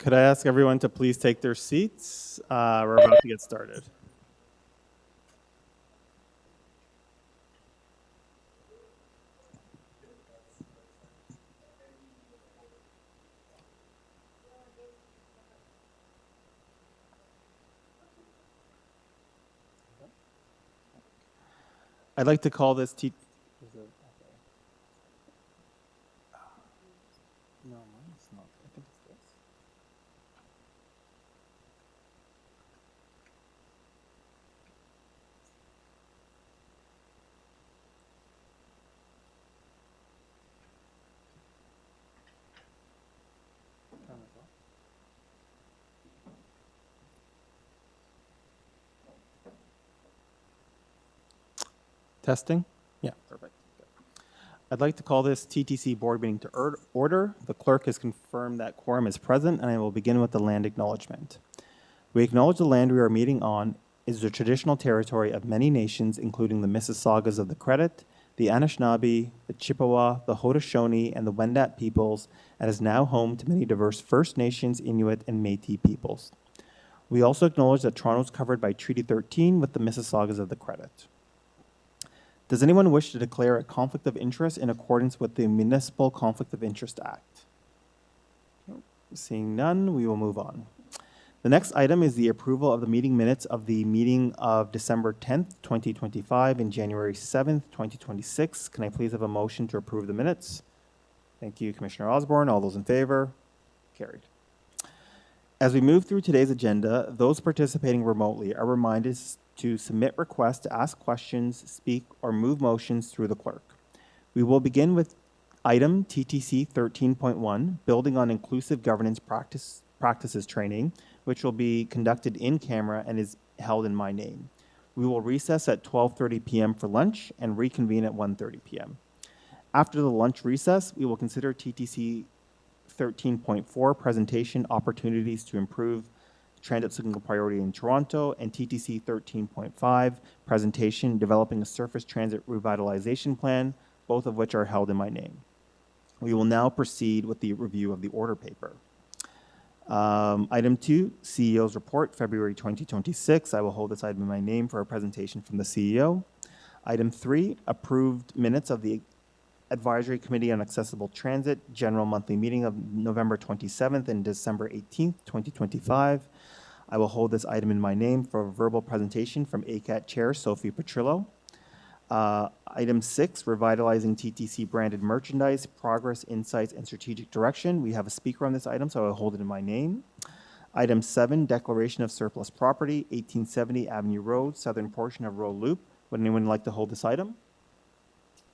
Could I ask everyone to please take their seats? We're about to get started. I'd like to call this No, mine's not. I think it's this. Testing? Yeah, perfect. I'd like to call this TTC Board meeting to order. The clerk has confirmed that quorum is present, and I will begin with the land acknowledgement. We acknowledge the land we are meeting on is the traditional territory of many nations, including the Mississaugas of the Credit, the Anishinaabe, the Chippewa, the Haudenosaunee, and the Wendat peoples, and is now home to many diverse First Nations, Inuit, and Métis peoples. We also acknowledge that Toronto is covered by Treaty 13 with the Mississaugas of the Credit. Does anyone wish to declare a conflict of interest in accordance with the Municipal Conflict of Interest Act? Seeing none, we will move on. The next item is the approval of the meeting minutes of the meeting of December 10th, 2025 and January 7th, 2026. Can I please have a motion to approve the minutes? Thank you, Commissioner Osborne. All those in favor? Carried. As we move through today's agenda, those participating remotely are reminded to submit requests to ask questions, speak, or move motions through the clerk. We will begin with item TTC 13.1, Building on Inclusive Governance Practices Training, which will be conducted in camera and is held in my name. We will recess at 12:30 p.m. for lunch and reconvene at 1:30 p.m. After the lunch recess, we will consider TTC 13.4, Presentation Opportunities to Improve Transit Signal Priority in Toronto, and TTC 13.5, Presentation Developing a Surface Transit Revitalization Plan, both of which are held in my name. We will now proceed with the review of the order paper. Item 2, CEO's Report, February 2026. I will hold this item in my name for a presentation from the CEO. Item 3, approved minutes of the Advisory Committee on Accessible Transit General Monthly Meeting of November 27th and December 18th, 2025. I will hold this item in my name for a verbal presentation from ACAT Chair Sophie Petrillo. Item 6, Revitalizing TTC Branded Merchandise, Progress, Insights, and Strategic Direction. We have a speaker on this item, so I will hold it in my name. Item 7, Declaration of Surplus Property, 1870 Avenue Road, southern portion of Road Loop. Would anyone like to hold this item?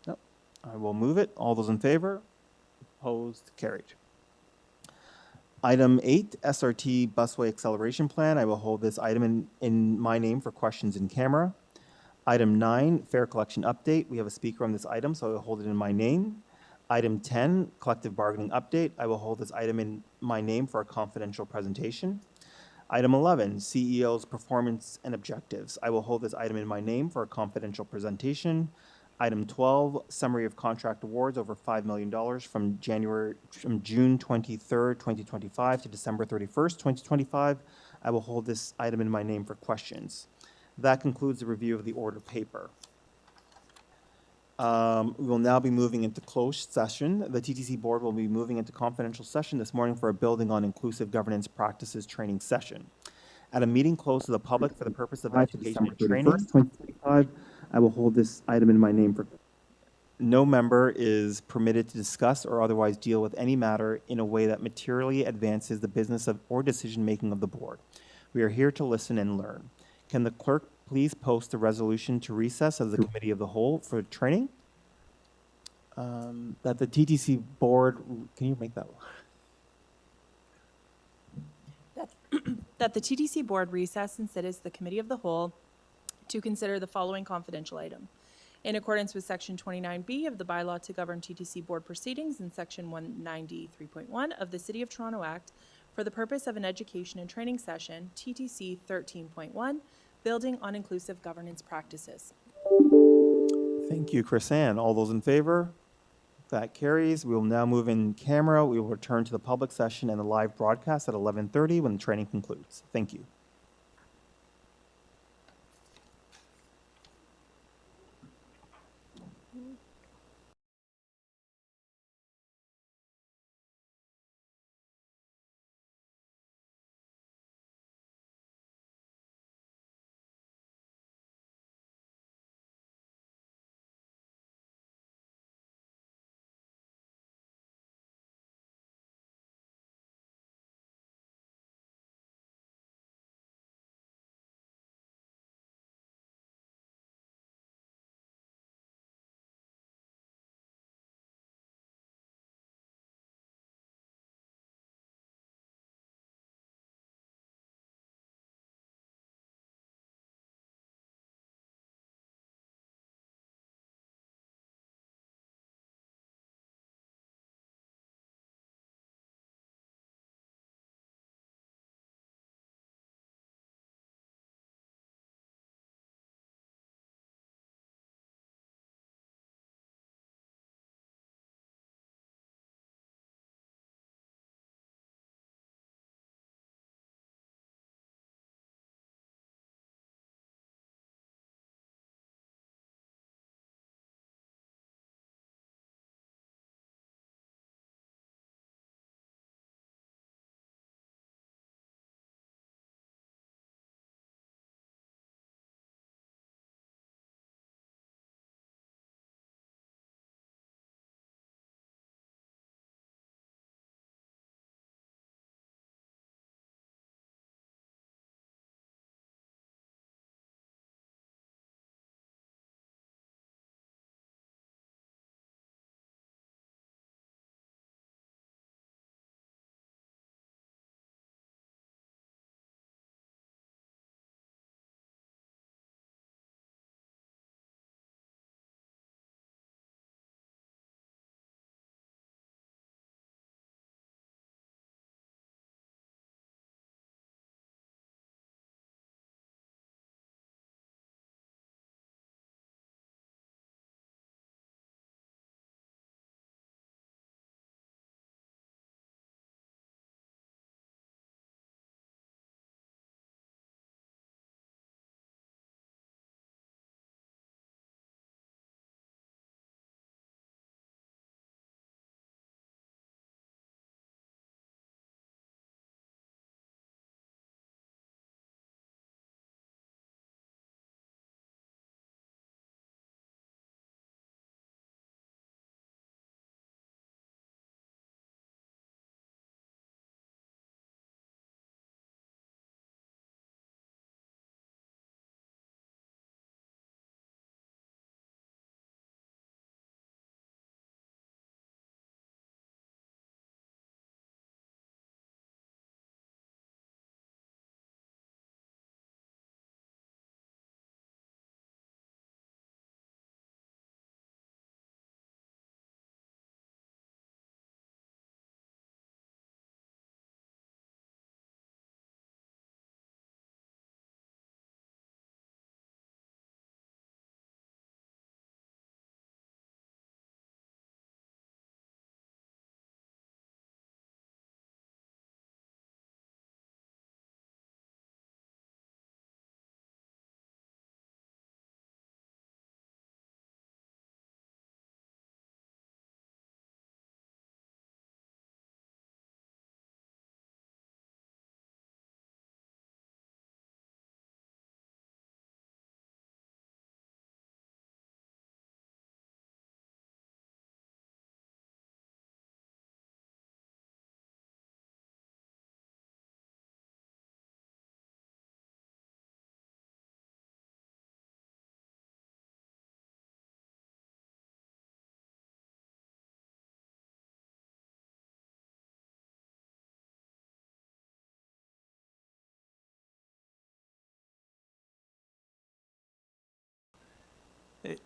No. I will move it. All those in favor? Opposed? Carried. Item 8, SRT Busway Acceleration Plan. I will hold this item in my name for questions in camera. Item 9, Fare Collection Update. We have a speaker on this item, so I will hold it in my name. Item 10, Collective Bargaining Update. I will hold this item in my name for a confidential presentation. Item 11, CEO's Performance and Objectives. I will hold this item in my name for a confidential presentation. Item 12, Summary of Contract Awards over $5 million from June 23rd, 2025 to December 31st, 2025. I will hold this item in my name for questions. That concludes the review of the order paper. We will now be moving into closed session. The TTC Board will be moving into confidential session this morning for a Building on Inclusive Governance Practices training session. At a meeting closed to the public for the purpose of education and training, 2025, I will hold this item in my name for. No member is permitted to discuss or otherwise deal with any matter in a way that materially advances the business of or decision-making of the board. We are here to listen and learn. Can the clerk please post the resolution to recess as the committee of the whole for training? That the TTC Board, can you make that one? That the TTC Board recess and sit as the committee of the whole to consider the following confidential item. In accordance with Section 29B of the bylaw to govern TTC Board proceedings and Section 193.1 of the City of Toronto Act, for the purpose of an education and training session, TTC 13.1, Building on Inclusive Governance Practices. Thank you, Chris Ann. All those in favor? That carries. We will now move in camera. We will return to the public session and the live broadcast at 11:30 when the training concludes. Thank you.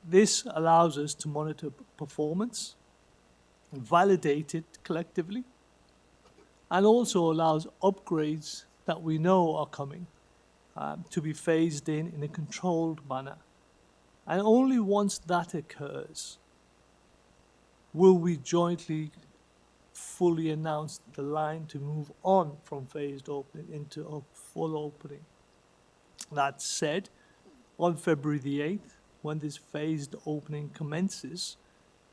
This allows us to monitor performance, validate it collectively, and also allows upgrades that we know are coming to be phased in a controlled manner. And only once that occurs will we jointly fully announce the line to move on from phased opening into a full opening. That said, on February the 8th, when this phased opening commences,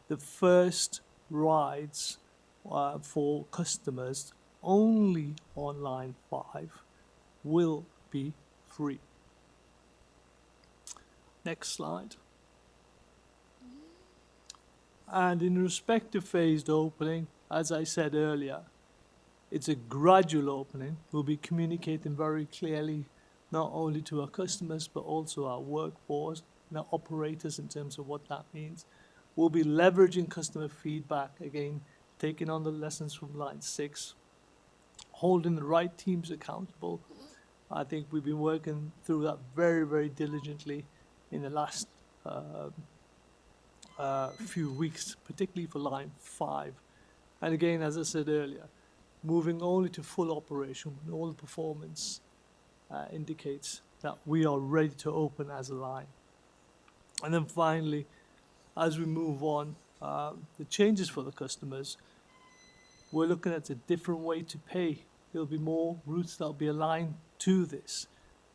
the first rides for customers only on line 5 will be free. Next slide. And in respect to phased opening, as I said earlier, it's a gradual opening. We'll be communicating very clearly not only to our customers but also our workforce and our operators in terms of what that means. We'll be leveraging customer feedback, again, taking on the lessons from line 6, holding the right teams accountable. I think we've been working through that very, very diligently in the last few weeks, particularly for line 5. And again, as I said earlier, moving only to full operation when all the performance indicates that we are ready to open as a line. And then finally, as we move on, the changes for the customers, we're looking at a different way to pay. There'll be more routes that'll be aligned to this.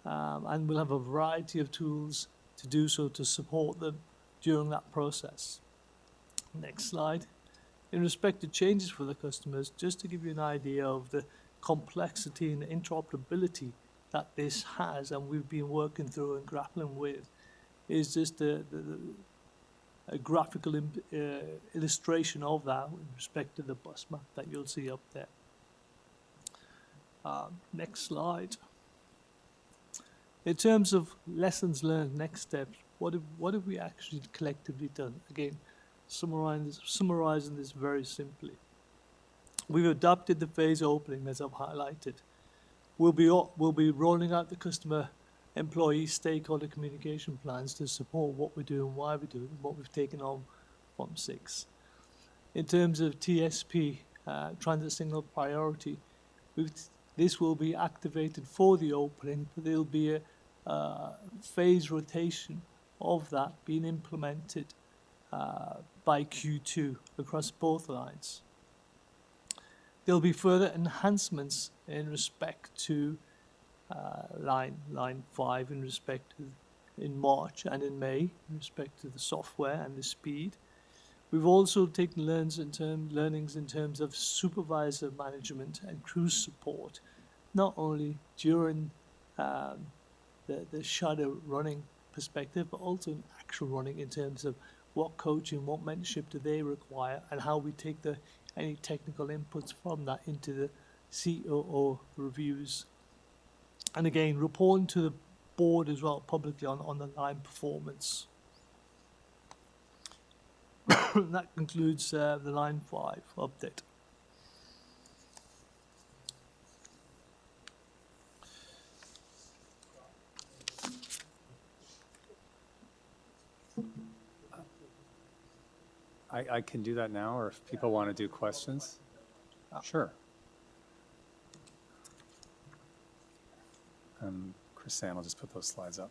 And we'll have a variety of tools to do so to support them during that process. Next slide. In respect to changes for the customers, just to give you an idea of the complexity and interoperability that this has and we've been working through and grappling with, is just a graphical illustration of that with respect to the bus map that you'll see up there. Next slide. In terms of lessons learned, next steps, what have we actually collectively done? Again, summarizing this very simply. We've adopted the phase opening as I've highlighted. We'll be rolling out the customer, employee, stakeholder communication plans to support what we're doing, why we're doing, what we've taken on from 6. In terms of TSP, transit signal priority, this will be activated for the opening, but there'll be a phase rotation of that being implemented by Q2 across both lines. There'll be further enhancements in respect to line 5 in March and in May in respect to the software and the speed. We've also taken learnings in terms of supervisor management and crew support, not only during the shadow running perspective, but also in actual running in terms of what coaching, what mentorship do they require, and how we take any technical inputs from that into the COO reviews. And again, reporting to the board as well publicly on the line performance. That concludes the line 5 update. I can do that now, or if people want to do questions. Sure. Chris Sam, I'll just put those slides up.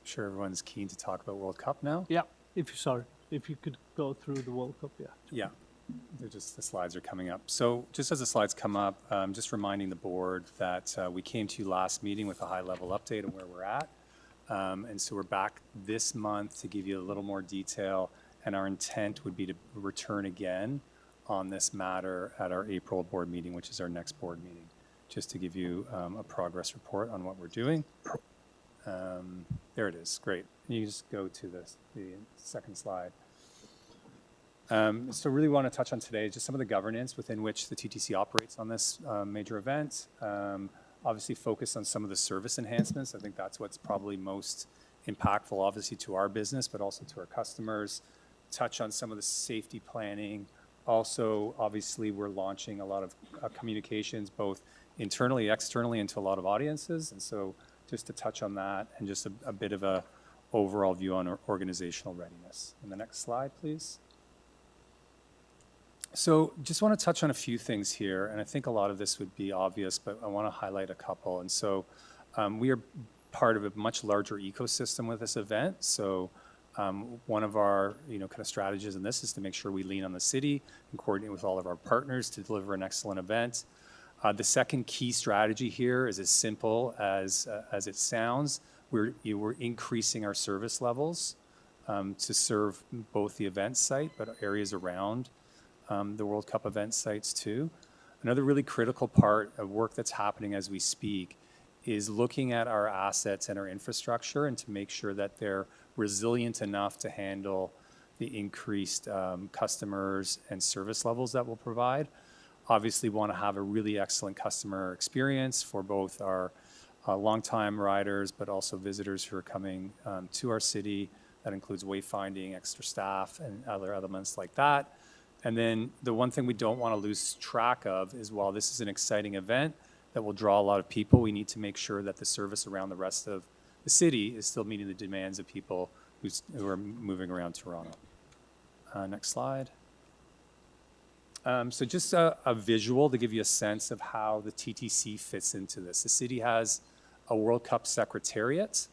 Sure, everyone's keen to talk about World Cup now. Yeah, if you could go through the World Cup, yeah. Yeah, the slides are coming up. So just as the slides come up, just reminding the board that we came to you last meeting with a high-level update on where we're at. And so we're back this month to give you a little more detail, and our intent would be to return again on this matter at our April board meeting, which is our next board meeting, just to give you a progress report on what we're doing. There it is, great. You just go to the second slide. So really want to touch on today just some of the governance within which the TTC operates on this major event. Obviously focus on some of the service enhancements. I think that's what's probably most impactful, obviously, to our business, but also to our customers. Touch on some of the safety planning. Also, obviously, we're launching a lot of communications, both internally, externally, into a lot of audiences. And so just to touch on that and just a bit of a overall view on our organizational readiness. And the next slide, please. So just want to touch on a few things here, and I think a lot of this would be obvious, but I want to highlight a couple. And so we are part of a much larger ecosystem with this event. So one of our kind of strategies in this is to make sure we lean on the city and coordinate with all of our partners to deliver an excellent event. The second key strategy here is as simple as it sounds. We're increasing our service levels to serve both the event site, but areas around the World Cup event sites too. Another really critical part of work that's happening as we speak is looking at our assets and our infrastructure and to make sure that they're resilient enough to handle the increased customers and service levels that we'll provide. Obviously want to have a really excellent customer experience for both our longtime riders, but also visitors who are coming to our city. That includes wayfinding, extra staff, and other elements like that. And then the one thing we don't want to lose track of is while this is an exciting event that will draw a lot of people, we need to make sure that the service around the rest of the city is still meeting the demands of people who are moving around Toronto. Next slide. So just a visual to give you a sense of how the TTC fits into this. The city has a World Cup Secretariat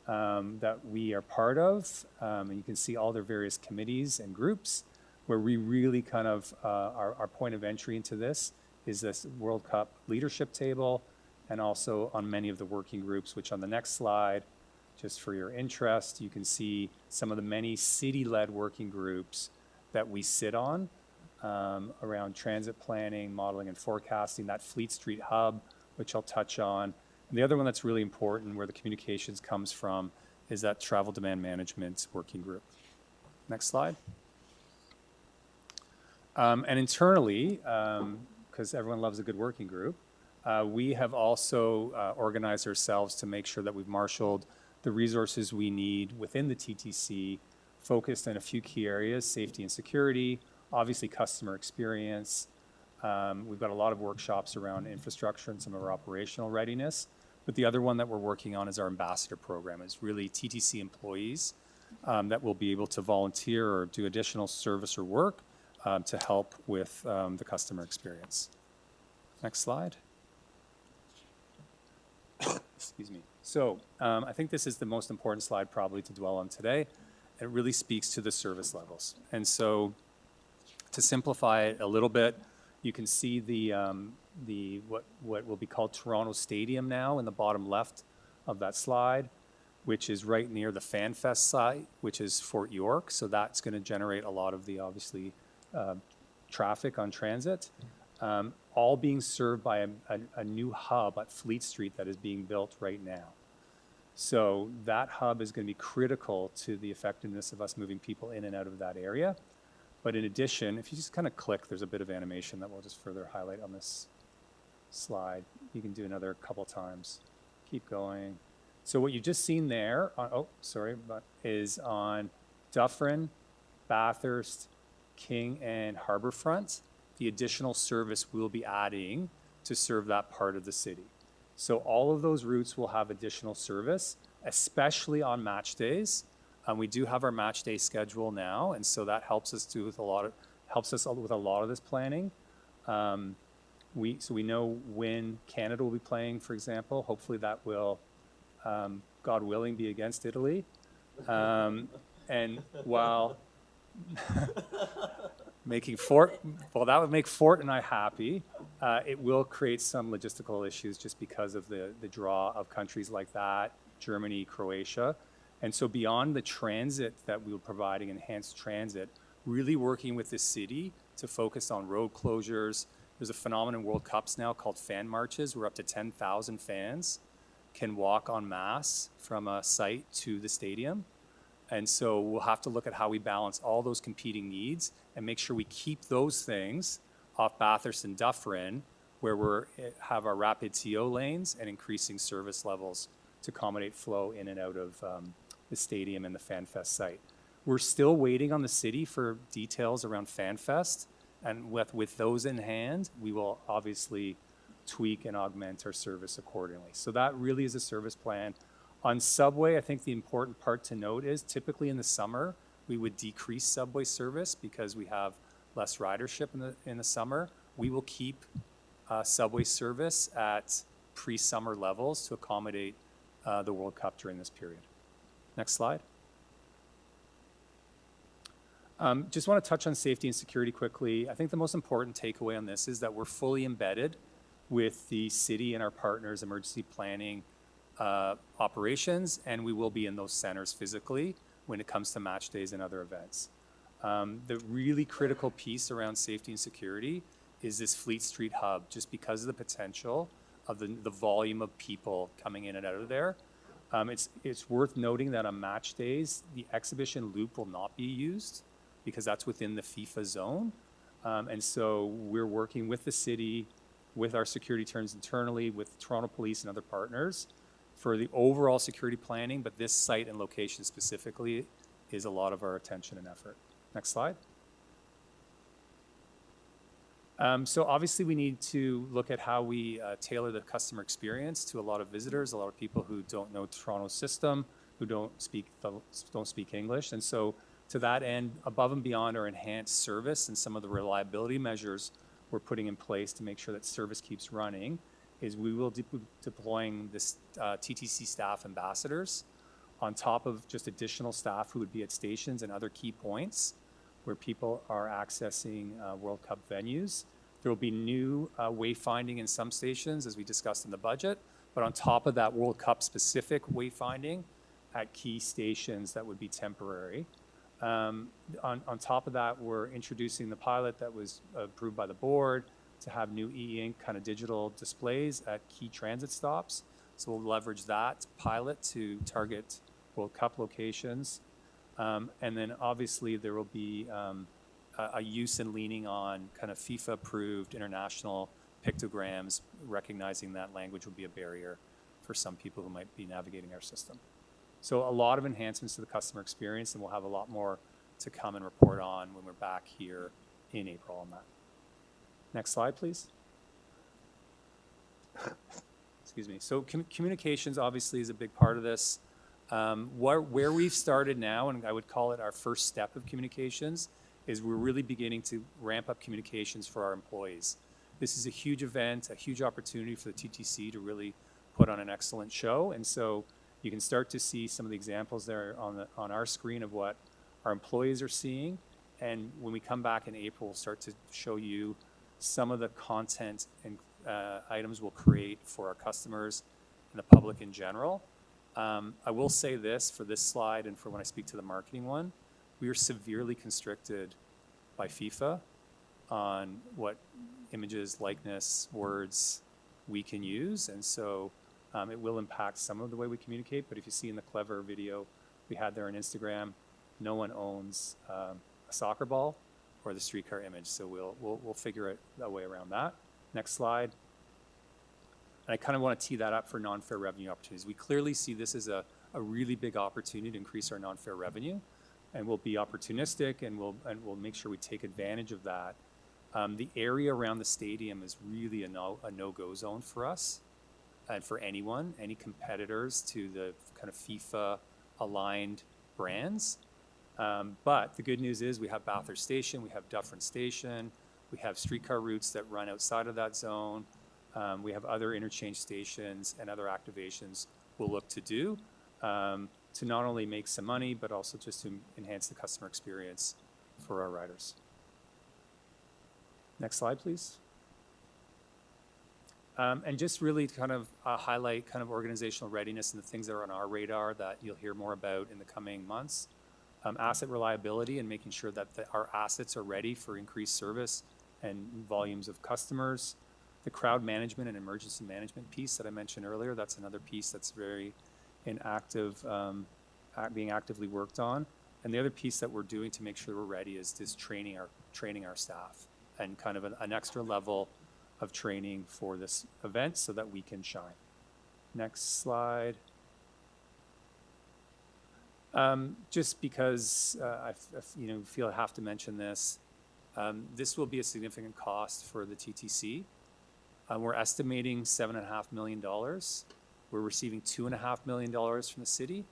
that we are part of, and you can see all their various committees and groups where we really kind of, our point of entry into this is this World Cup leadership table, and also on many of the working groups, which on the next slide, just for your interest, you can see some of the many city-led working groups that we sit on around transit planning, modeling and forecasting, that Fleet Street hub, which I'll touch on. And the other one that's really important where the communications comes from is that travel demand management working group. Next slide. And internally, because everyone loves a good working group, we have also organized ourselves to make sure that we've marshaled the resources we need within the TTC, focused on a few key areas: safety and security, obviously customer experience. We've got a lot of workshops around infrastructure and some of our operational readiness. But the other one that we're working on is our ambassador program. It's really TTC employees that will be able to volunteer or do additional service or work to help with the customer experience. Next slide. Excuse me. So I think this is the most important slide probably to dwell on today. It really speaks to the service levels. And so to simplify it a little bit, you can see what will be called Toronto Stadium now in the bottom left of that slide, which is right near the FanFest site, which is Fort York. So that's going to generate a lot of the obviously traffic on transit, all being served by a new hub at Fleet Street that is being built right now. So that hub is going to be critical to the effectiveness of us moving people in and out of that area. But in addition, if you just kind of click, there's a bit of animation that we'll just further highlight on this slide. You can do another couple times. Keep going. So what you've just seen there, is on Dufferin, Bathurst, King, and Harbourfront, the additional service we'll be adding to serve that part of the city. So all of those routes will have additional service, especially on match days. We do have our match day schedule now, and so that helps us with a lot of this planning. So we know when Canada will be playing, for example. Hopefully that will, God willing, be against Italy. And while that would make Fort and I happy. It will create some logistical issues just because of the draw of countries like that, Germany, Croatia. And so beyond the transit that we were providing, enhanced transit, really working with the city to focus on road closures. There's a phenomenon in World Cups now called fan marches, where up to 10,000 fans can walk en masse from a site to the stadium. And so we'll have to look at how we balance all those competing needs and make sure we keep those things off Bathurst and Dufferin, where we have our rapid TO lanes and increasing service levels to accommodate flow in and out of the stadium and the FanFest site. We're still waiting on the city for details around FanFest, and with those in hand, we will obviously tweak and augment our service accordingly. So that really is a service plan. On subway, I think the important part to note is typically in the summer, we would decrease subway service because we have less ridership in the summer, we will keep subway service at pre-summer levels to accommodate the World Cup during this period. Next slide. Just want to touch on safety and security quickly. I think the most important takeaway on this is that we're fully embedded with the city and our partners' emergency planning operations, and we will be in those centers physically when it comes to match days and other events. The really critical piece around safety and security is this Fleet Street hub, just because of the potential of the volume of people coming in and out of there. It's worth noting that on match days, the exhibition loop will not be used because that's within the FIFA zone. And so we're working with the city, with our security teams internally, with Toronto Police and other partners for the overall security planning, but this site and location specifically is a lot of our attention and effort. Next slide. So obviously we need to look at how we tailor the customer experience to a lot of visitors, a lot of people who don't know Toronto's system, who don't speak English. And so to that end, above and beyond our enhanced service and some of the reliability measures we're putting in place to make sure that service keeps running, is we will be deploying this TTC staff ambassadors on top of just additional staff who would be at stations and other key points where people are accessing World Cup venues. There will be new wayfinding in some stations, as we discussed in the budget, but on top of that, World Cup specific wayfinding at key stations that would be temporary. On top of that, we're introducing the pilot that was approved by the board to have new e-ink kind of digital displays at key transit stops. So we'll leverage that pilot to target World Cup locations. And then obviously there will be a use and leaning on kind of FIFA-approved international pictograms, recognizing that language will be a barrier for some people who might be navigating our system. So a lot of enhancements to the customer experience, and we'll have a lot more to come and report on when we're back here in April on that. Next slide, please. Excuse me. So communications obviously is a big part of this. Where we've started now, and I would call it our first step of communications, is we're really beginning to ramp up communications for our employees. This is a huge event, a huge opportunity for the TTC to really put on an excellent show. And so you can start to see some of the examples there on our screen of what our employees are seeing. And when we come back in April, we'll start to show you some of the content and items we'll create for our customers and the public in general. I will say this for this slide and for when I speak to the marketing one, we are severely constricted by FIFA on what images, likeness, words we can use. And so it will impact some of the way we communicate. But if you see in the clever video we had there on Instagram, no one owns a soccer ball or the streetcar image. So we'll figure out a way around that. Next slide. And I kind of want to tee that up for non-fare revenue opportunities. We clearly see this as a really big opportunity to increase our non-fare revenue, and we'll be opportunistic and we'll make sure we take advantage of that. The area around the stadium is really a no-go zone for us and for anyone, any competitors to the kind of FIFA-aligned brands. But the good news is we have Bathurst Station, we have Dufferin Station, we have streetcar routes that run outside of that zone. We have other interchange stations and other activations we'll look to do to not only make some money, but also just to enhance the customer experience for our riders. Next slide, please. And just really kind of highlight kind of organizational readiness and the things that are on our radar that you'll hear more about in the coming months. Asset reliability and making sure that our assets are ready for increased service and volumes of customers. The crowd management and emergency management piece that I mentioned earlier, that's another piece that's very being actively worked on. And the other piece that we're doing to make sure we're ready is this training our staff and kind of an extra level of training for this event so that we can shine. Next slide. Just because I feel I have to mention this, this will be a significant cost for the TTC. We're estimating $7.5 million. We're receiving $2.5 million from the city.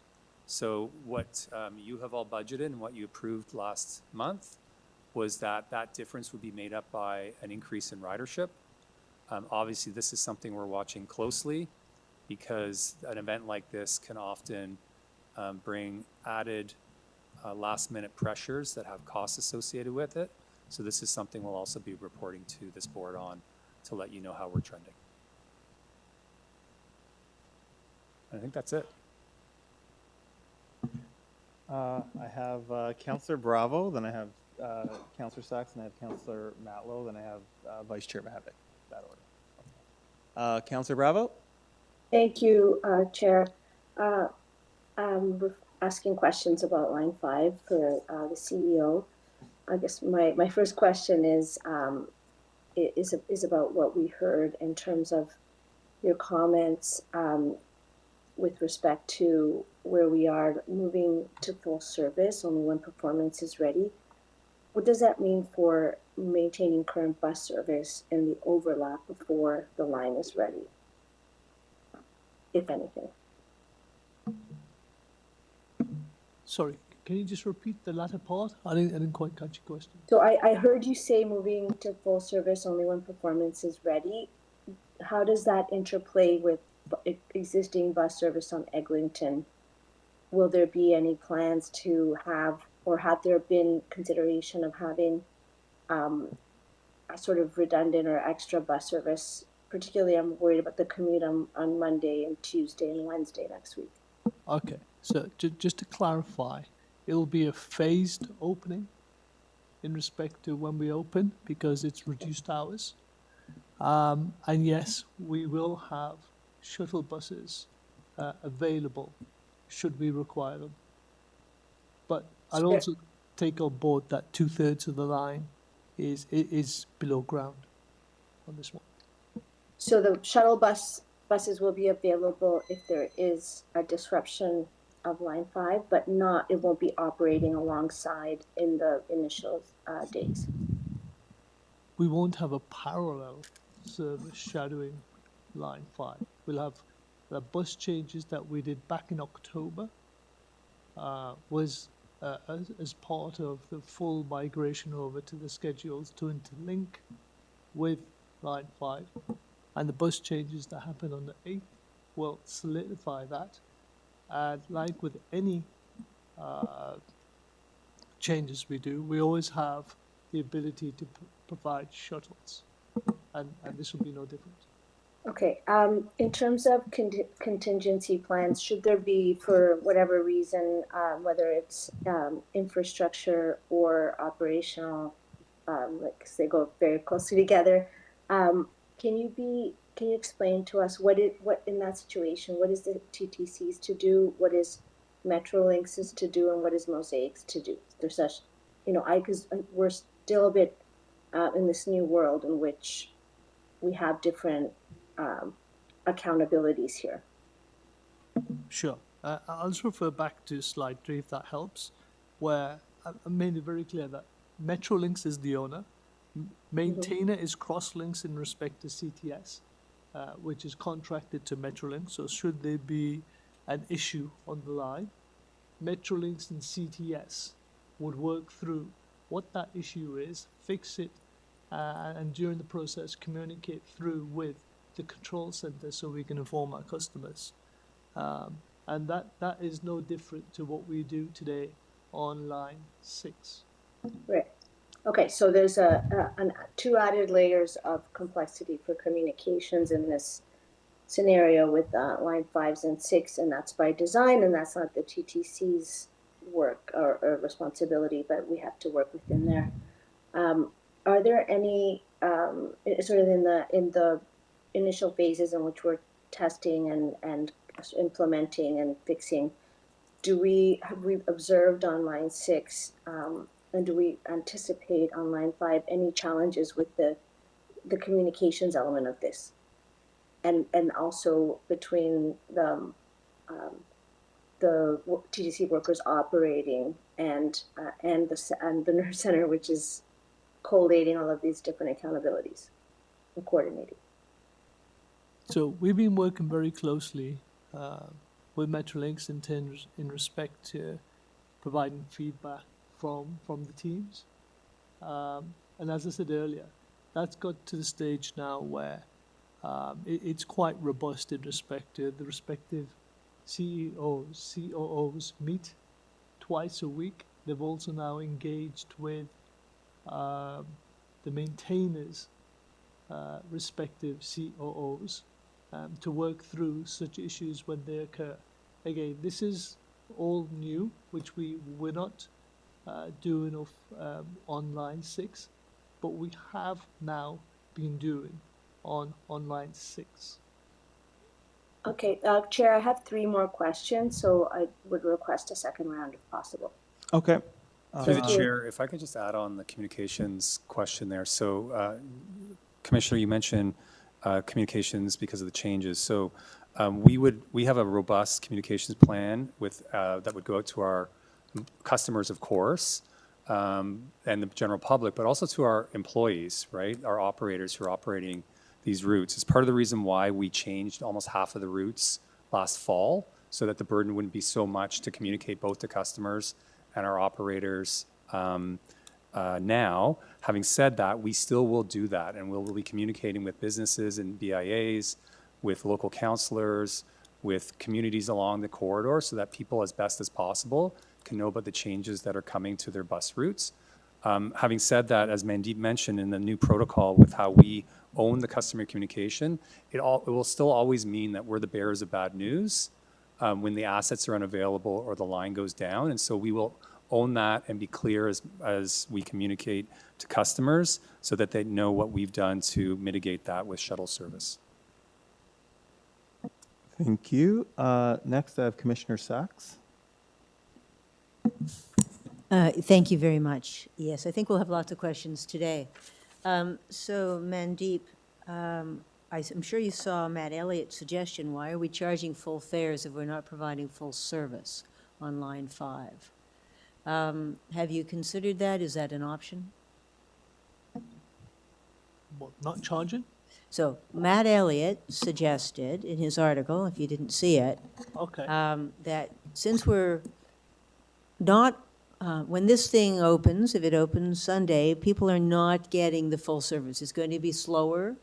So what you have all budgeted and what you approved last month was that that difference would be made up by an increase in ridership. Obviously, this is something we're watching closely because an event like this can often bring added last-minute pressures that have costs associated with it. So this is something we'll also be reporting to this board on to let you know how we're trending. I think that's it. I have Councillor Bravo, then I have Councillor Sachs, and I have Councillor Matlow, then I have Vice Chair Mahavik. That order. Councillor Bravo? Thank you, Chair. We're asking questions about line 5 for the CEO. I guess my first question is about what we heard in terms of your comments with respect to where we are moving to full service only when performance is ready. What does that mean for maintaining current bus service and the overlap before the line is ready, if anything? Sorry, can you just repeat the latter part? I didn't quite catch your question. So I heard you say moving to full service only when performance is ready. How does that interplay with existing bus service on Eglinton? Will there be any plans to have, or had there been consideration of having a sort of redundant or extra bus service? Particularly, I'm worried about the commute on Monday and Tuesday and Wednesday next week. Okay, so just to clarify, it'll be a phased opening in respect to when we open because it's reduced hours. And yes, we will have shuttle buses available should we require them. But I'll Sure. also take on board that 2/3 of the line is below ground on this one. So the shuttle buses will be available if there is a disruption of line 5, but it won't be operating alongside in the initial days. We won't have a parallel service shadowing line 5. We'll have the bus changes that we did back in October was as part of the full migration over to the schedules to interlink with line 5. And the bus changes that happen on the 8th will solidify that. And like with any changes we do, we always have the ability to provide shuttles. And this will be no different. Okay. In terms of contingency plans, should there be, for whatever reason, whether it's infrastructure or operational, like they go very closely together, can you explain to us what in that situation, what is the TTC's to do, what is Metrolinx is to do, and what is Mosaic's to do? There's such, because we're still a bit in this new world in which we have different accountabilities here. Sure. I'll just refer back to slide 3 if that helps, where I made it very clear that Metrolinx is the owner. Maintainer is Crosslinx in respect to CTS, which is contracted to Metrolinx. So should there be an issue on the line, Metrolinx and CTS would work through what that issue is, fix it, and during the process communicate through with the control center so we can inform our customers. And that is no different to what we do today on line 6. Right. Okay, so there's two added layers of complexity for communications in this scenario with line 5s and 6, and that's by design, and that's not the TTC's work or responsibility, but we have to work within there. Are there any sort of in the initial phases in which we're testing and implementing and fixing, have we observed on line 6 and do we anticipate on line 5 any challenges with the communications element of this, and also between the TTC workers operating and the nurse center, which is collating all of these different accountabilities and coordinating? So we've been working very closely with Metrolinx in respect to providing feedback from the teams. And as I said earlier, that's got to the stage now where it's quite robust in respect to the respective CEOs, COOs meet twice a week. They've also now engaged with the maintainers' respective COOs to work through such issues when they occur. Again, this is all new, which we're not doing of on line 6, but we have now been doing on line 6. Okay, Chair, I have 3 more questions, so I would request a second round if possible. Okay. Through the Thank you. chair, if I could just add on the communications question there. So, Commissioner, you mentioned communications because of the changes. So, we have a robust communications plan with that would go out to our customers, of course, and the general public, but also to our employees, right? Our operators who are operating these routes. It's part of the reason why we changed almost half of the routes last fall, so that the burden wouldn't be so much to communicate both to customers and our operators now. Having said that, we still will do that, and we'll be communicating with businesses and BIAs, with local councillors, with communities along the corridor, so that people, as best as possible, can know about the changes that are coming to their bus routes. Having said that, as Mandeep mentioned, in the new protocol with how we own the customer communication, it will still always mean that we're the bearers of bad news when the assets are unavailable or the line goes down. And so we will own that and be clear as we communicate to customers so that they know what we've done to mitigate that with shuttle service. Thank you. Next, I have Commissioner Sachs. Thank you very much. Yes, I think we'll have lots of questions today. So Mandeep, I'm sure you saw Matt Elliott's suggestion. Why are we charging full fares if we're not providing full service on line 5? Have you considered that? Is that an option? What, not charging? So Matt Elliott suggested in his article, if you didn't see it, Okay. that since we're not, when this thing opens, if it opens Sunday, people are not getting the full service. It's going to be slower,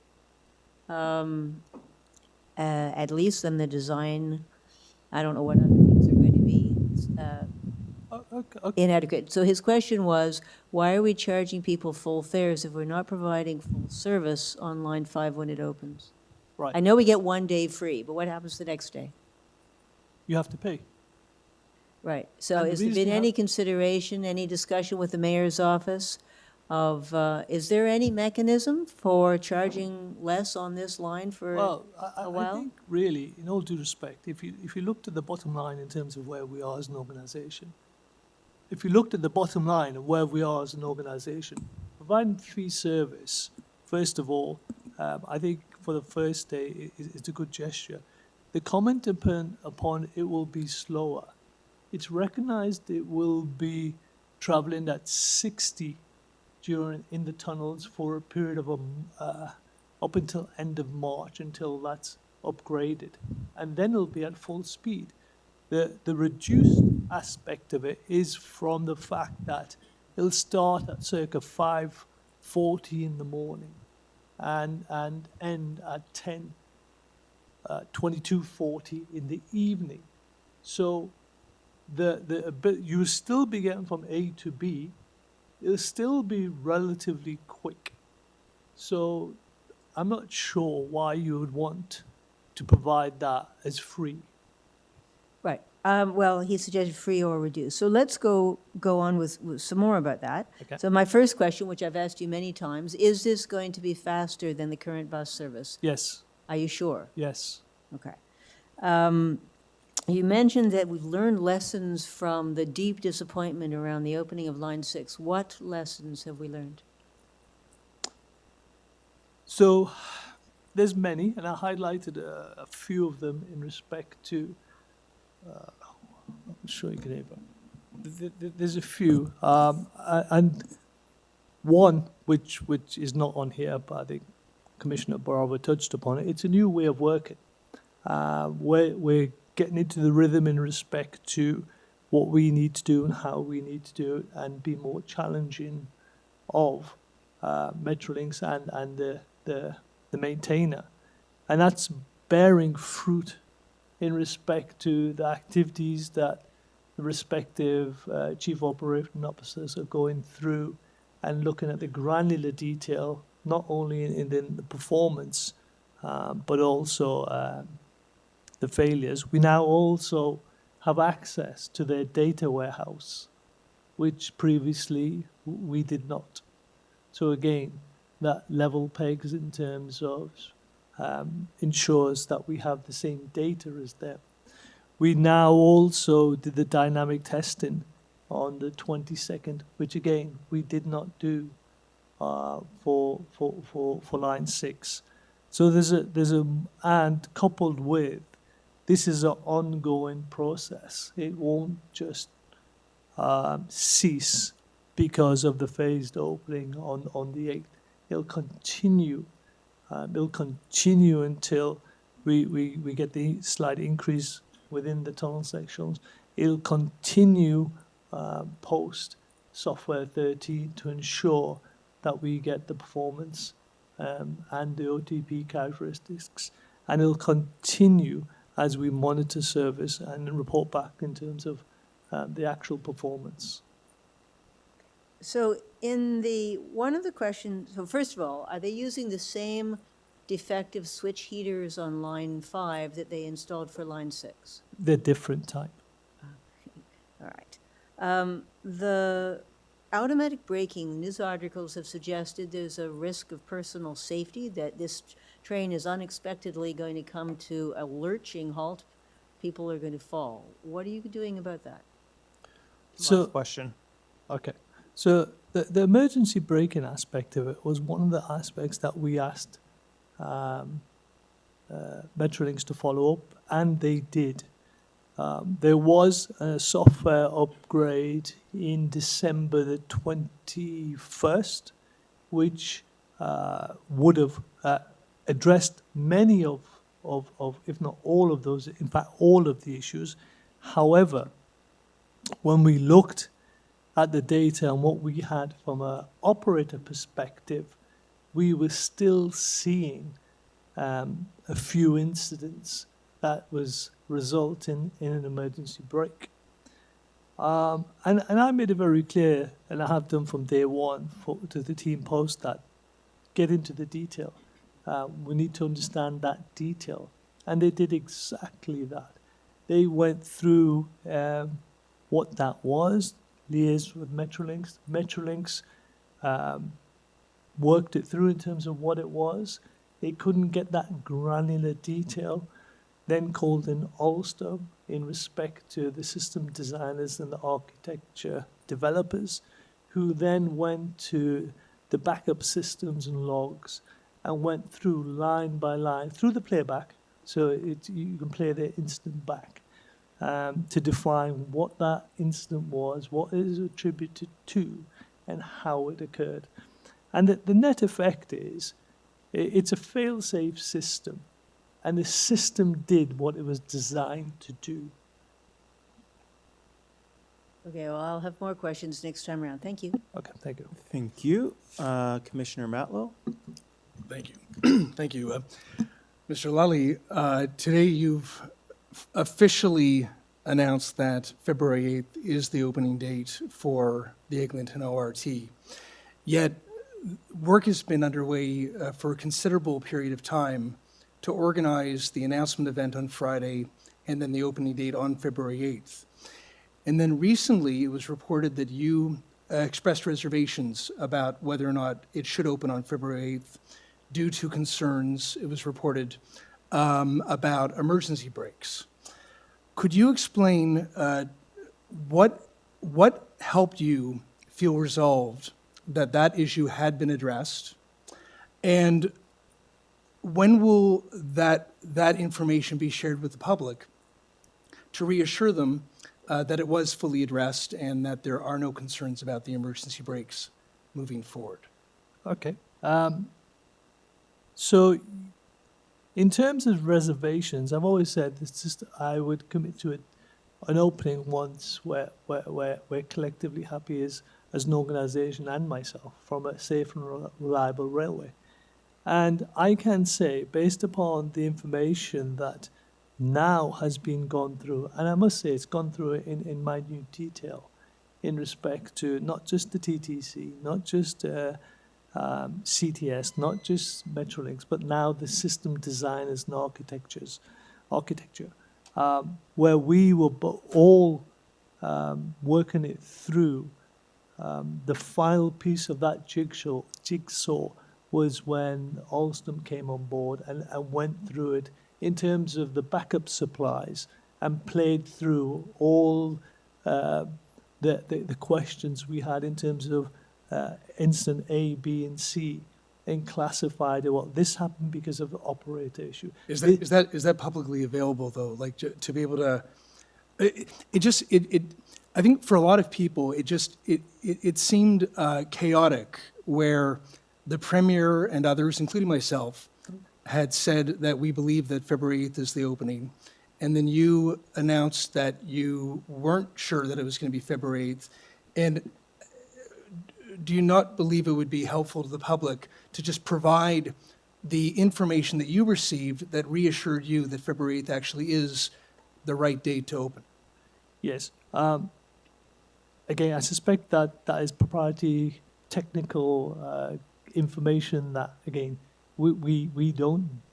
at least than the design. I don't know what other things are going to be Okay. inadequate. So his question was, why are we charging people full fares if we're not providing full service on line 5 when it opens? Right. I know we get 1 day free, but what happens the next day? You have to pay. Right. So And the has there reason been you any have- consideration, any discussion with the mayor's office of, is there any mechanism for charging less on this line for Well, a I while? think really, in all due respect, if you looked at the bottom line in terms of where we are as an organisation, if you looked at the bottom line of where we are as an organisation, providing free service, first of all, I think for the first day it's a good gesture. The comment upon it will be slower. It's recognised it will be travelling at 60 in the tunnels for a period of up until end of March, until that's upgraded, and then it'll be at full speed. The reduced aspect of it is from the fact that it'll start at circa 5:40 in the morning and end at 22:40 in the evening. So you'll still be getting from A to B. It'll still be relatively quick. So I'm not sure why you would want to provide that as free. Right. Well, he suggested free or reduced. So let's go on with some more about that. Okay. So my first question, which I've asked you many times, is this going to be faster than the current bus service? Yes, Are you sure? yes. Okay. You mentioned that we've learned lessons from the deep disappointment around the opening of Line 6. What lessons have we learned? So there's many, and I highlighted a few of them in respect to, I'm sure you can hear, but there's a few. And one, which is not on here, but I think Commissioner Barber touched upon it, it's a new way of working. We're getting into the rhythm in respect to what we need to do and how we need to do it, and be more challenging of Metrolinx and the maintainer. And that's bearing fruit in respect to the activities that the respective chief operating officers are going through and looking at the granular detail, not only in the performance, but also the failures. We now also have access to their data warehouse, which previously we did not. So again, that level pegs in terms of ensures that we have the same data as them. We now also did the dynamic testing on the 22nd, which again we did not do for line 6. So and coupled with this is an ongoing process. It won't just cease because of the phased opening on the 8th. It'll continue. It'll continue until we get the slight increase within the tunnel sections. It'll continue post software 13 to ensure that we get the performance and the OTP characteristics. And it'll continue as we monitor service and report back in terms of the actual performance. So one of the questions, so first of all, are they using the same defective switch heaters on line 5 that they installed for line 6? They're different type. All right. The automatic braking, news articles have suggested there's a risk of personal safety, that this train is unexpectedly going to come to a lurching halt. People are going to fall. What are you doing about that? Last question. Okay. So the emergency braking aspect of it was one of the aspects that we asked Metrolinx to follow up, and they did. There was a software upgrade in December the 21st, which would have addressed many of, if not all of those, in fact, all of the issues. However, when we looked at the data and what we had from an operator perspective, we were still seeing a few incidents that was resulting in an emergency brake. And I made it very clear, and I have done from day one to the team post that, get into the detail. We need to understand that detail. And they did exactly that. They went through what that was, liaised with Metrolinx. Metrolinx worked it through in terms of what it was. They couldn't get that granular detail, then called in Ulster in respect to the system designers and the architecture developers, who then went to the backup systems and logs and went through line by line, through the playback, so you can play the incident back, to define what that incident was, what it is attributed to, and how it occurred. And the net effect is, it's a fail-safe system, and the system did what it was designed to do. Okay, well, I'll have more questions next time around. Thank you. Okay, thank you. Thank you. Commissioner Matlow? Thank you. Thank you. Mr. Lally, today you've officially announced that February 8th is the opening date for the Eglinton ORT. Yet, work has been underway for a considerable period of time to organize the announcement event on Friday and then the opening date on February 8th. And then recently, it was reported that you expressed reservations about whether or not it should open on February 8th due to concerns, it was reported, about emergency brakes. Could you explain what helped you feel resolved that that issue had been addressed, and when will that information be shared with the public to reassure them that it was fully addressed and that there are no concerns about the emergency brakes moving forward? Okay. So in terms of reservations, I've always said it's just I would commit to it an opening once where we're collectively happy as an organisation and myself from a safe and reliable railway. And I can say, based upon the information that now has been gone through, and I must say it's gone through in minute detail in respect to not just the TTC, not just CTS, not just Metrolinx, but now the system designers and architecture, where we were all working it through. The final piece of that jigsaw was when Alstom came on board and went through it in terms of the backup supplies and played through all the questions we had in terms of incident A, B, and C, and classified it. Well, this happened because of the operator issue. Is that publicly available though? Like to be able to, I think for a lot of people, it seemed chaotic where the Premier and others, including myself, had said that we believe that February 8th is the opening. And then you announced that you weren't sure that it was going to be February 8th. And do you not believe it would be helpful to the public to just provide the information that you received that reassured you that February 8th actually is the right date to open? Yes. Again, I suspect that is proprietary technical information that, again, we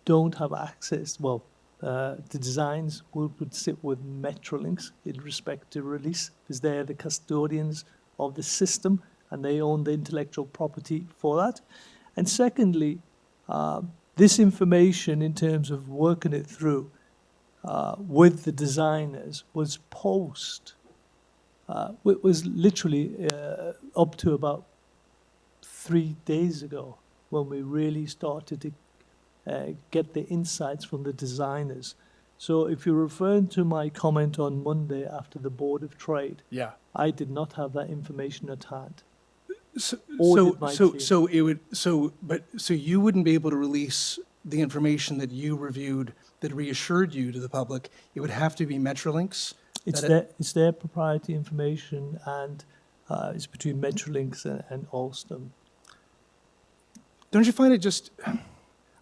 don't have access. Well, the designs would sit with Metrolinx in respect to release, because they're the custodians of the system and they own the intellectual property for that. And secondly, this information in terms of working it through with the designers was was literally up to about 3 days ago when we really started to get the insights from the designers. So if you're referring to my comment on Monday after the Board of Trade, Yeah. I did not have that information at hand. So you wouldn't be able to release the information that you reviewed that reassured you to the public. It would have to be Metrolinx. It's their proprietary information, and it's between Metrolinx and Alstom. Don't you find it just?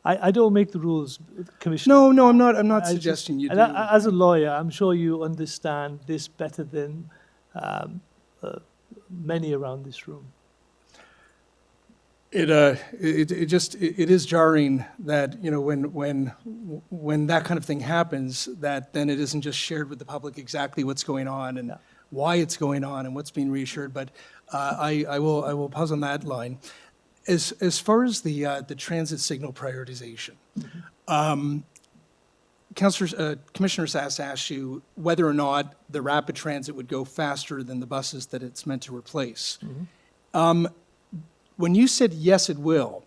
I don't make the rules, Commissioner. No, I'm not. I'm not I suggesting you do. As a lawyer, I'm sure you understand this better than many around this room. It is jarring that, you know, when that kind of thing happens, that then it isn't just shared with the public exactly what's going on and why it's going on and what's being reassured. But I will pause on that line. As far as the transit signal prioritization, Commissioner Sass asked you whether or not the rapid transit would go faster than the buses that it's meant to replace. When you said yes, it will,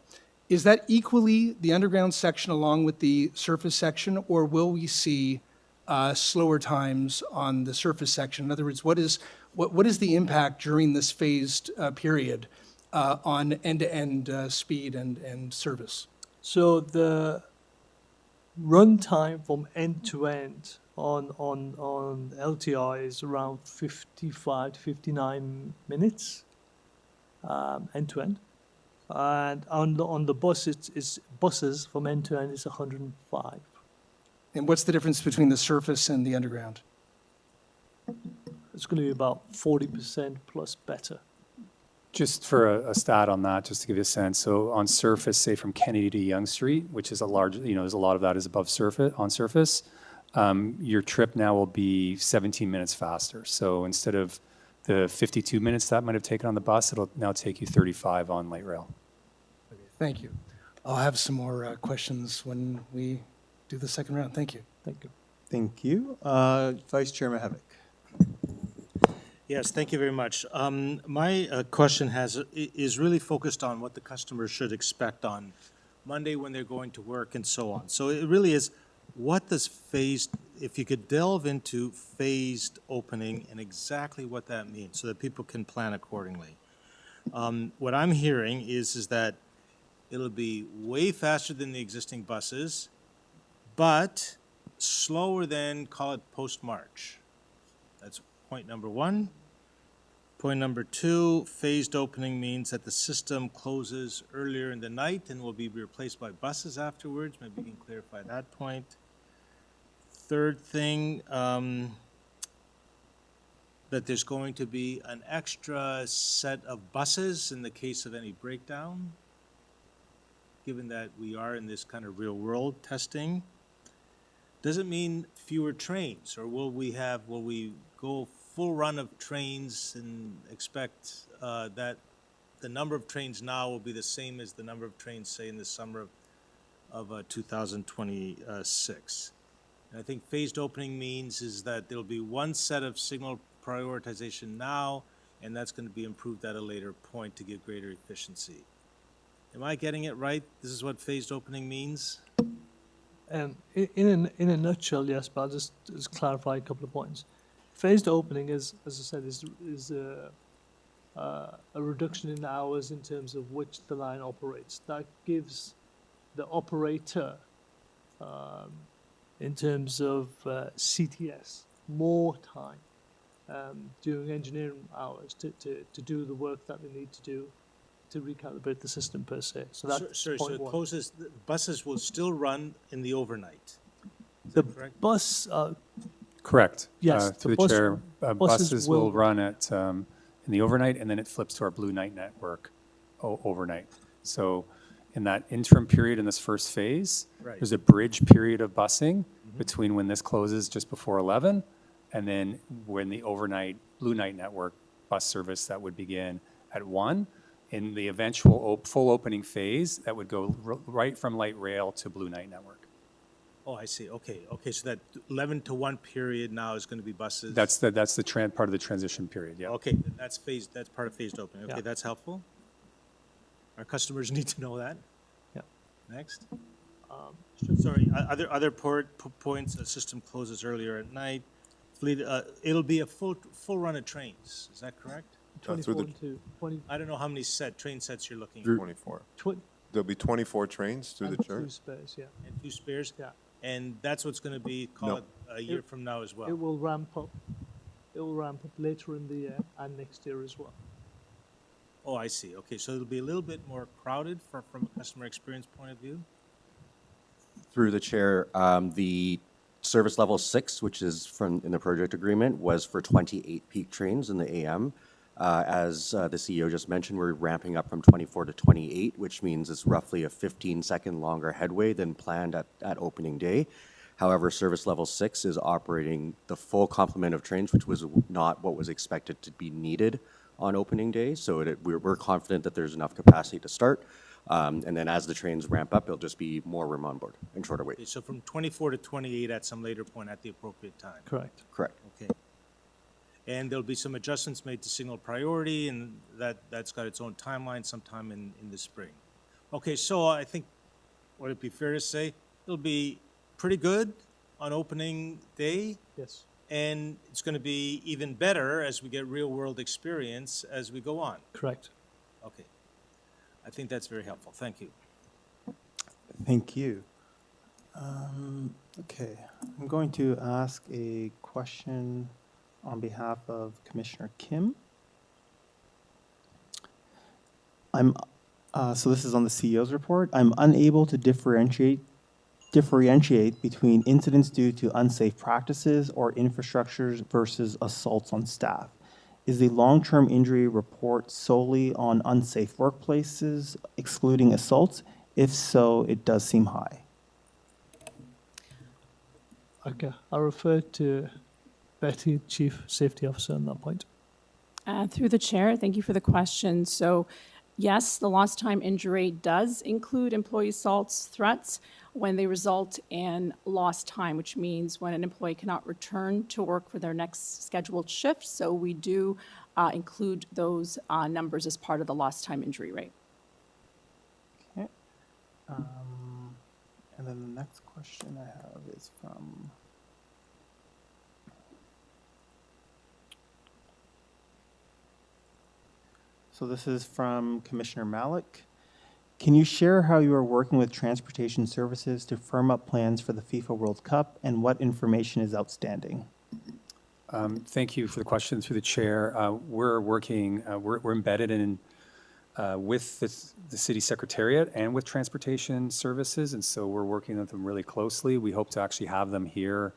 is that equally the underground section along with the surface section, or will we see slower times on the surface section? In other words, what is the impact during this phased period on end-to-end speed and service? So the run time from end to end on LTI is around 55 to 59 minutes. End to end, and on the bus, it's buses from end to end is 105. And what's the difference between the surface and the underground? It's going to be about 40% plus better. Just for a stat on that, just to give you a sense. So on surface, say from Kennedy to Yonge Street, which is a large, there's a lot of that is above surface, on surface, your trip now will be 17 minutes faster. So instead of the 52 minutes that might have taken on the bus, it'll now take you 35 on light rail. Okay, thank you. I'll have some more questions when we do the second round. Thank you. Thank you. Thank you. Vice Chairman Havoc. Yes, thank you very much. My question is really focused on what the customer should expect on Monday when they're going to work and so on. So it really is, what does phased, if you could delve into phased opening and exactly what that means so that people can plan accordingly. What I'm hearing is that it'll be way faster than the existing buses, but slower than, call it post-March. point number 1. Point number 2, phased opening means that the system closes earlier in the night and will be replaced by buses afterwards. Maybe you can clarify that point. Third thing, that there's going to be an extra set of buses in the case of any breakdown, given that we are in this kind of real-world testing. Does it mean fewer trains, or will we go full run of trains and expect that the number of trains now will be the same as the number of trains, say, in the summer of 2026? And I think phased opening means is that there'll be one set of signal prioritization now, and that's going to be improved at a later point to give greater efficiency. Am I getting it right? This is what phased opening means? In a nutshell, yes, but I'll just clarify a couple of points. Phased opening is, as I said, is a reduction in hours in terms of which the line operates. That gives the operator, in terms of CTS, more time during engineering hours to do the work that they need to do to recalibrate the system per se. So that's Sorry, so point it one. closes, the buses will still run in the overnight? Is The that correct? bus, Correct. Yes, Through the the bus- chair, buses buses will- will run at, in the overnight, and then it flips to our Blue Night network overnight. So in that interim period in this first phase, Right. there's a bridge period of busing between when this closes just before 11, and then when the overnight Blue Night network bus service that would begin at 1. In the eventual full opening phase, that would go right from light rail to Blue Night network. Oh, I see, okay, so that 11 to 1 period now is going to be buses? That's the part of the transition period, yeah. Okay, that's part of phased opening, okay, Yeah. that's helpful. Our customers need to know that. Yeah. Next. Sorry, other points, the system closes earlier at night. Fleet, it'll be a full run of trains, is that correct? 24 to 20, I don't know how many train sets you're looking at. 24. 20 There'll be 24 trains through the and church. 2 spares, yeah. And 2 spares? Yeah. And that's what's going to be, call No. it, a year from now as well? It will ramp up. It will ramp up later in the year and next year as well. Oh, I see, okay, so it'll be a little bit more crowded from a customer experience point of view? Through the chair, the service level 6, which is in the project agreement, was for 28 peak trains in the AM. As the CEO just mentioned, we're ramping up from 24 to 28, which means it's roughly a 15-second longer headway than planned at opening day. However, service level 6 is operating the full complement of trains, which was not what was expected to be needed on opening day. So we're confident that there's enough capacity to start. And then as the trains ramp up, it'll just be more room on board and shorter wait. Okay, so from 24 to 28 at some later point at the appropriate time? Correct. Correct. Okay. And there'll be some adjustments made to signal priority, and that's got its own timeline sometime in the spring. Okay, so I think, would it be fair to say, it'll be pretty good on opening day, Yes. and it's going to be even better as we get real-world experience as we go on? Correct. Okay. I think that's very helpful. Thank you. Thank you. Okay, I'm going to ask a question on behalf of Commissioner Kim. So this is on the CEO's report. I'm unable to differentiate between incidents due to unsafe practices or infrastructures versus assaults on staff. Is the long-term injury report solely on unsafe workplaces, excluding assaults? If so, it does seem high. Okay. I'll refer to Betty, Chief Safety Officer, on that point. Through the chair, thank you for the question. So yes, the lost time injury does include employee assaults, threats when they result in lost time, which means when an employee cannot return to work for their next scheduled shift. So we do include those numbers as part of the lost time injury rate. Okay. And then the next question I have is from So this is from Commissioner Malik. Can you share how you are working with transportation services to firm up plans for the FIFA World Cup and what information is outstanding? Thank you for the question through the chair. We're working, we're embedded in, with the city secretariat and with transportation services, and so we're working with them really closely. We hope to actually have them here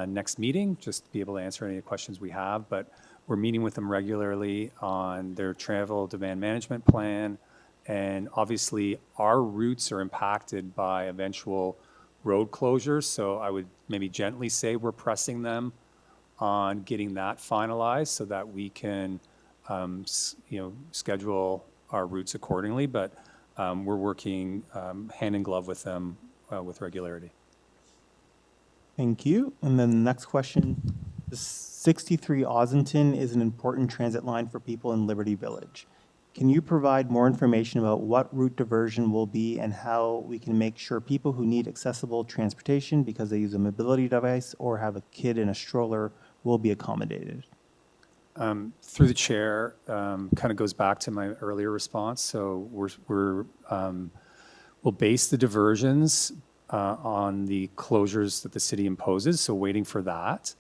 next meeting, just to be able to answer any questions we have, but we're meeting with them regularly on their travel demand management plan, and obviously, our routes are impacted by eventual road closures, so I would maybe gently say we're pressing them on getting that finalized so that we can, schedule our routes accordingly. But we're working hand in glove with them with regularity. Thank you. And then the next question, the 63 Ossington is an important transit line for people in Liberty Village. Can you provide more information about what route diversion will be and how we can make sure people who need accessible transportation because they use a mobility device or have a kid in a stroller will be accommodated? Through the chair, kind of goes back to my earlier response. So we'll base the diversions on the closures that the city imposes, so waiting for that.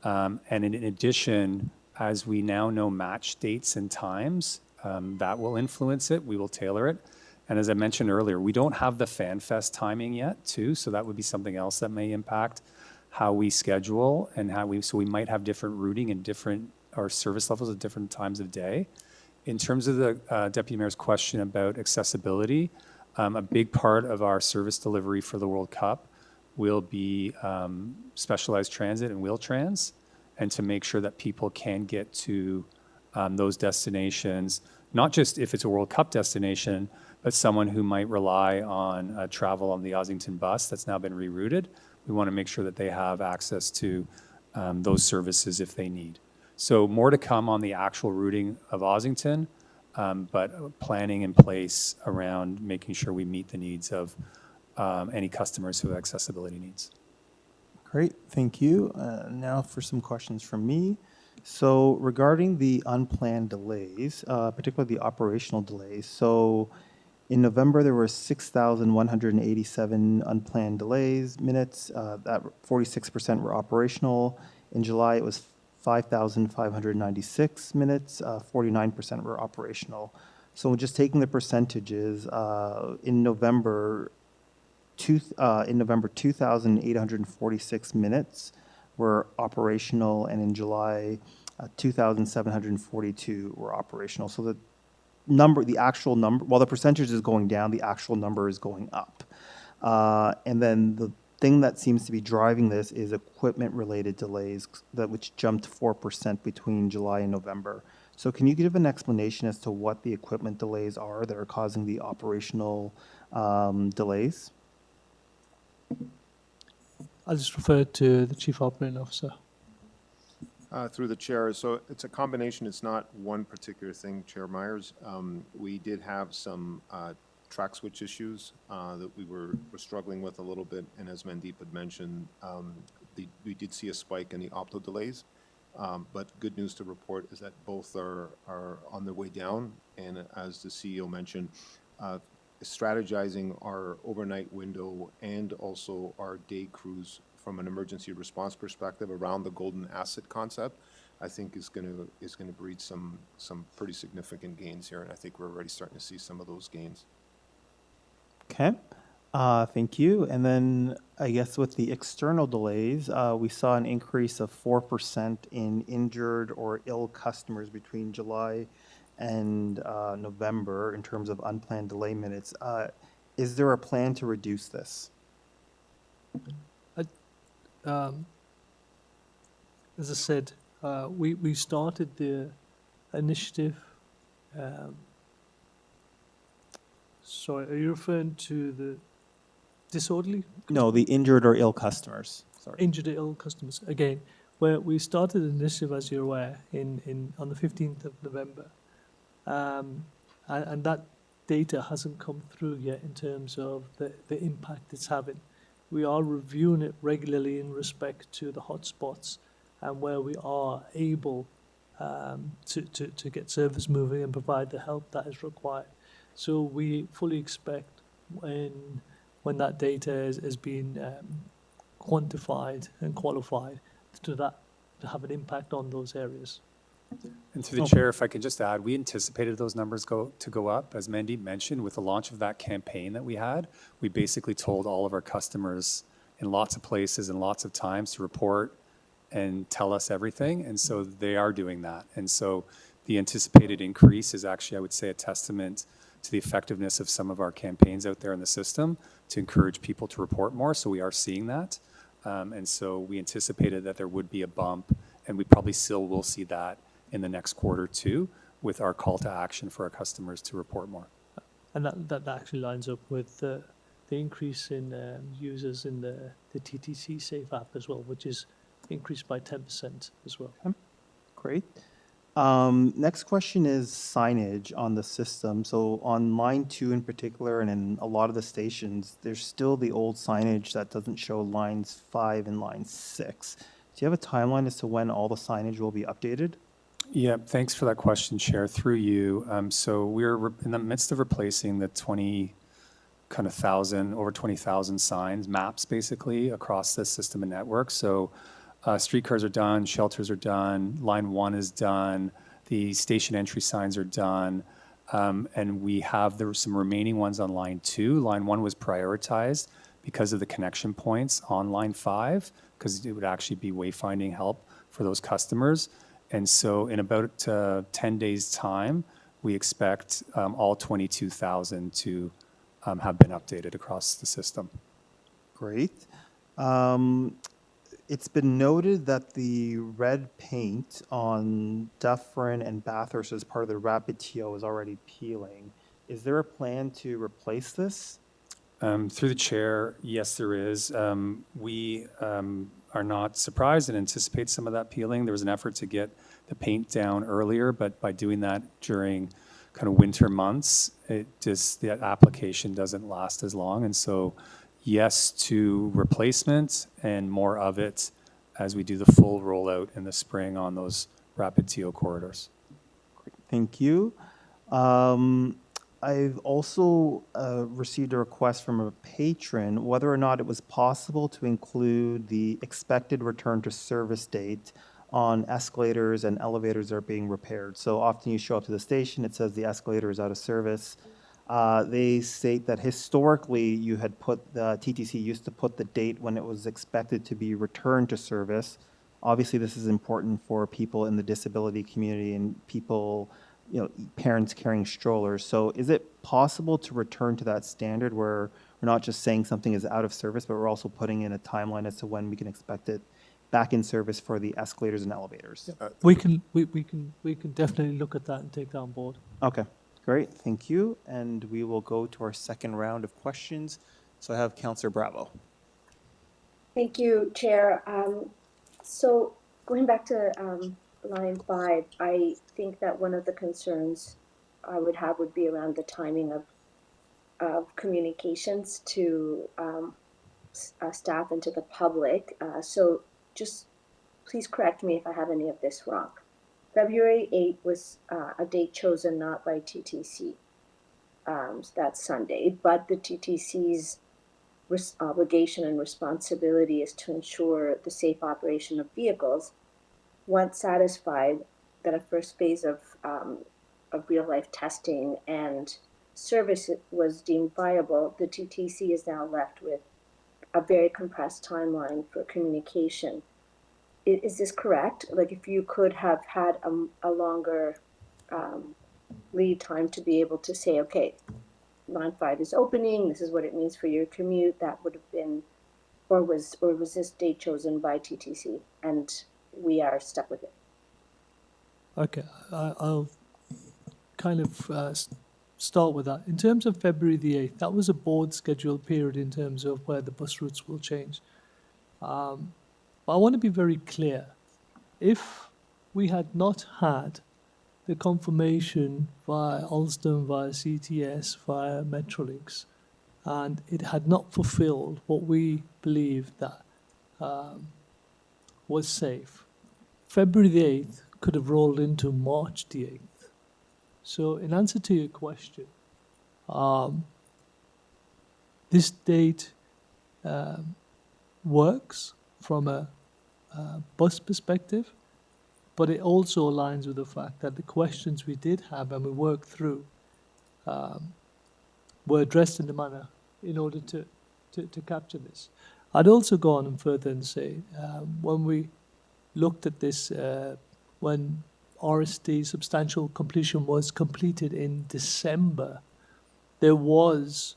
And in addition, as we now know match dates and times, that will influence it. We will tailor it. And as I mentioned earlier, we don't have the FanFest timing yet, too, so that would be something else that may impact how we schedule and so we might have different routing and different, our service levels at different times of day. In terms of the Deputy Mayor's question about accessibility, a big part of our service delivery for the World Cup will be specialized transit and Wheel-Trans, and to make sure that people can get to those destinations, not just if it's a World Cup destination, but someone who might rely on travel on the Ossington bus that's now been rerouted. We want to make sure that they have access to those services if they need. So more to come on the actual routing of Ossington, but planning in place around making sure we meet the needs of any customers who have accessibility needs. Great, thank you. Now for some questions from me. So regarding the unplanned delays, particularly the operational delays, so in November, there were 6,187 unplanned delays minutes. That 46% were operational. In July, it was 5,596 minutes. 49% were operational. So just taking the percentages, in November, 2,846 minutes were operational, and in July, 2,742 were operational. So the actual number, while the percentage is going down, the actual number is going up. And then the thing that seems to be driving this is equipment-related delays, which jumped 4% between July and November. So can you give an explanation as to what the equipment delays are that are causing the operational delays? I'll just refer to the Chief Operating Officer. Through the chair, so it's a combination, it's not one particular thing, Chair Myers. We did have some track switch issues that we were struggling with a little bit, and as Mandeep had mentioned, we did see a spike in the opto delays, but good news to report is that both are on their way down, and as the CEO mentioned, strategizing our overnight window and also our day crews from an emergency response perspective around the golden asset concept, I think is going to breed some pretty significant gains here, and I think we're already starting to see some of those gains. Okay, thank you. And then I guess with the external delays, we saw an increase of 4% in injured or ill customers between July and November in terms of unplanned delay minutes. Is there a plan to reduce this? As I said, we started the initiative. Sorry, are you referring to the disorderly? No, the injured or ill customers. Sorry. Injured or ill customers. Again, where we started an initiative, as you're aware, on the 15th of November. And that data hasn't come through yet in terms of the impact it's having. We are reviewing it regularly in respect to the hotspots and where we are able to get service moving and provide the help that is required. So we fully expect when that data is being quantified and qualified to to have an impact on those areas. And through the chair, if I could just add, we anticipated those numbers to go up. As Mandeep mentioned, with the launch of that campaign that we had, we basically told all of our customers in lots of places and lots of times to report and tell us everything. And so they are doing that. And so the anticipated increase is actually, I would say, a testament to the effectiveness of some of our campaigns out there in the system to encourage people to report more. So we are seeing that. And so we anticipated that there would be a bump, and we probably still will see that in the next quarter too, with our call to action for our customers to report more. And that actually lines up with the increase in users in the TTC Safe app as well, which is increased by 10% as well. Great. Next question is signage on the system. So on line 2 in particular, and in a lot of the stations, there's still the old signage that doesn't show lines 5 and line 6. Do you have a timeline as to when all the signage will be updated? Yeah, thanks for that question, Chair. Through you. So we're in the midst of replacing the over 20,000 signs, maps basically across the system and network. So streetcars are done, shelters are done, line 1 is done, the station entry signs are done, and there were some remaining ones on line 2. Line 1 was prioritized because of the connection points on line 5, because it would actually be wayfinding help for those customers. And so in about 10 days' time, we expect all 22,000 to have been updated across the system. Great. It's been noted that the red paint on Dufferin and Bathurst as part of the rapid TO is already peeling. Is there a plan to replace this? Through the chair, yes, there is. We are not surprised and anticipate some of that peeling. There was an effort to get the paint down earlier, but by doing that during kind of winter months, the application doesn't last as long. And so yes to replacement and more of it as we do the full rollout in the spring on those rapid TO corridors. Thank you. I've also received a request from a patron whether or not it was possible to include the expected return to service date on escalators and elevators that are being repaired. So often you show up to the station, it says the escalator is out of service. They state that historically you had the TTC used to put the date when it was expected to be returned to service. Obviously, this is important for people in the disability community and people, parents carrying strollers. So is it possible to return to that standard where we're not just saying something is out of service, but we're also putting in a timeline as to when we can expect it back in service for the escalators and elevators? We can definitely look at that and take that on board. Okay, great, thank you. And we will go to our second round of questions. So I have Councillor Bravo. Thank you, Chair. So going back to line 5, I think that one of the concerns I would have would be around the timing of communications to staff and to the public. So just please correct me if I have any of this wrong. February 8th was a date chosen not by TTC. So that's Sunday, but the TTC's obligation and responsibility is to ensure the safe operation of vehicles. Once satisfied that a first phase of real-life testing and service was deemed viable, the TTC is now left with a very compressed timeline for communication. Is this correct? Like, if you could have had a longer lead time to be able to say, okay, line 5 is opening, this is what it means for your commute, that would have been, or was this date chosen by TTC and we are stuck with it? Okay, I'll kind of start with that. In terms of February the 8th, that was a board scheduled period in terms of where the bus routes will change. But I want to be very clear. If we had not had the confirmation via Ulster, via CTS, via Metrolinx, and it had not fulfilled what we believed that was safe, February the 8th could have rolled into March the 8th. So in answer to your question, this date works from a bus perspective, but it also aligns with the fact that the questions we did have and we worked through were addressed in the manner in order to capture this. I'd also go on and further and say, when we looked at this, when RSD substantial completion was completed in December, there was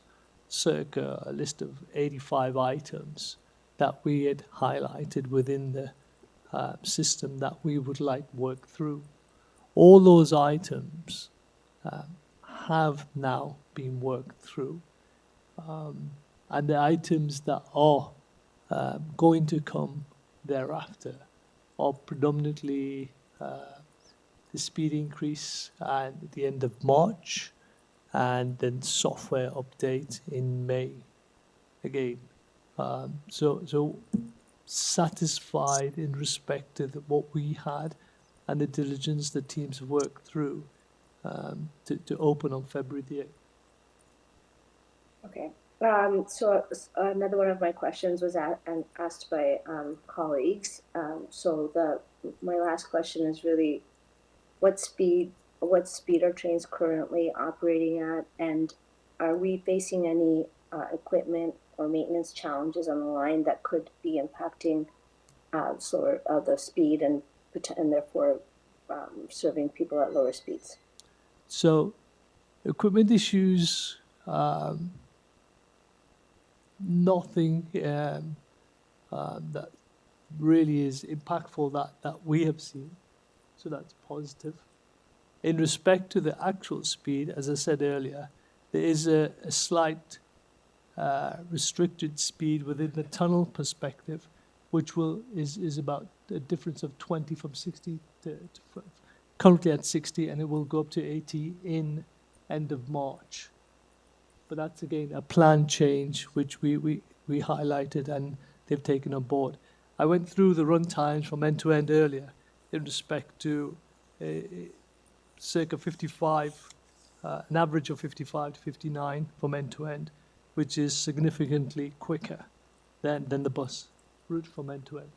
circa a list of 85 items that we had highlighted within the system that we would like work through. All those items have now been worked through. And the items that are going to come thereafter are predominantly the speed increase at the end of March, and then software update in May. Again, so satisfied in respect to what we had and the diligence the teams worked through to open on February the 8th. Okay. So another one of my questions was asked by colleagues. My last question is really, what speed are trains currently operating at, and are we facing any equipment or maintenance challenges on the line that could be impacting the speed and therefore serving people at lower speeds? So, equipment issues, nothing that really is impactful that we have seen. So that's positive. In respect to the actual speed, as I said earlier, there is a slight restricted speed within the tunnel perspective, which is about a difference of 20 from 60 to currently at 60, and it will go up to 80 in end of March. But that's again a planned change which we highlighted and they've taken on board. I went through the run times from end to end earlier in respect to circa 55, an average of 55 to 59 from end to end, which is significantly quicker than the bus route from end to end.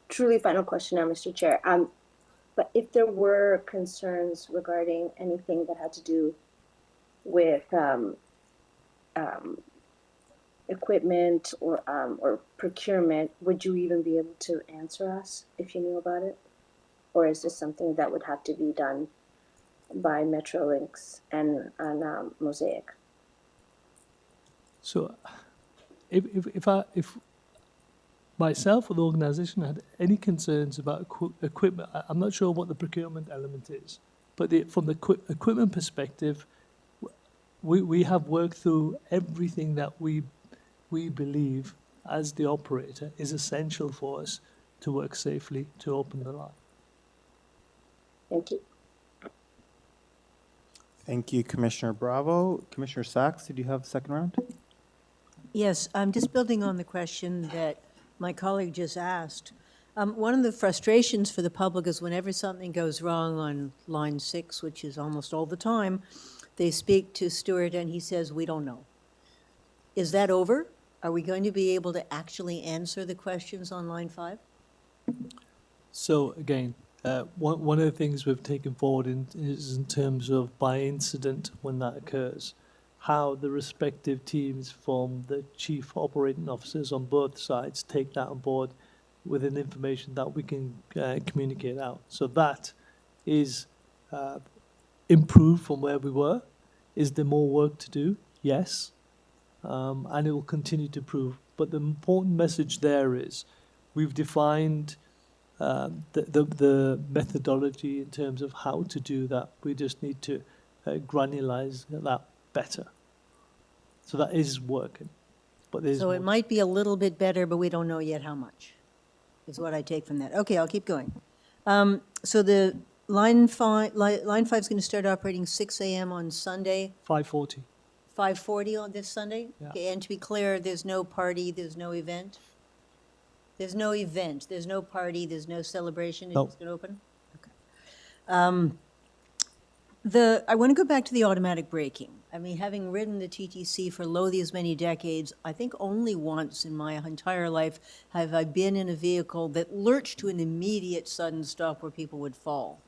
Truly final question now, Mr. Chair. But if there were concerns regarding anything that had to do with equipment or procurement, would you even be able to answer us if you knew about it? Or is this something that would have to be done by Metrolinx and Mosaic? So, if myself or the organisation had any concerns about equipment, I'm not sure what the procurement element is, but from the equipment perspective, we have worked through everything that we believe as the operator is essential for us to work safely to open the line. Thank you. Thank you, Commissioner Bravo. Commissioner Sachs, did you have a second round? Yes, I'm just building on the question that my colleague just asked. One of the frustrations for the public is whenever something goes wrong on line 6, which is almost all the time, they speak to Stuart and he says, we don't know. Is that over? Are we going to be able to actually answer the questions on line 5? So again, one of the things we've taken forward is in terms of by incident when that occurs, how the respective teams from the chief operating officers on both sides take that on board within information that we can communicate out. So that is improved from where we were. Is there more work to do? Yes. And it will continue to improve. But the important message there is we've defined the methodology in terms of how to do that. We just need to granularize that better. So that is working. But there's So it more. might be a little bit better, but we don't know yet how much, is what I take from that. Okay, I'll keep going. So the line 5 is going to start operating 6 a.m. on Sunday, 5:40. 5:40 on this Sunday? Yeah. Okay, and to be clear, there's no party, there's no event? There's no event, there's no party, there's no celebration, it's No. just going to open? Okay. I want to go back to the automatic braking. I mean, having ridden the TTC for lo these many decades, I think only once in my entire life have I been in a vehicle that lurched to an immediate sudden stop where people would fall.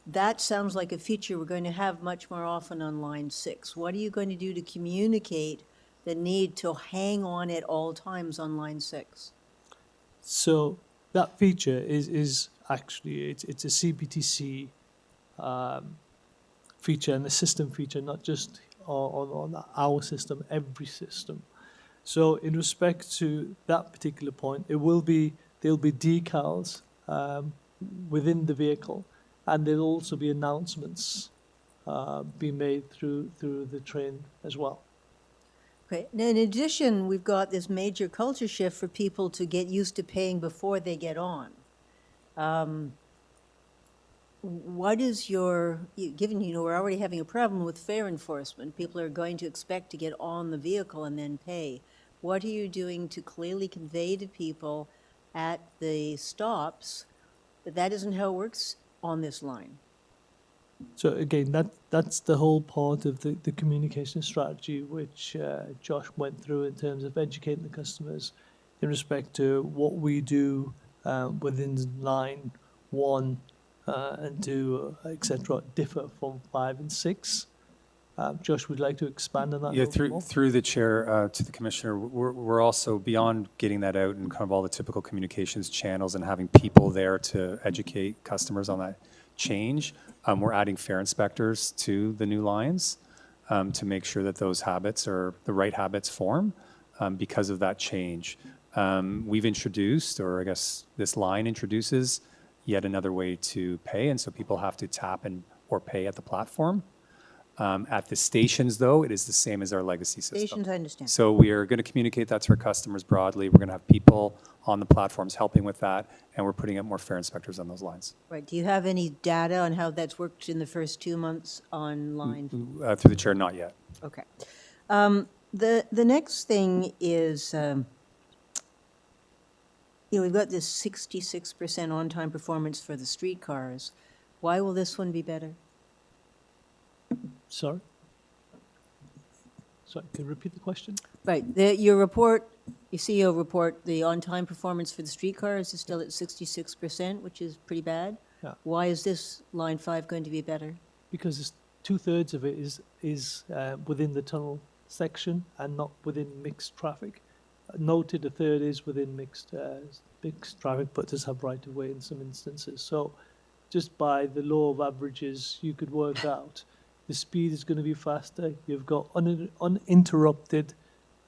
That sounds like a feature we're going to have much more often on line 6. What are you going to do to communicate the need to hang on at all times on line 6? So that feature is actually, it's a CBTC feature and a system feature, not just on our system, every system. So in respect to that particular point, there'll be decals within the vehicle, and there'll also be announcements being made through the train as well. Okay. Now, in addition, we've got this major culture shift for people to get used to paying before they get on. What is given we're already having a problem with fare enforcement, people are going to expect to get on the vehicle and then pay. What are you doing to clearly convey to people at the stops that isn't how it works on this line? So again, that's the whole part of the communication strategy, which Josh went through in terms of educating the customers in respect to what we do within line 1 and 2, etc., differ from 5 and 6. Josh, would you like to expand on that? Yeah, a little more? through the chair to the commissioner, we're also beyond getting that out and kind of all the typical communications channels and having people there to educate customers on that change. We're adding fare inspectors to the new lines to make sure that those habits are the right habits form because of that change. We've introduced, or I guess this line introduces, yet another way to pay, and so people have to tap or pay at the platform. At the stations, though, it is the same as our legacy system. Stations, I understand. So we are going to communicate that to our customers broadly. We're going to have people on the platforms helping with that, and we're putting up more fare inspectors on those lines. Right. Do you have any data on how that's worked in the first 2 months online? Through the chair, not yet. Okay. The next thing is, we've got this 66% on-time performance for the streetcars. Why will this one be better? Sorry, can you repeat the question? Right. Your report, your CEO report, the on-time performance for the streetcars is still at 66%, which is pretty bad. Yeah. Why is this line 5 going to be better? Because 2/3 of it is within the tunnel section and not within mixed traffic. Noted, a third is within mixed traffic, but does have right of way in some instances. So, just by the law of averages, you could work out the speed is going to be faster. You've got uninterrupted,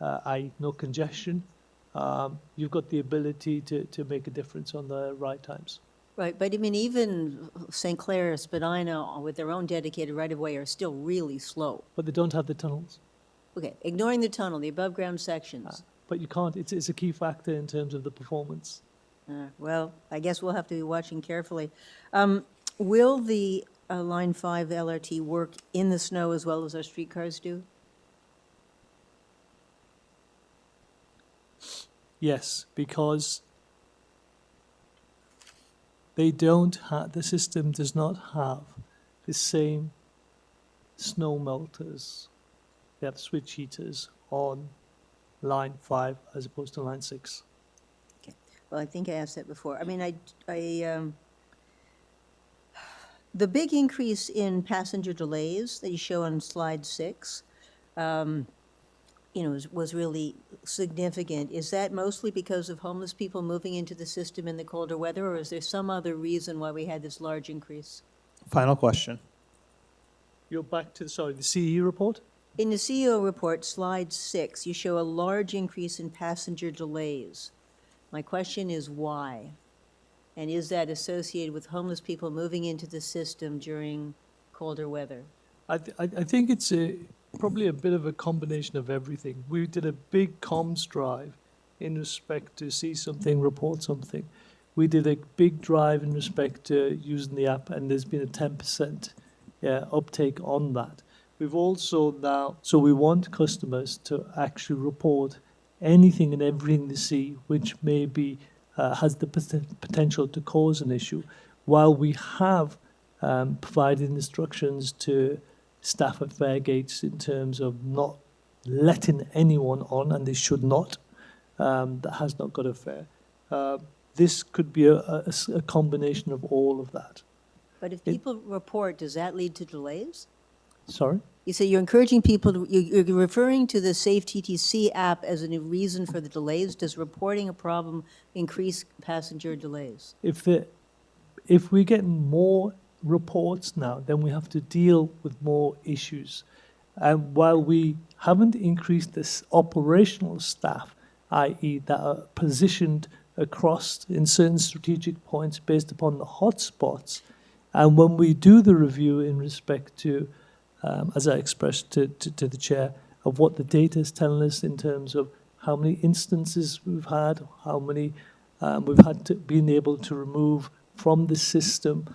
i.e., no congestion. You've got the ability to make a difference on the right times. Right, but I mean, even St. Clair, Spadina, with their own dedicated right-of-way, are still really slow. But they don't have the tunnels. Okay, ignoring the tunnel, the above-ground sections. But you can't. It's a key factor in terms of the performance. Well, I guess we'll have to be watching carefully. Will the Line 5 LRT work in the snow as well as our streetcars do? Yes, because they don't have, the system does not have the same snow melters, they have switch heaters on line 5 as opposed to line 6. Okay. Well, I think I asked that before. I mean, the big increase in passenger delays that you show on slide 6, was really significant. Is that mostly because of homeless people moving into the system in the colder weather, or is there some other reason why we had this large increase? Final question. You're back to, the CE report? In the CEO report, slide 6, you show a large increase in passenger delays. My question is why? And is that associated with homeless people moving into the system during colder weather? I think it's probably a bit of a combination of everything. We did a big comms drive in respect to see something, report something. We did a big drive in respect to using the app, and there's been a 10% uptake on that. We've also now, so we want customers to actually report anything and everything they see which maybe has the potential to cause an issue. While we have providing instructions to staff at fare gates in terms of not letting anyone on, and they should not, that has not got a fare. This could be a combination of all of that. But if people report, does that lead to delays? Sorry? You say you're encouraging people, you're referring to the Safe TTC app as a reason for the delays. Does reporting a problem increase passenger delays? If we get more reports now, then we have to deal with more issues. And while we haven't increased this operational staff, i.e. that are positioned across in certain strategic points based upon the hotspots, and when we do the review in respect to, as I expressed to the chair, of what the data is telling us in terms of how many instances we've had, how many we've had to been able to remove from the system.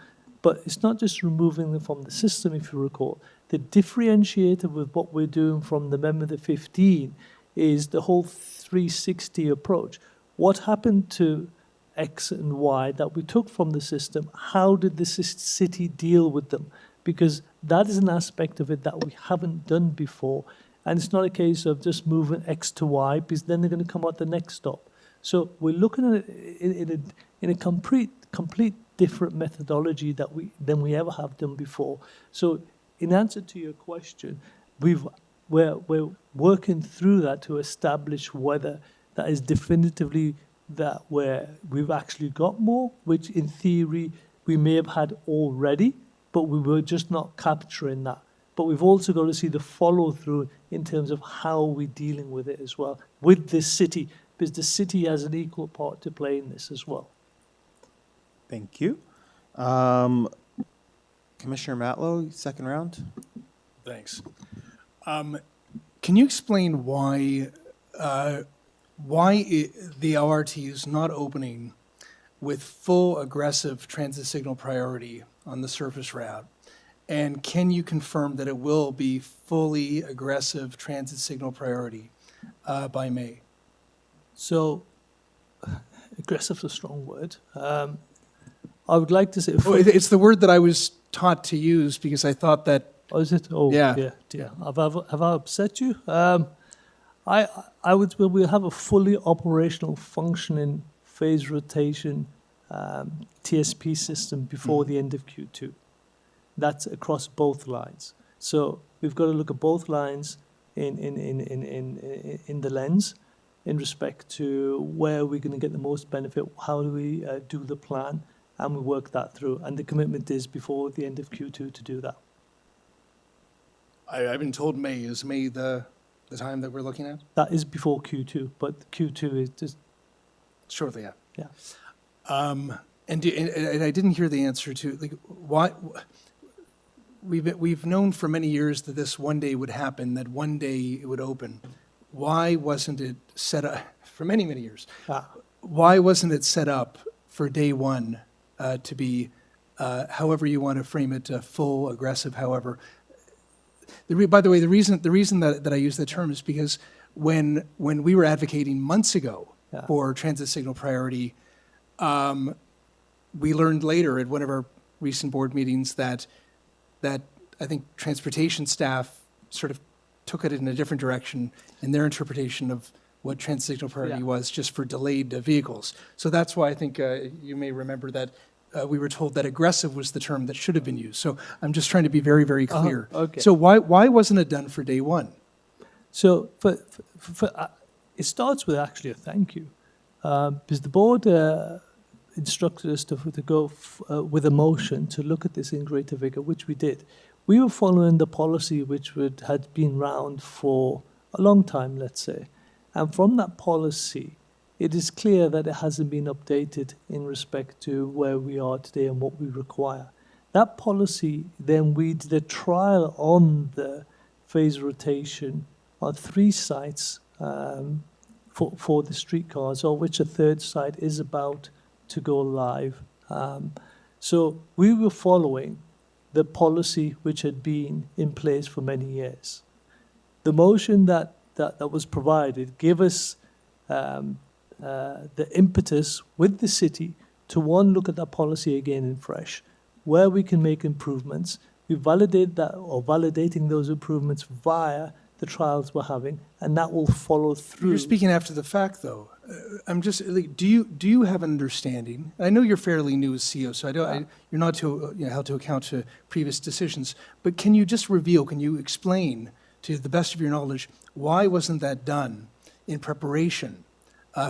But it's not just removing them from the system, if you recall. The differentiator with what we're doing from the Memo the 15 is the whole 360 approach. What happened to X and Y that we took from the system? How did the city deal with them? Because that is an aspect of it that we haven't done before. And it's not a case of just moving X to Y, because then they're going to come out the next stop. So we're looking at it in a complete different methodology than we ever have done before. So in answer to your question, we're working through that to establish whether that is definitively that where we've actually got more, which in theory we may have had already, but we were just not capturing that. But we've also got to see the follow through in terms of how we're dealing with it as well, with this city, because the city has an equal part to play in this as well. Thank you. Commissioner Matlow, second round. Thanks. Can you explain why the ORT is not opening with full aggressive transit signal priority on the surface route? And can you confirm that it will be fully aggressive transit signal priority by May? So, aggressive is a strong word. I would like to say... It's the word that I was taught to use because I thought that... Oh, is it? Oh, Yeah. yeah. Have I upset you? We'll have a fully operational functioning phase rotation TSP system before the end of Q2. That's across both lines. So we've got to look at both lines in the lens in respect to where we're going to get the most benefit, how do we do the plan, and we work that through. And the commitment is before the end of Q2 to do that. I've been told May. Is May the time that we're looking at? That is before Q2, but Q2 is just... Shortly, yeah. Yeah. And I didn't hear the answer to, like, why... We've known for many years that this one day would happen, that one day it would open. Why wasn't it set up, for many, many years, why wasn't it set up for day one to be, however you want to frame it, full, aggressive, however? By the way, the reason that I use that term is because when we were advocating months ago for transit signal priority, we learned later at one of our recent board meetings that I think transportation staff sort of took it in a different direction in their interpretation of what transit signal priority was just for delayed vehicles. So that's why I think you may remember that we were told that aggressive was the term that should have been used. So I'm just trying to be very, very clear. Okay. So why wasn't it done for day one? So it starts with actually a thank you, because the board instructed us to go with a motion to look at this in greater vigor, which we did. We were following the policy which had been around for a long time, let's say. And from that policy, it is clear that it hasn't been updated in respect to where we are today and what we require. That policy, then we did a trial on the phase rotation on 3 sites for the streetcars, of which a 3rd site is about to go live. So we were following the policy which had been in place for many years. The motion that was provided gave us the impetus with the city to, one, look at that policy again in fresh. where we can make improvements. We validate that or validating those improvements via the trials we're having, and that will follow through. You're speaking after the fact, though. I'm just, like, do you have an understanding? I know you're fairly new as CEO, so you're not held to account to previous decisions. But can you just reveal? Can you explain, to the best of your knowledge, why wasn't that done in preparation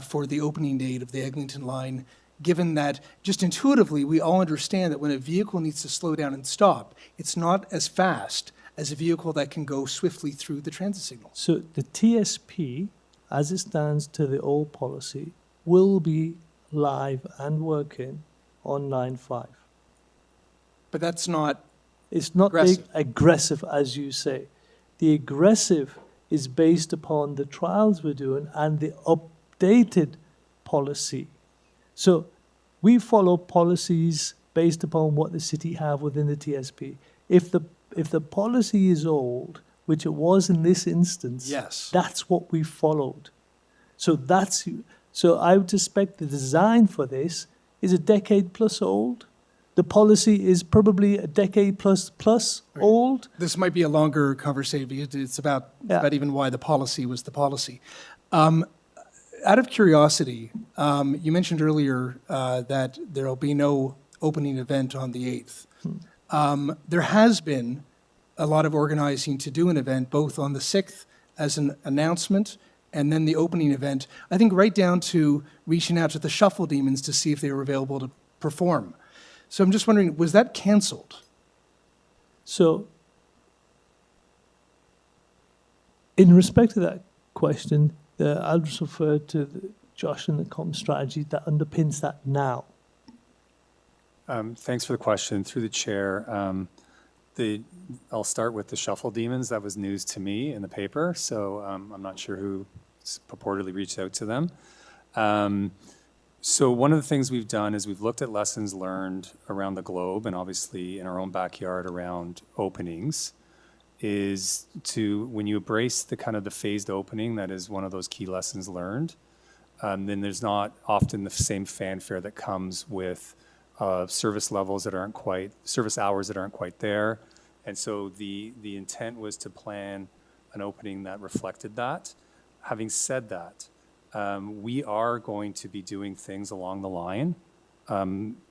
for the opening date of the Eglinton line? Given that, just intuitively, we all understand that when a vehicle needs to slow down and stop, it's not as fast as a vehicle that can go swiftly through the transit signal. So the TSP, as it stands to the old policy, will be live and working on line 5. But that's not, It's not Aggressive. aggressive, as you say. The aggressive is based upon the trials we're doing and the updated policy. So we follow policies based upon what the city have within the TSP. If the policy is old, which it was in this instance, yes. that's what we followed. So I would suspect the design for this is a decade plus old. The policy is probably a decade plus Right. old. This might be a longer conversation because it's about even why the policy was the policy. Out of curiosity, you mentioned earlier that there will be no opening event on the 8th. There has been a lot of organizing to do an event, both on the 6th as an announcement and then the opening event, I think right down to reaching out to the Shuffle Demons to see if they were available to perform. So I'm just wondering, was that canceled? So in respect to that question, I'll just refer to Josh and the comm strategy that underpins that now. Thanks for the question. Through the chair, I'll start with the Shuffle Demons. That was news to me in the paper, so I'm not sure who purportedly reached out to them. So one of the things we've done is we've looked at lessons learned around the globe and obviously in our own backyard around openings, is to, when you embrace the kind of the phased opening, that is one of those key lessons learned, then there's not often the same fanfare that comes with service levels that aren't quite, service hours that aren't quite there. And so the intent was to plan an opening that reflected that. Having said that, we are going to be doing things along the line,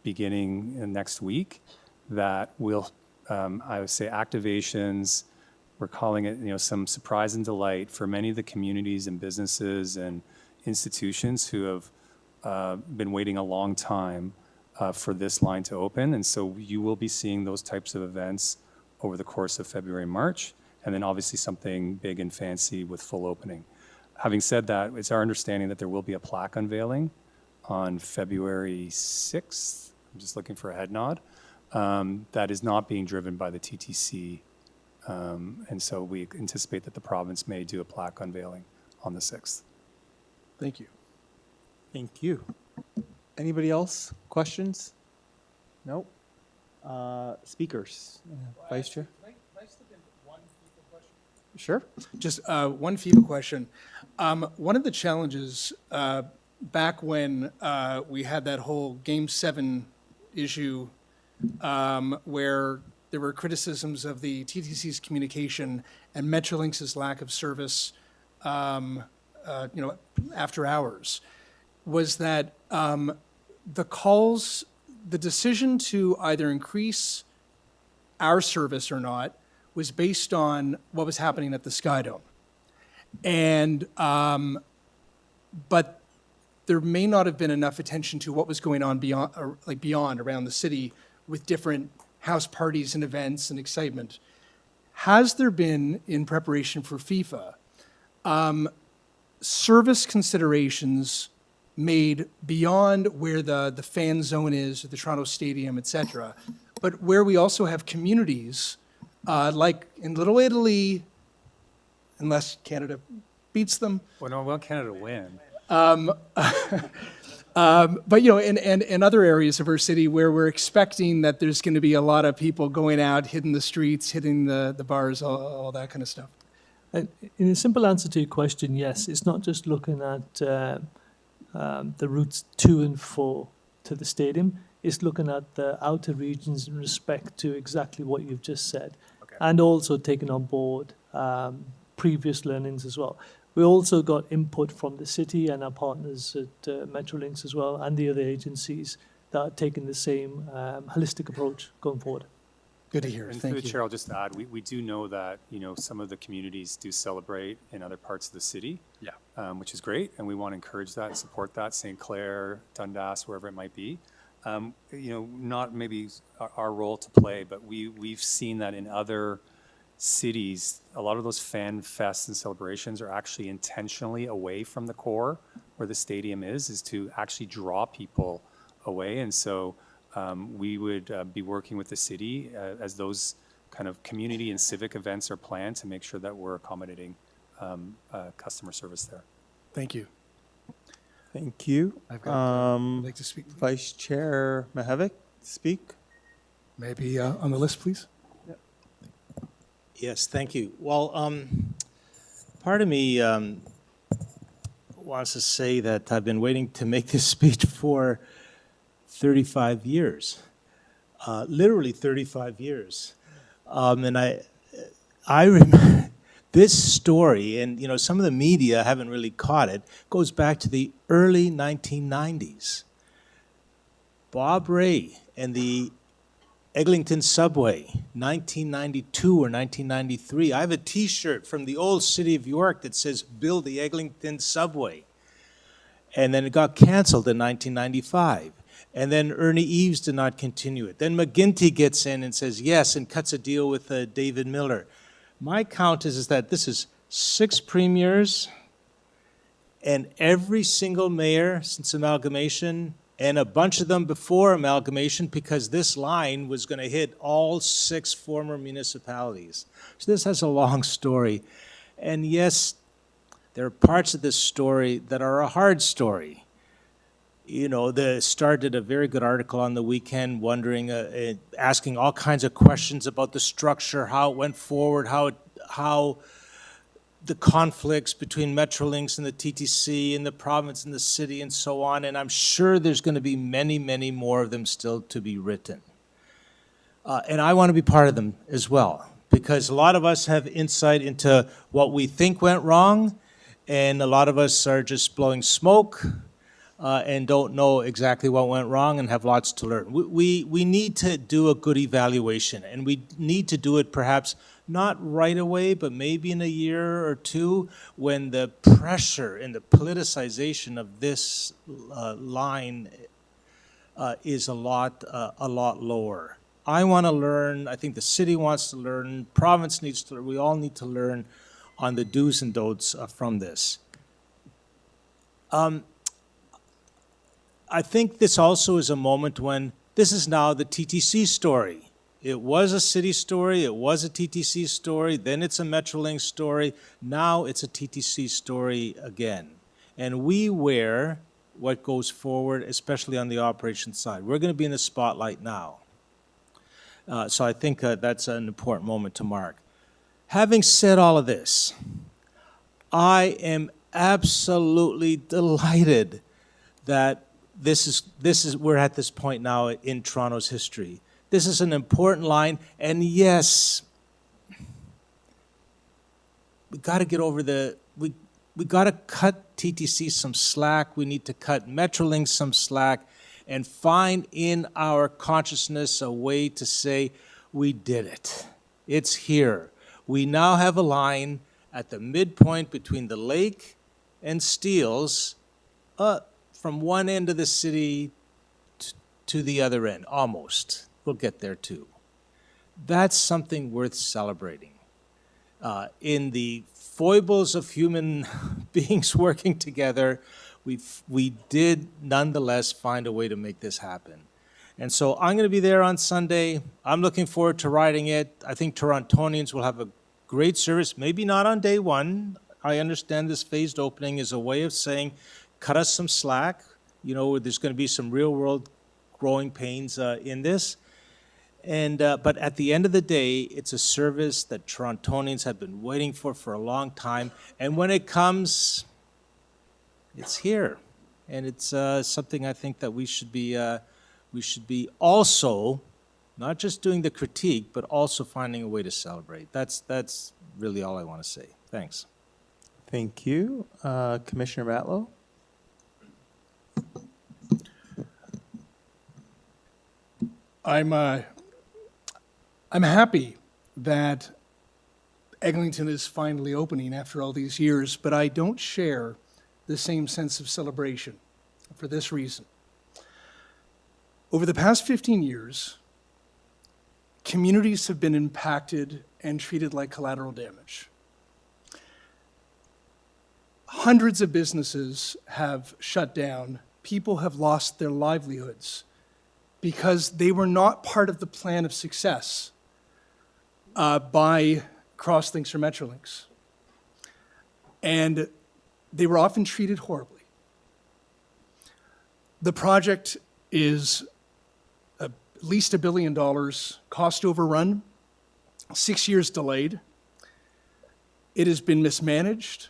beginning next week, that will, I would say, activations. We're calling it, some surprise and delight for many of the communities and businesses and institutions who have been waiting a long time for this line to open. And so you will be seeing those types of events over the course of February and March, and then obviously something big and fancy with full opening. Having said that, it's our understanding that there will be a plaque unveiling on February 6th. I'm just looking for a head nod. That is not being driven by the TTC. And so we anticipate that the province may do a plaque unveiling on the 6th. Thank you. Thank you. Anybody else? Questions? No? Speakers? Vice Chair? Sure. Just one FIBA question. One of the challenges back when we had that whole Game 7 issue where there were criticisms of the TTC's communication and Metrolinx's lack of service, after hours, was that the calls, the decision to either increase our service or not was based on what was happening at the Sky Dome. And, but there may not have been enough attention to what was going on beyond around the city with different house parties and events and excitement. Has there been, in preparation for FIFA, service considerations made beyond where the fan zone is, or the Toronto Stadium, et cetera, but where we also have communities like in Little Italy, unless Canada beats them. Well, no, well, Canada win. But, in other areas of our city where we're expecting that there's going to be a lot of people going out, hitting the streets, hitting the bars, all that kind of stuff. In a simple answer to your question, yes, it's not just looking at the routes to and fro to the stadium. is looking at the outer regions in respect to exactly what you've just said, Okay. and also taking on board previous learnings as well. We also got input from the city and our partners at Metrolinx as well, and the other agencies that are taking the same holistic approach going forward. Good to hear. And through Thank the you. chair, I'll just add, we do know that, some of the communities do celebrate in other parts of the city. Yeah. Which is great, and we want to encourage that and support that, St. Clair, Dundas, wherever it might be. Not maybe our role to play, but we've seen that in other cities, a lot of those fan fests and celebrations are actually intentionally away from the core where the stadium is to actually draw people away. And so we would be working with the city as those kind of community and civic events are planned to make sure that we're accommodating customer service there. Thank you. Thank you. I've got, I'd like to speak. Vice Chair Mahavik, speak. Maybe on the list, please. Yes, thank you. Well, part of me wants to say that I've been waiting to make this speech for 35 years, literally 35 years. And I remember this story, and some of the media haven't really caught it, goes back to the early 1990s. Bob Ray and the Eglinton subway, 1992 or 1993. I have a T-shirt from the old city of York that says, "Build the Eglinton subway." And then it got canceled in 1995. And then Ernie Eves did not continue it. Then McGuinty gets in and says yes and cuts a deal with David Miller. My count is that this is 6 premiers and every single mayor since amalgamation, and a bunch of them before amalgamation, because this line was going to hit all 6 former municipalities. So this has a long story. And yes, there are parts of this story that are a hard story. The Star did a very good article on the weekend, wondering, asking all kinds of questions about the structure, how it went forward, how the conflicts between Metrolinx and the TTC and the province and the city and so on. And I'm sure there's going to be many, many more of them still to be written. And I want to be part of them as well, because a lot of us have insight into what we think went wrong, and a lot of us are just blowing smoke and don't know exactly what went wrong and have lots to learn. We need to do a good evaluation, and we need to do it perhaps not right away, but maybe in a year or two, when the pressure and the politicization of this line is a lot lower. I want to learn. I think the city wants to learn. Province needs to learn. We all need to learn on the do's and don'ts from this. I think this also is a moment when this is now the TTC story. It was a city story, it was a TTC story, then it's a Metrolinx story, now it's a TTC story again. And we wear what goes forward, especially on the operations side. We're going to be in the spotlight now. So I think that's an important moment to mark. Having said all of this, I am absolutely delighted that we're at this point now in Toronto's history. This is an important line, and yes, we got to get over we got to cut TTC some slack. We need to cut Metrolinx some slack and find in our consciousness a way to say, we did it. It's here. We now have a line at the midpoint between the lake and Steeles, from one end of the city to the other end, almost. We'll get there too. That's something worth celebrating. In the foibles of human beings working together, we did nonetheless find a way to make this happen. And so I'm going to be there on Sunday. I'm looking forward to riding it. I think Torontonians will have a great service, maybe not on day one. I understand this phased opening is a way of saying, cut us some slack. There's going to be some real world growing pains in this. But at the end of the day, it's a service that Torontonians have been waiting for a long time. And when it comes, it's here. And it's something I think that we should be we should be also not just doing the critique, but also finding a way to celebrate. That's really all I want to say. Thanks. Thank you. Commissioner Ratlow? I'm happy that Eglinton is finally opening after all these years, but I don't share the same sense of celebration for this reason. Over the past 15 years, communities have been impacted and treated like collateral damage. Hundreds of businesses have shut down. People have lost their livelihoods because they were not part of the plan of success by Crosslinks or Metrolinks. And they were often treated horribly. The project is at least $1 billion, cost overrun, 6 years delayed. It has been mismanaged,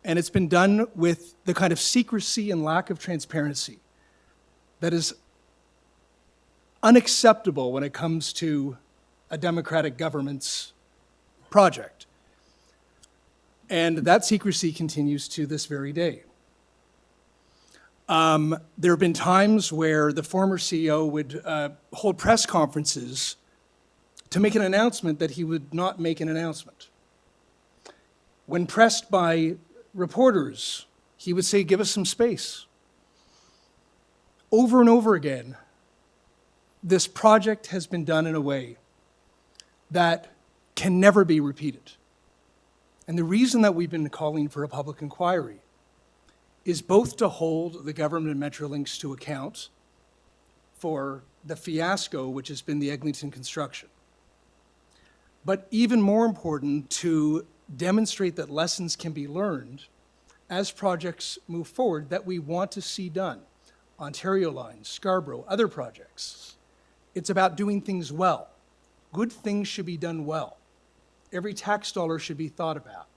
and it's been done with the kind of secrecy and lack of transparency that is unacceptable when it comes to a democratic government's project. And that secrecy continues to this very day. There have been times where the former CEO would hold press conferences to make an announcement that he would not make an announcement. When pressed by reporters, he would say, "Give us some space." Over and over again, this project has been done in a way that can never be repeated. And the reason that we've been calling for a public inquiry is both to hold the government and Metrolinx to account for the fiasco which has been the Eglinton construction, but even more important, to demonstrate that lessons can be learned as projects move forward that we want to see done. Ontario Line, Scarborough, other projects. It's about doing things well. Good things should be done well. Every tax dollar should be thought about.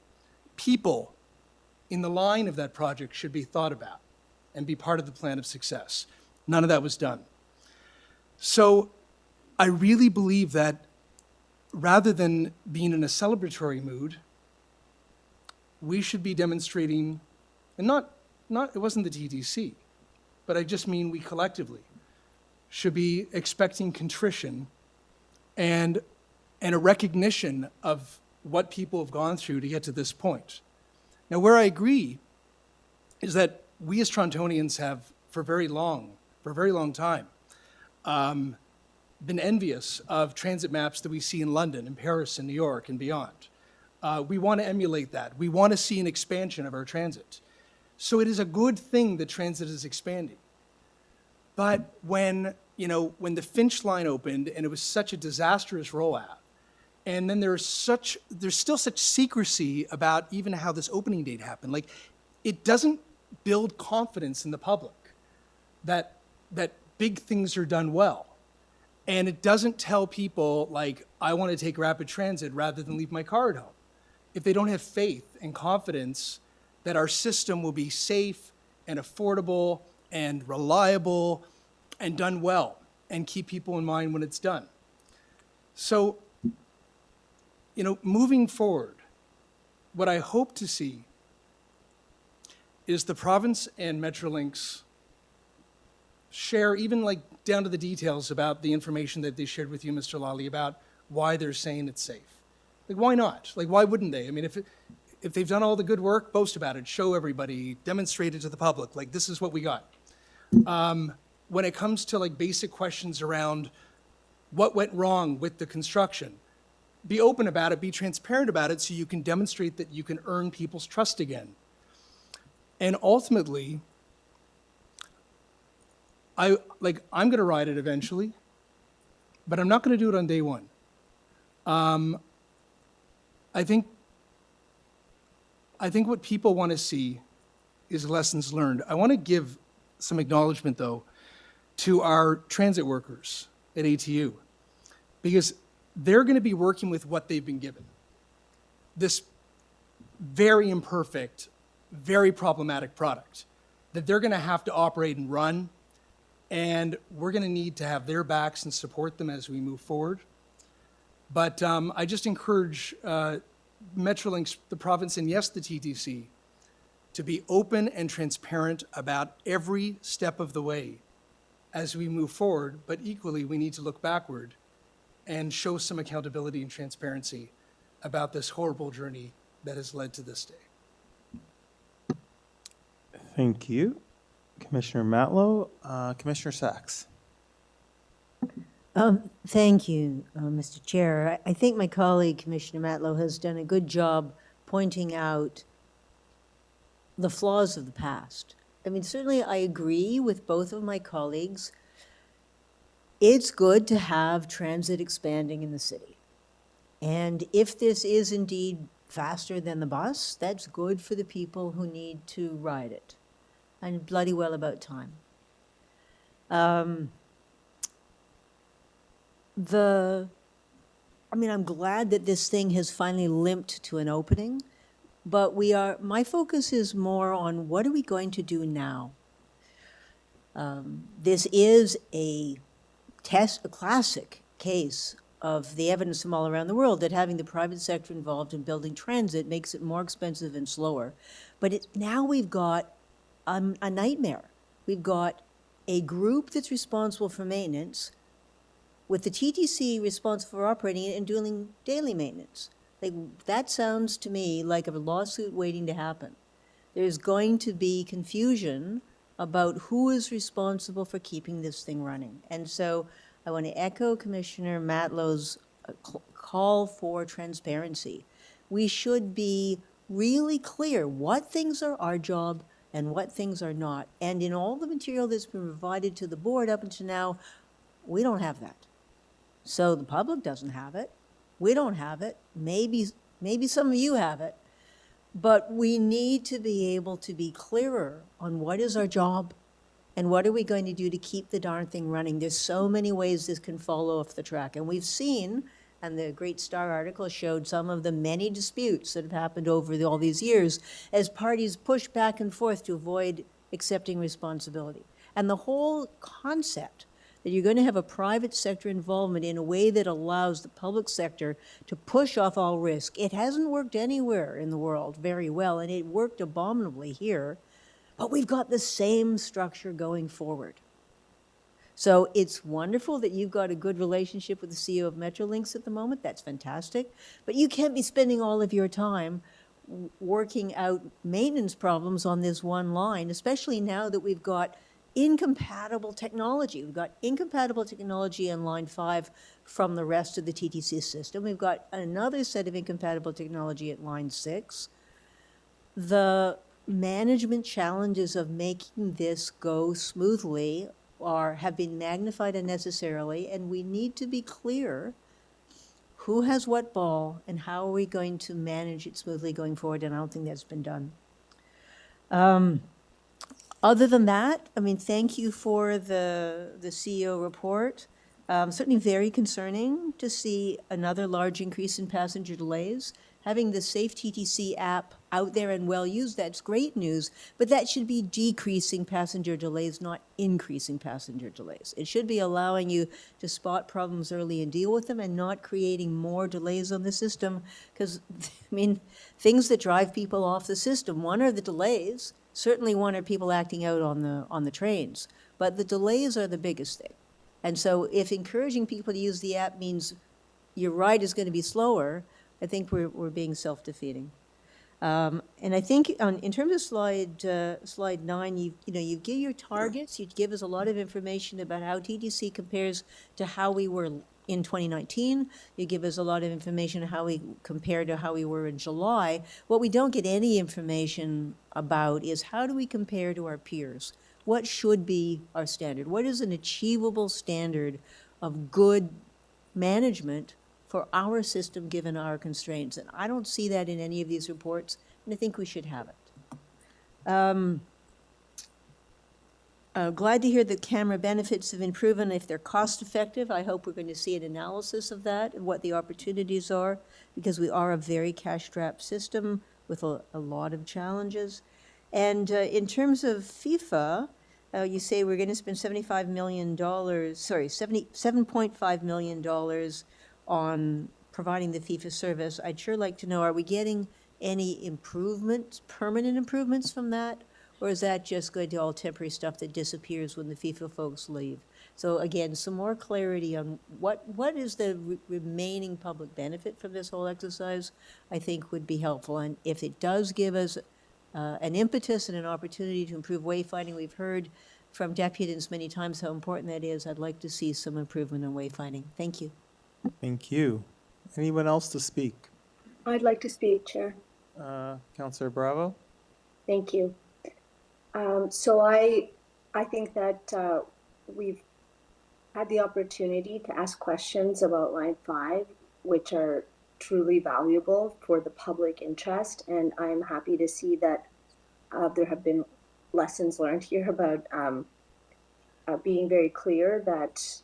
People in the line of that project should be thought about and be part of the plan of success. None of that was done. So I really believe that rather than being in a celebratory mood, we should be demonstrating, and it wasn't the TTC, but I just mean we collectively should be expecting contrition and a recognition of what people have gone through to get to this point. Now, where I agree is that we as Torontonians have, for a very long time, been envious of transit maps that we see in London and Paris and New York and beyond. We want to emulate that. We want to see an expansion of our transit. So it is a good thing that transit is expanding. But when the Finch line opened and it was such a disastrous rollout, and then there's still such secrecy about even how this opening date happened, like, it doesn't build confidence in the public that big things are done well. And it doesn't tell people, like, I want to take rapid transit rather than leave my car at home. If they don't have faith and confidence that our system will be safe and affordable and reliable and done well and keep people in mind when it's done. So, moving forward, what I hope to see is the province and Metrolinx share, even like down to the details about the information that they shared with you, Mr. Lally, about why they're saying it's safe. Like, why not? Like, why wouldn't they? I mean, if they've done all the good work, boast about it, show everybody, demonstrate it to the public, like, this is what we got. When it comes to like basic questions around what went wrong with the construction, be open about it, be transparent about it, so you can demonstrate that you can earn people's trust again. And ultimately, I'm going to ride it eventually, but I'm not going to do it on day one. I think what people want to see is lessons learned. I want to give some acknowledgement, though, to our transit workers at ATU, because they're going to be working with what they've been given. This very imperfect, very problematic product that they're going to have to operate and run and we're going to need to have their backs and support them as we move forward. But I just encourage Metrolinx, the province, and yes, the TTC, to be open and transparent about every step of the way as we move forward, but equally, we need to look backward and show some accountability and transparency about this horrible journey that has led to this day. Thank you, Commissioner Matlow. Commissioner Sachs. Thank you, Mr. Chair. I think my colleague, Commissioner Matlow, has done a good job pointing out the flaws of the past. I mean, certainly I agree with both of my colleagues. It's good to have transit expanding in the city. And if this is indeed faster than the bus, that's good for the people who need to ride it. And bloody well about time. I'm glad that this thing has finally limped to an opening, but my focus is more on what are we going to do now? This is a classic case of the evidence from all around the world that having the private sector involved in building transit makes it more expensive and slower. But now we've got a nightmare. We've got a group that's responsible for maintenance with the TTC responsible for operating it and doing daily maintenance. That sounds to me like a lawsuit waiting to happen. There's going to be confusion about who is responsible for keeping this thing running. And so I want to echo Commissioner Matlow's call for transparency. We should be really clear what things are our job and what things are not. And in all the material that's been provided to the board up until now, we don't have that. So the public doesn't have it. We don't have it. Maybe some of you have it. But we need to be able to be clearer on what is our job and what are we going to do to keep the darn thing running. There's so many ways this can fall off the track. And we've seen, and the Great Star article showed some of the many disputes that have happened over all these years as parties push back and forth to avoid accepting responsibility. And the whole concept that you're going to have a private sector involvement in a way that allows the public sector to push off all risk. It hasn't worked anywhere in the world very well, and it worked abominably here, but we've got the same structure going forward. So it's wonderful that you've got a good relationship with the CEO of Metrolinx at the moment. That's fantastic. But you can't be spending all of your time working out maintenance problems on this one line, especially now that we've got incompatible technology. We've got incompatible technology in line 5 from the rest of the TTC system. We've got another set of incompatible technology at line 6. The management challenges of making this go smoothly have been magnified unnecessarily, and we need to be clear who has what ball and how are we going to manage it smoothly going forward, and I don't think that's been done. Other than that, thank you for the CEO report. Certainly very concerning to see another large increase in passenger delays. Having the Safe TTC app out there and well used, that's great news, but that should be decreasing passenger delays, not increasing passenger delays. It should be allowing you to spot problems early and deal with them and not creating more delays on the system, because, things that drive people off the system, one are the delays. Certainly one are people acting out on the trains, but the delays are the biggest thing. And so if encouraging people to use the app means your ride is going to be slower, I think we're being self-defeating. And I think in terms of slide 9, you give your targets, you give us a lot of information about how TTC compares to how we were in 2019. You give us a lot of information on how we compare to how we were in July. What we don't get any information about is how do we compare to our peers? What should be our standard? What is an achievable standard of good management for our system given our constraints? And I don't see that in any of these reports, and I think we should have it. Glad to hear that camera benefits have been proven. If they're cost-effective, I hope we're going to see an analysis of that and what the opportunities are, because we are a very cash-strapped system with a lot of challenges. And in terms of FIFA, you say we're going to spend $75 million, sorry, $7.5 million on providing the fee-for-service. I'd sure like to know, are we getting any improvements, permanent improvements from that? Or is that just going to all temporary stuff that disappears when the FIFA folks leave? So again, some more clarity on what is the remaining public benefit from this whole exercise, I think would be helpful. And if it does give us an impetus and an opportunity to improve wayfinding, we've heard from deputants many times how important that is. I'd like to see some improvement in wayfinding. Thank you. Thank you. Anyone else to speak? I'd like to speak, Chair. Councillor Bravo? Thank you. So I think that we've had the opportunity to ask questions about line 5, which are truly valuable for the public interest, and I'm happy to see that there have been lessons learned here about being very clear that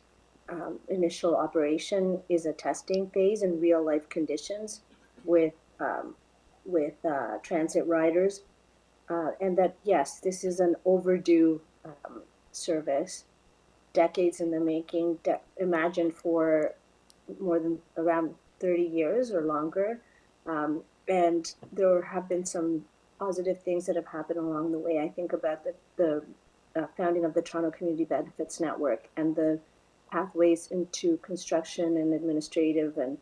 initial operation is a testing phase in real life conditions with transit riders, and that yes, this is an overdue service, decades in the making, imagined for more than around 30 years or longer, and there have been some positive things that have happened along the way. I think about the founding of the Toronto Community Benefits Network and the pathways into construction and administrative and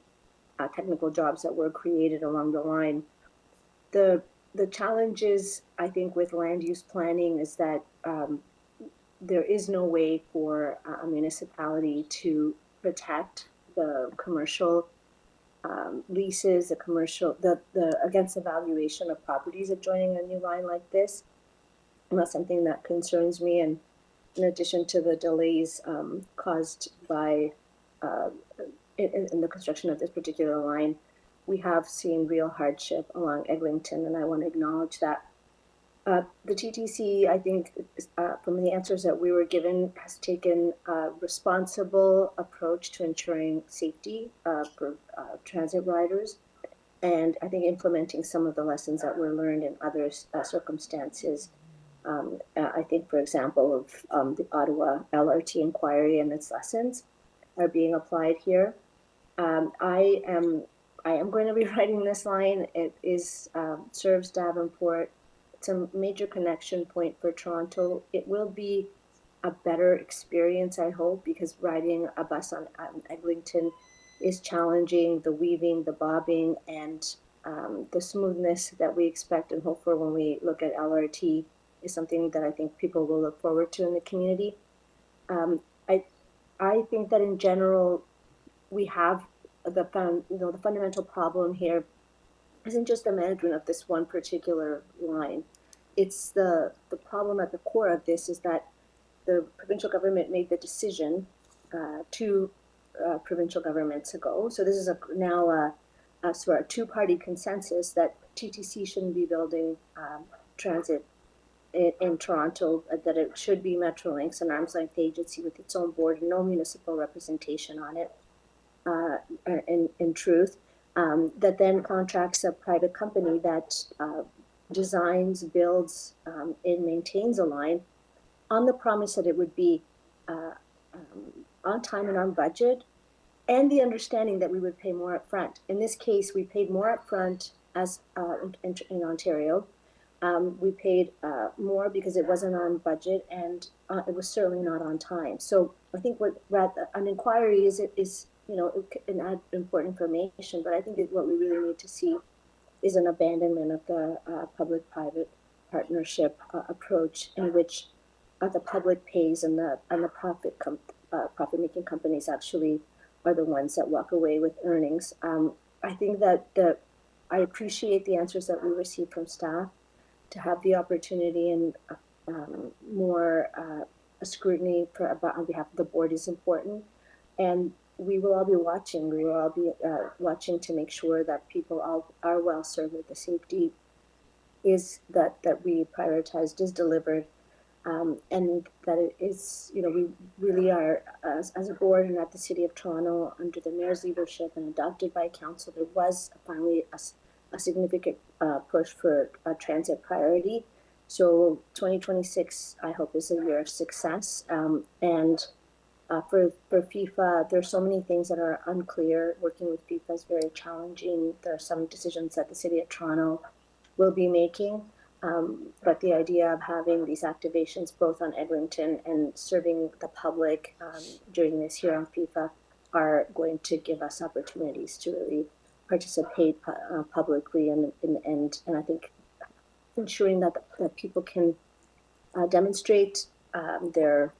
technical jobs that were created along the line. The challenges, I think, with land use planning is that there is no way for a municipality to protect the commercial leases, the against the valuation of properties adjoining a new line like this. And that's something that concerns me. And in addition to the delays caused by in the construction of this particular line, we have seen real hardship along Eglinton, and I want to acknowledge that. The TTC, I think, from the answers that we were given, has taken a responsible approach to ensuring safety for transit riders, and I think implementing some of the lessons that were learned in other circumstances. I think, for example, of the Ottawa LRT inquiry and its lessons are being applied here. I am going to be writing this line. It is serves Davenport. It's a major connection point for Toronto. It will be a better experience, I hope, because riding a bus on Eglinton is challenging. The weaving, the bobbing, and the smoothness that we expect and hope for when we look at LRT is something that I think people will look forward to in the community. I think that in general, we have the fundamental problem here isn't just the management of this one particular line. It's the problem at the core of this is that the provincial government made the decision two provincial governments ago. So this is now a sort of two-party consensus that TTC shouldn't be building transit in Toronto, that it should be Metrolinx, an arm's length agency with its own board and no municipal representation on it. In truth, that then contracts a private company that designs, builds, and maintains a line on the promise that it would be on time and on budget, and the understanding that we would pay more upfront. In this case, we paid more upfront as in Ontario. We paid more because it wasn't on budget, and it was certainly not on time. So I think what an inquiry is it can add important information, but I think what we really need to see is an abandonment of the public-private partnership approach, in which the public pays and the profit-making companies actually are the ones that walk away with earnings. I think that I appreciate the answers that we received from staff. To have the opportunity and more scrutiny on behalf of the board is important, and we will all be watching. We will all be watching to make sure that people are well served, that the safety is that we prioritized is delivered, and that it is, we really are, as a board and at the City of Toronto, under the Mayor's leadership and adopted by Council, there was finally a significant push for a transit priority, So 2026, I hope, is a year of success. For FIFA, there's so many things that are unclear. Working with FIFA is very challenging. There are some decisions that the City of Toronto will be making. But the idea of having these activations both on Eglinton and serving the public during this year on FIFA are going to give us opportunities to really participate publicly and I think ensuring that people can demonstrate their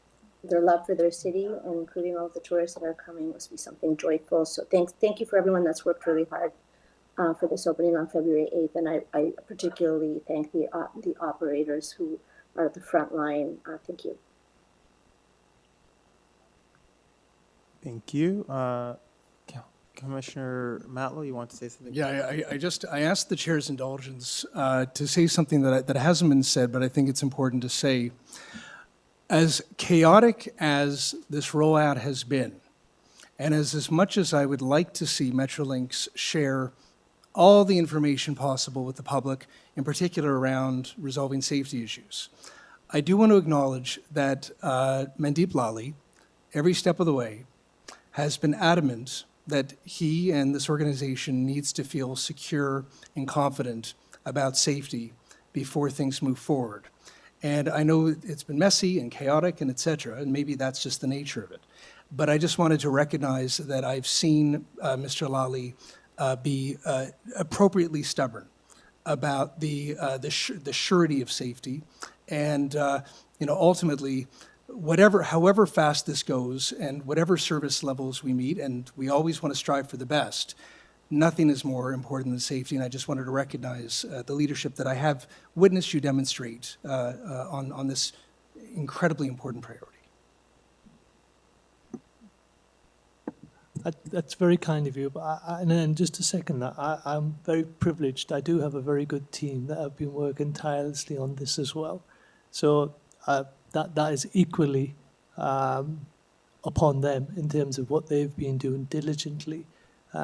love for their city, and including all of the tourists that are coming, must be something joyful. So thank you for everyone that's worked really hard for this opening on February 8th, and I particularly thank the operators who are at the front line. Thank you. Thank you. Commissioner Matlow, you want to say something? Yeah, I asked the chair's indulgence to say something that hasn't been said, but I think it's important to say. As chaotic as this rollout has been, and as much as I would like to see Metrolinx share all the information possible with the public, in particular around resolving safety issues, I do want to acknowledge that Mandeep Lally, every step of the way, has been adamant that he and this organization needs to feel secure and confident about safety before things move forward. And I know it's been messy and chaotic and et cetera, and maybe that's just the nature of it. But I just wanted to recognize that I've seen Mr. Lally be appropriately stubborn about the surety of safety. And ultimately, however fast this goes and whatever service levels we meet, and we always want to strive for the best, nothing is more important than safety, and I just wanted to recognize the leadership that I have witnessed you demonstrate on this incredibly important priority. That's very kind of you. But and just to second that, I'm very privileged. I do have a very good team that have been working tirelessly on this as well. So that is equally upon them in terms of what they've been doing diligently.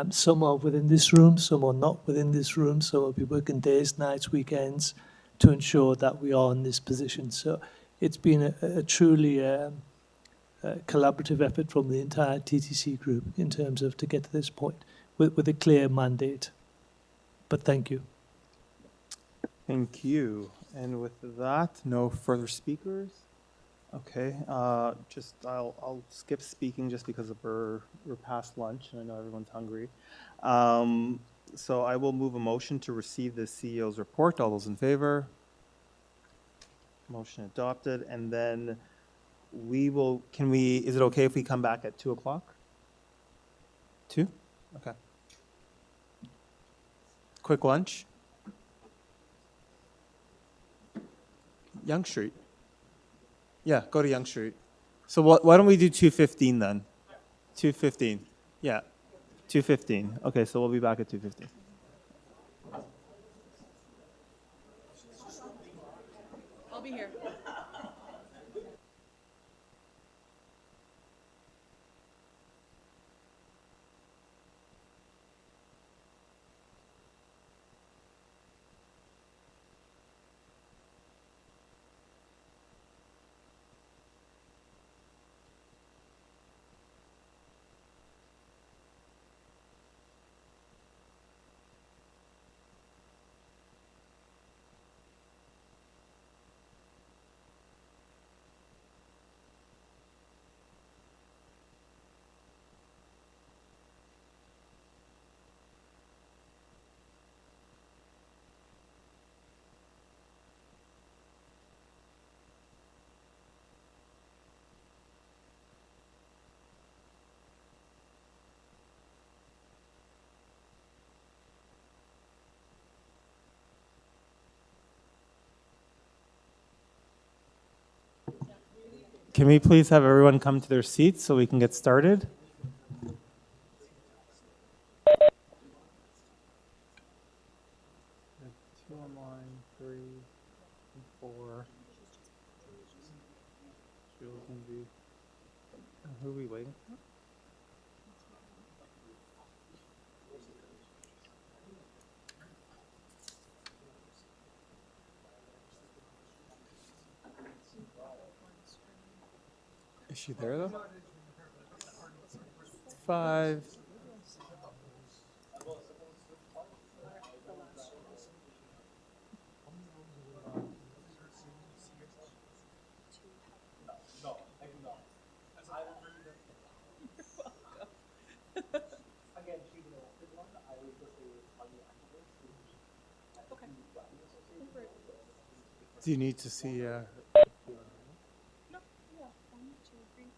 Some are within this room, some are not within this room, some will be working days, nights, weekends to ensure that we are in this position. So it's been a truly collaborative effort from the entire TTC group in terms of to get to this point with a clear mandate. But thank you. Thank you. And with that, no further speakers. Okay, I'll skip speaking just because we're past lunch and I know everyone's hungry. So I will move a motion to receive the CEO's report. All those in favor? Motion adopted. And then is it okay if we come back at 2 o'clock? 2? Okay. Quick lunch. Yonge Street. Yeah, go to Yonge Street. So why don't we do 2:15 then? 2:15. Yeah, 2:15. Okay, so we'll be back at 2:15. I'll be here. Can we please have everyone come to their seats so we can get started? Two online, 3, and 4. Jules and V. Who are we waiting for? Is she there though? 5. Do you need to see?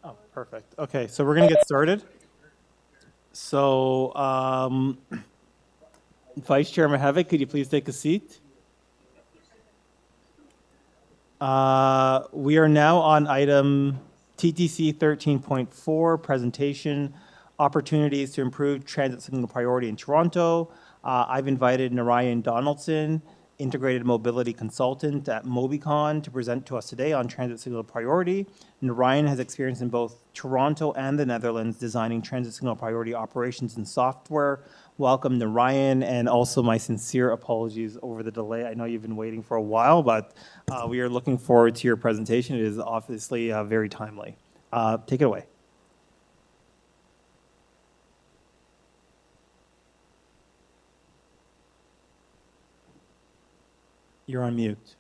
Oh, perfect. Okay, so we're going to get started. So, Vice Chair Mahevik, could you please take a seat? We are now on item TTC 13.4, presentation, opportunities to improve transit signal priority in Toronto. I've invited Narayan Donaldson, integrated mobility consultant at Mobicon, to present to us today on transit signal priority. Narayan has experience in both Toronto and the Netherlands designing transit signal priority operations and software. Welcome, Narayan, and also my sincere apologies over the delay. I know you've been waiting for a while, but we are looking forward to your presentation. It is obviously very timely. Take it away. You're on mute.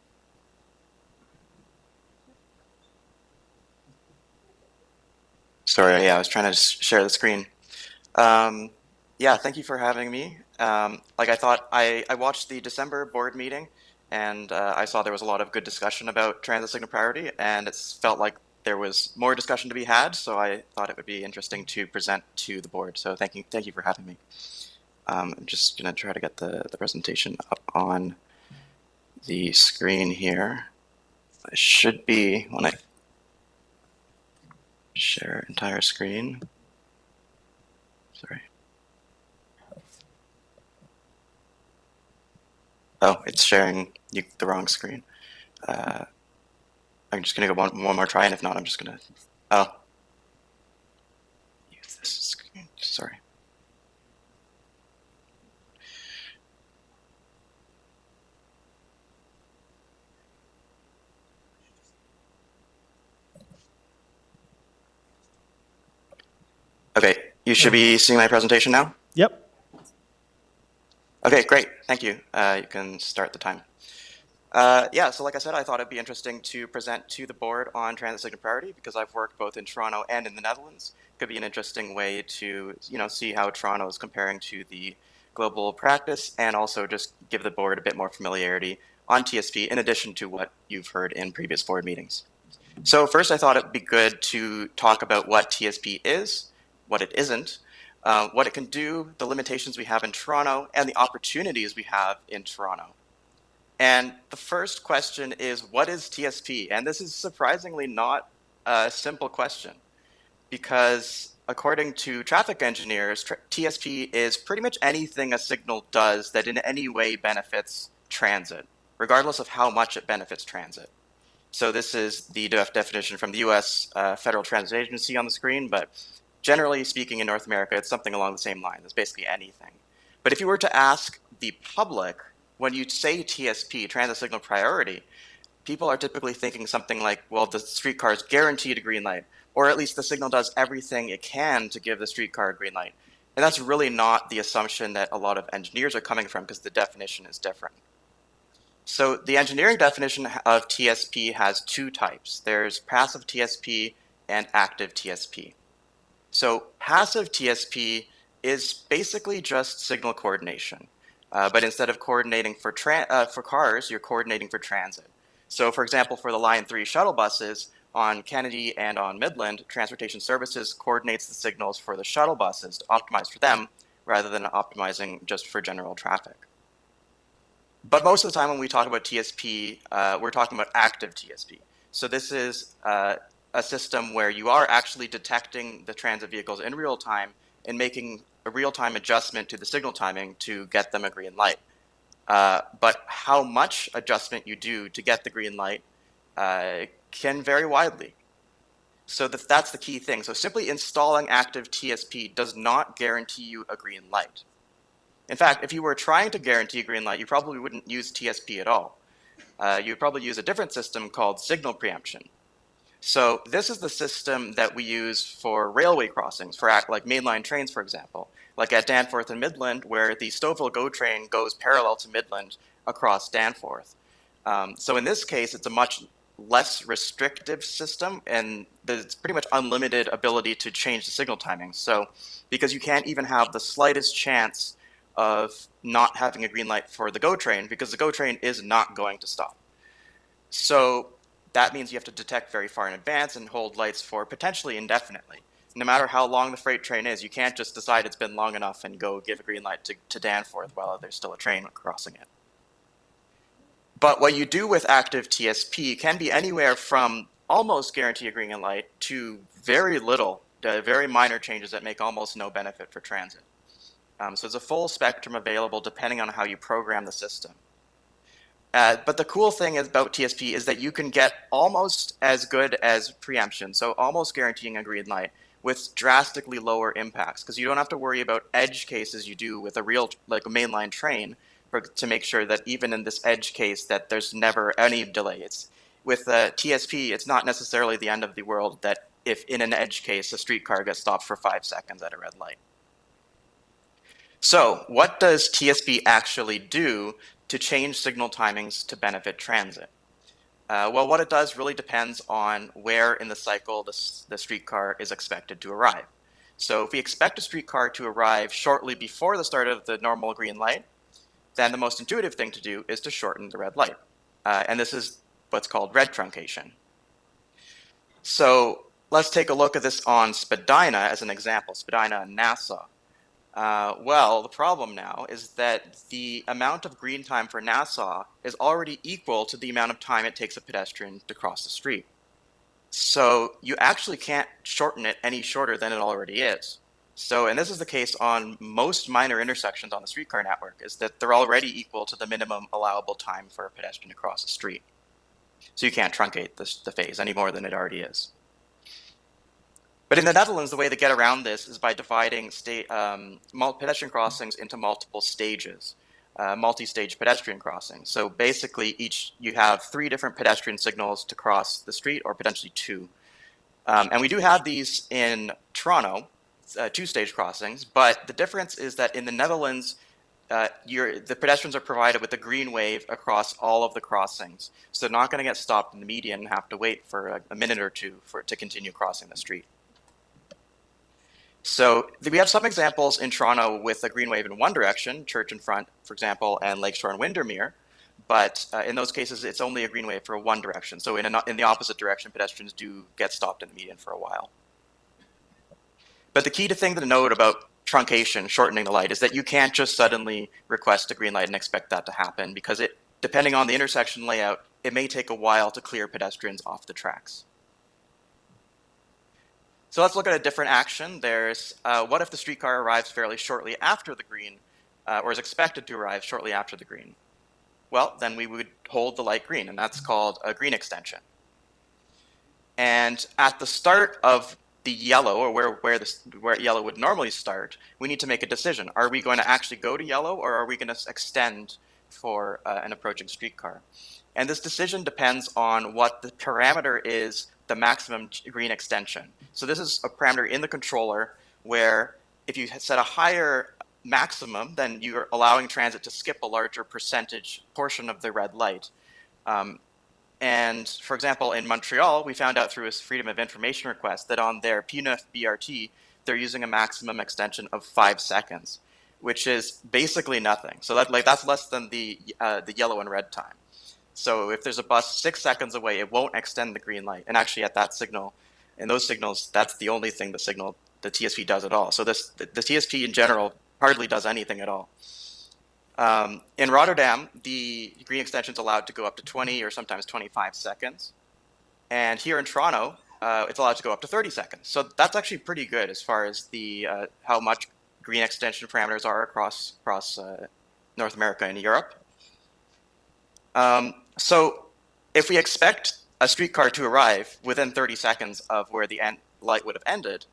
Sorry, yeah, I was trying to share the screen. Yeah, thank you for having me. Like I thought, I watched the December board meeting, and I saw there was a lot of good discussion about transit signal priority, and it felt like there was more discussion to be had, so I thought it would be interesting to present to the board. So thank you for having me. I'm just going to try to get the presentation up on the screen here. It should be when I share entire screen. Sorry. Oh, it's sharing the wrong screen. I'm just gonna go one more try, and if not, I'm just gonna use this screen. Sorry. Okay, you should be seeing my presentation now. Yep. Okay, great. Thank you. You can start the time. Yeah, so like I said, I thought it'd be interesting to present to the board on transit signal priority because I've worked both in Toronto and in the Netherlands. Could be an interesting way to, see how Toronto is comparing to the global practice, and also just give the board a bit more familiarity on TSP in addition to what you've heard in previous board meetings. So first, I thought it'd be good to talk about what TSP is, what it isn't, what it can do, the limitations we have in Toronto, and the opportunities we have in Toronto. And the first question is, what is TSP? And this is surprisingly not a simple question, because according to traffic engineers, TSP is pretty much anything a signal does that in any way benefits transit, regardless of how much it benefits transit. So this is the definition from the US Federal Transit Agency on the screen, but generally speaking in North America, it's something along the same line. It's basically anything. But if you were to ask the public, when you say TSP, transit signal priority, people are typically thinking something like, well, the streetcar is guaranteed a green light, or at least the signal does everything it can to give the streetcar a green light. And that's really not the assumption that a lot of engineers are coming from, because the definition is different. So the engineering definition of TSP has two types. There's passive TSP and active TSP. So passive TSP is basically just signal coordination, but instead of coordinating for cars, you're coordinating for transit. So for example, for the Line 3 shuttle buses on Kennedy and on Midland, Transportation Services coordinates the signals for the shuttle buses to optimize for them rather than optimizing just for general traffic. But most of the time when we talk about TSP, we're talking about active TSP. So this is a system where you are actually detecting the transit vehicles in real time and making a real-time adjustment to the signal timing to get them a green light. But how much adjustment you do to get the green light can vary widely. So that's the key thing. So simply installing active TSP does not guarantee you a green light. In fact, if you were trying to guarantee a green light, you probably wouldn't use TSP at all. You would probably use a different system called signal preemption. So this is the system that we use for railway crossings, for like mainline trains, for example, like at Danforth and Midland, where the Stouffville GO train goes parallel to Midland across Danforth. So in this case, it's a much less restrictive system, and there's pretty much unlimited ability to change the signal timing. So because you can't even have the slightest chance of not having a green light for the GO train, because the GO train is not going to stop. So that means you have to detect very far in advance and hold lights for potentially indefinitely. No matter how long the freight train is, you can't just decide it's been long enough and go give a green light to Danforth while there's still a train crossing it. But what you do with active TSP can be anywhere from almost guarantee a green light to very little, very minor changes that make almost no benefit for transit. So there's a full spectrum available depending on how you program the system. But the cool thing about TSP is that you can get almost as good as preemption, so almost guaranteeing a green light with drastically lower impacts, because you don't have to worry about edge cases you do with a real, like a mainline train, to make sure that even in this edge case that there's never any delay. With TSP, it's not necessarily the end of the world that if in an edge case a streetcar gets stopped for 5 seconds at a red light. So what does TSP actually do to change signal timings to benefit transit? Well, what it does really depends on where in the cycle the streetcar is expected to arrive. So if we expect a streetcar to arrive shortly before the start of the normal green light, then the most intuitive thing to do is to shorten the red light. And this is what's called red truncation. So let's take a look at this on Spadina as an example, Spadina and Nassau. Well, the problem now is that the amount of green time for Nassau is already equal to the amount of time it takes a pedestrian to cross the street. So you actually can't shorten it any shorter than it already is. So, and this is the case on most minor intersections on the streetcar network, is that they're already equal to the minimum allowable time for a pedestrian to cross a street. So you can't truncate the phase any more than it already is. But in the Netherlands, the way to get around this is by dividing pedestrian crossings into multiple stages, multi-stage pedestrian crossings. So basically, you have 3 different pedestrian signals to cross the street, or potentially 2. And we do have these in Toronto, 2-stage crossings, but the difference is that in the Netherlands, the pedestrians are provided with a green wave across all of the crossings. So they're not going to get stopped in the median and have to wait for a minute or 2 to continue crossing the street. So we have some examples in Toronto with a green wave in one direction, Church in front, for example, and Lakeshore and Windermere. But in those cases, it's only a green wave for one direction. So in the opposite direction, pedestrians do get stopped in the median for a while. But the key thing to note about truncation, shortening the light, is that you can't just suddenly request a green light and expect that to happen, because depending on the intersection layout, it may take a while to clear pedestrians off the tracks. So let's look at a different action. There's what if the streetcar arrives fairly shortly after the green, or is expected to arrive shortly after the green? Well, then we would hold the light green, and that's called a green extension. And at the start of the yellow, or where yellow would normally start, we need to make a decision. Are we going to actually go to yellow, or are we going to extend for an approaching streetcar? And this decision depends on what the parameter is, the maximum green extension. So this is a parameter in the controller where if you set a higher maximum, then you're allowing transit to skip a larger portion of the red light. And for example, in Montreal, we found out through a Freedom of Information request that on their P9 BRT, they're using a maximum extension of 5 seconds, which is basically nothing. So that's less than the yellow and red time. So if there's a bus 6 seconds away, it won't extend the green light. And actually at that signal, in those signals, that's the only thing the TSP does at all. So the TSP in general hardly does anything at all. In Rotterdam, the green extension is allowed to go up to 20 or sometimes 25 seconds. And here in Toronto, it's allowed to go up to 30 seconds. So that's actually pretty good as far as how much green extension parameters are across North America and Europe. So if we expect a streetcar to arrive within 30 seconds of where the light would have ended,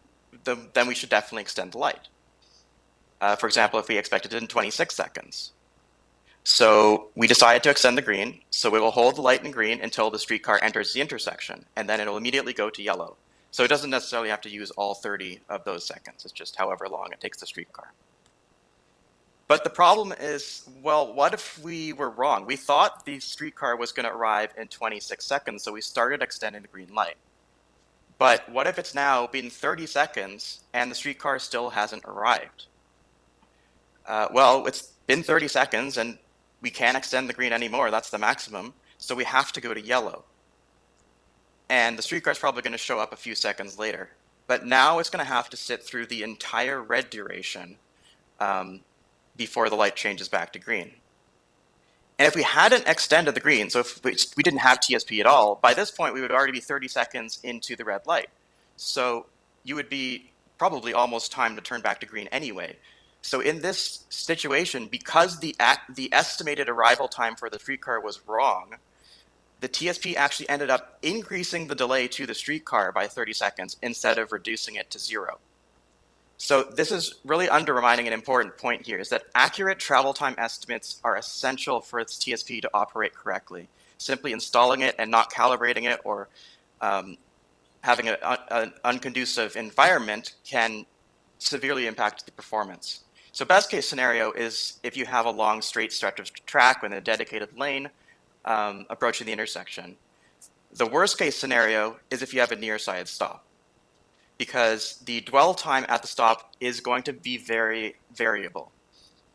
then we should definitely extend the light. For example, if we expect it in 26 seconds. So we decided to extend the green. So it will hold the light in green until the streetcar enters the intersection, and then it'll immediately go to yellow. So it doesn't necessarily have to use all 30 of those seconds. It's just however long it takes the streetcar. But the problem is, well, what if we were wrong? We thought the streetcar was going to arrive in 26 seconds, so we started extending the green light. But what if it's now been 30 seconds and the streetcar still hasn't arrived? Well, it's been 30 seconds and we can't extend the green anymore. That's the maximum. So we have to go to yellow. And the streetcar is probably going to show up a few seconds later. But now it's going to have to sit through the entire red duration before the light changes back to green. And if we hadn't extended the green, so if we didn't have TSP at all, by this point we would already be 30 seconds into the red light. So you would be probably almost time to turn back to green anyway. So in this situation, because the estimated arrival time for the streetcar was wrong, the TSP actually ended up increasing the delay to the streetcar by 30 seconds instead of reducing it to 0. So this is really undermining an important point here, is that accurate travel time estimates are essential for its TSP to operate correctly. Simply installing it and not calibrating it, or having an unconducive environment, can severely impact the performance. So best case scenario is if you have a long straight stretch of track with a dedicated lane approaching the intersection. The worst case scenario is if you have a near side stop, because the dwell time at the stop is going to be very variable.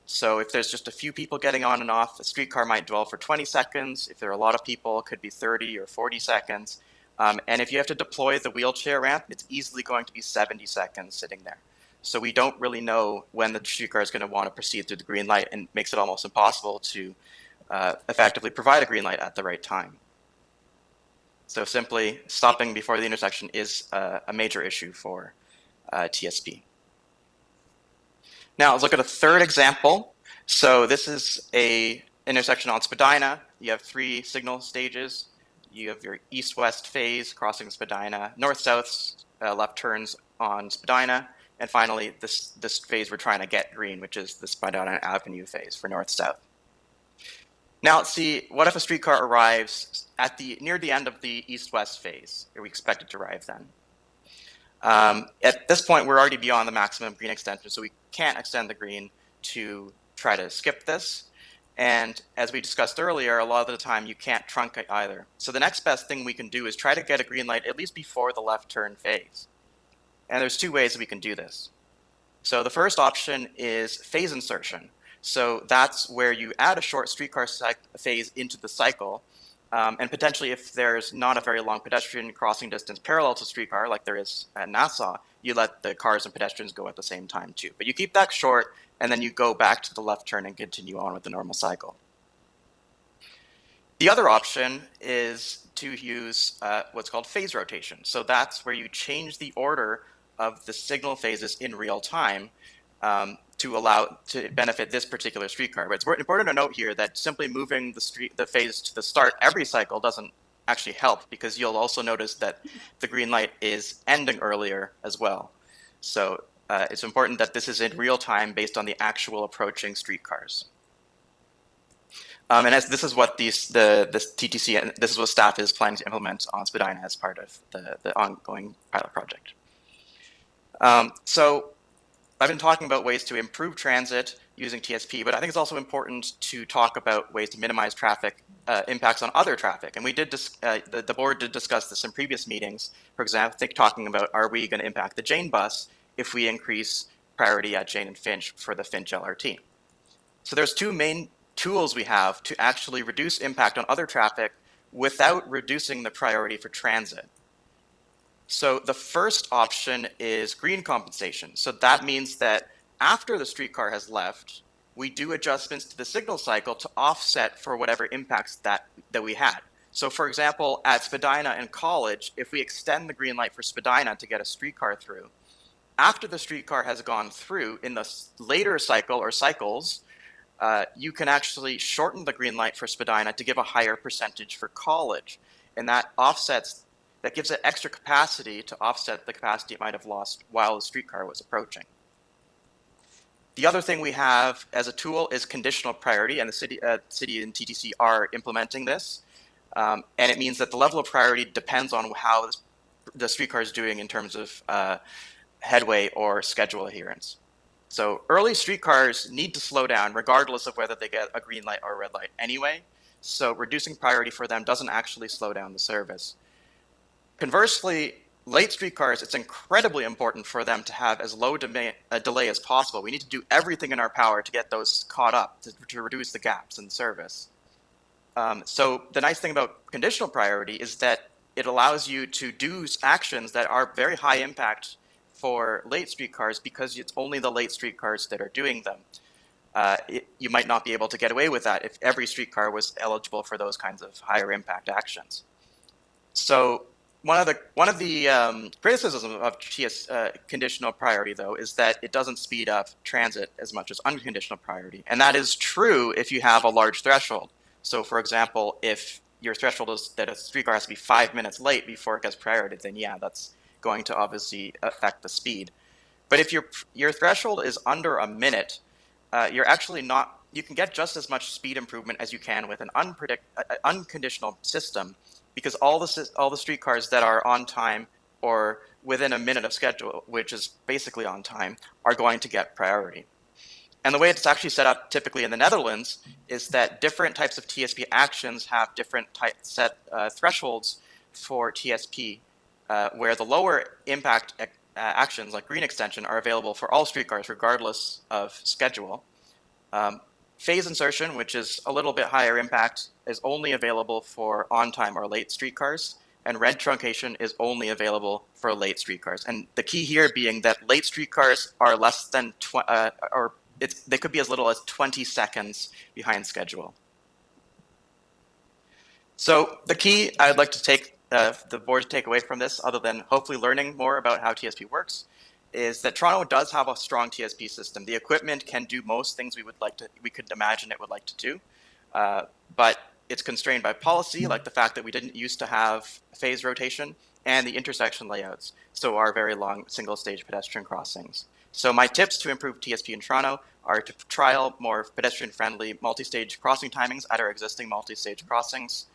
So if there's just a few people getting on and off, a streetcar might dwell for 20 seconds. If there are a lot of people, it could be 30 or 40 seconds. And if you have to deploy the wheelchair ramp, it's easily going to be 70 seconds sitting there. So we don't really know when the streetcar is going to want to proceed through the green light, and makes it almost impossible to effectively provide a green light at the right time. So simply stopping before the intersection is a major issue for TSP. Now let's look at a third example. So this is an intersection on Spadina. You have 3 signal stages. You have your east-west phase crossing Spadina, north-south left turns on Spadina, and finally this phase we're trying to get green, which is the Spadina Avenue phase for north-south. Now let's see, what if a streetcar arrives at near the end of the east-west phase? Are we expect it to arrive then? At this point, we're already beyond the maximum green extension, so we can't extend the green to try to skip this. And as we discussed earlier, a lot of the time you can't truncate either. So the next best thing we can do is try to get a green light at least before the left turn phase. And there's 2 ways that we can do this. So the first option is phase insertion. So that's where you add a short streetcar phase into the cycle, and potentially if there's not a very long pedestrian crossing distance parallel to streetcar, like there is at Nassau, you let the cars and pedestrians go at the same time too. But you keep that short, and then you go back to the left turn and continue on with the normal cycle. The other option is to use what's called phase rotation. So that's where you change the order of the signal phases in real time to benefit this particular streetcar. But it's important to note here that simply moving the phase to the start every cycle doesn't actually help, because you'll also notice that the green light is ending earlier as well. So it's important that this is in real time based on the actual approaching streetcars. And as this is what the TTC, and this is what staff is planning to implement on Spadina as part of the ongoing pilot project. So I've been talking about ways to improve transit using TSP, but I think it's also important to talk about ways to minimize traffic impacts on other traffic. And we did the board did discuss this in previous meetings. For example, talking about, are we going to impact the Jane bus if we increase priority at Jane and Finch for the Finch LRT? So there's 2 main tools we have to actually reduce impact on other traffic without reducing the priority for transit. So the first option is green compensation. So that means that after the streetcar has left, we do adjustments to the signal cycle to offset for whatever impacts that we had. So for example, at Spadina and College, if we extend the green light for Spadina to get a streetcar through, after the streetcar has gone through in the later cycle or cycles, you can actually shorten the green light for Spadina to give a higher percentage for College. And that gives it extra capacity to offset the capacity it might have lost while the streetcar was approaching. The other thing we have as a tool is conditional priority, and the city and TTC are implementing this. And it means that the level of priority depends on how the streetcar is doing in terms of headway or schedule adherence. So early streetcars need to slow down regardless of whether they get a green light or a red light anyway. So reducing priority for them doesn't actually slow down the service. Conversely, late streetcars, it's incredibly important for them to have as low a delay as possible. We need to do everything in our power to get those caught up, to reduce the gaps in service. So the nice thing about conditional priority is that it allows you to do actions that are very high impact for late streetcars because it's only the late streetcars that are doing them. You might not be able to get away with that if every streetcar was eligible for those kinds of higher impact actions. So one of the criticisms of conditional priority, though, is that it doesn't speed up transit as much as unconditional priority. And that is true if you have a large threshold. So, for example, if your threshold is that a streetcar has to be 5 minutes late before it gets priority, then yeah, that's going to obviously affect the speed. But if your threshold is under a minute, you're actually not, you can get just as much speed improvement as you can with an unconditional system, because all the streetcars that are on time or within a minute of schedule, which is basically on time, are going to get priority. And the way it's actually set up typically in the Netherlands is that different types of TSP actions have different set thresholds for TSP, where the lower impact actions like green extension are available for all streetcars regardless of schedule. Phase insertion, which is a little bit higher impact, is only available for on-time or late streetcars, and red truncation is only available for late streetcars. And the key here being that late streetcars are less than, they could be as little as 20 seconds behind schedule. So the key I'd like to take the board to take away from this, other than hopefully learning more about how TSP works, is that Toronto does have a strong TSP system. The equipment can do most things we could imagine it would like to do, but it's constrained by policy, like the fact that we didn't used to have phase rotation, and the intersection layouts, so our very long single-stage pedestrian crossings. So my tips to improve TSP in Toronto are to trial more pedestrian-friendly multi-stage crossing timings at our existing multi-stage crossings,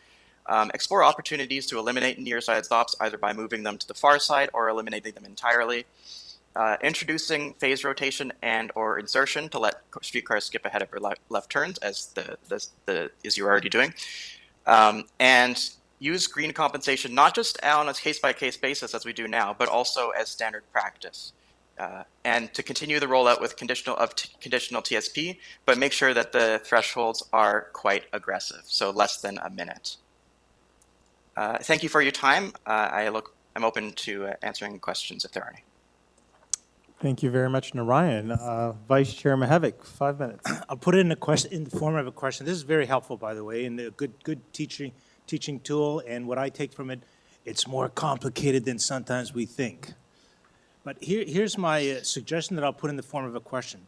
explore opportunities to eliminate near-side stops either by moving them to the far side or eliminating them entirely, introducing phase rotation and or insertion to let streetcars skip ahead of your left turns, as you're already doing, and use green compensation not just on a case-by-case basis as we do now, but also as standard practice. And to continue the rollout with conditional TSP, but make sure that the thresholds are quite aggressive, so less than a minute. Thank you for your time. I'm open to answering questions if there are any. Thank you very much, Narayan. Vice Chair Mahavik, 5 minutes. I'll put it in the form of a question. This is very helpful, by the way, and a good teaching tool. And what I take from it, it's more complicated than sometimes we think. But here's my suggestion that I'll put in the form of a question.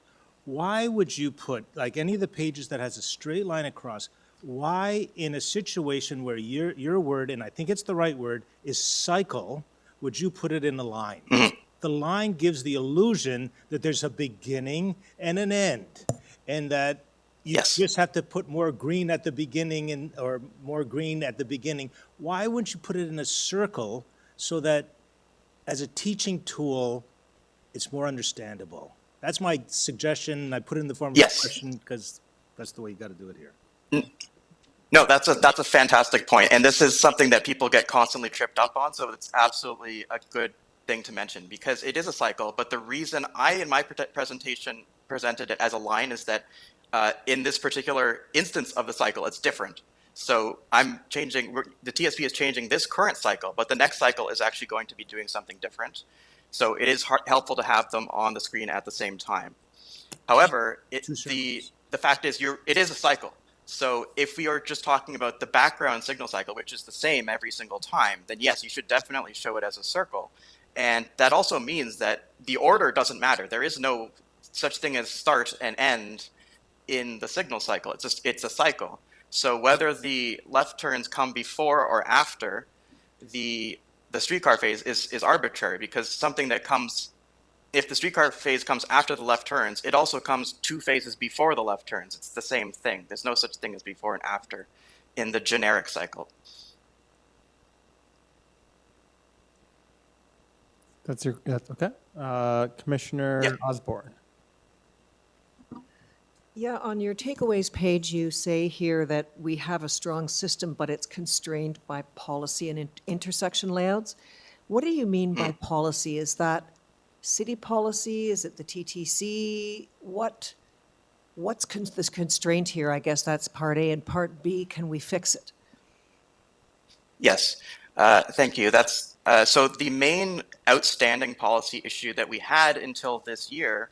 Why would you put, like any of the pages that has a straight line across, why in a situation where your word, and I think it's the right word, is cycle, would you put it in a line? The line gives the illusion that there's a beginning and an end, and that you just have to put more green at the beginning or more green at the beginning. Why wouldn't you put it in a circle so that as a teaching tool, it's more understandable? That's my suggestion. I put it in the form of a question because that's the way you got to do it here. No, that's a fantastic point, and this is something that people get constantly tripped up on. So it's absolutely a good thing to mention because it is a cycle. But the reason I, in my presentation, presented it as a line is that in this particular instance of the cycle, it's different. So I'm changing, the TSP is changing this current cycle, but the next cycle is actually going to be doing something different. So it is helpful to have them on the screen at the same time. However, the fact is it is a cycle. So if we are just talking about the background signal cycle, which is the same every single time, then yes, you should definitely show it as a circle. And that also means that the order doesn't matter. There is no such thing as start and end in the signal cycle. It's a cycle. So whether the left turns come before or after the streetcar phase is arbitrary, because something that comes if the streetcar phase comes after the left turns, it also comes 2 phases before the left turns. It's the same thing. There's no such thing as before and after in the generic cycle. That's okay. Commissioner Yep. Osborne. Yeah, on your takeaways page, you say here that we have a strong system, but it's constrained by policy and intersection layouts. What do you mean by policy? Is that city policy? Is it the TTC? What's this constraint here? I guess that's part A. And part B, can we fix it? Yes, thank you. That's so the main outstanding policy issue that we had until this year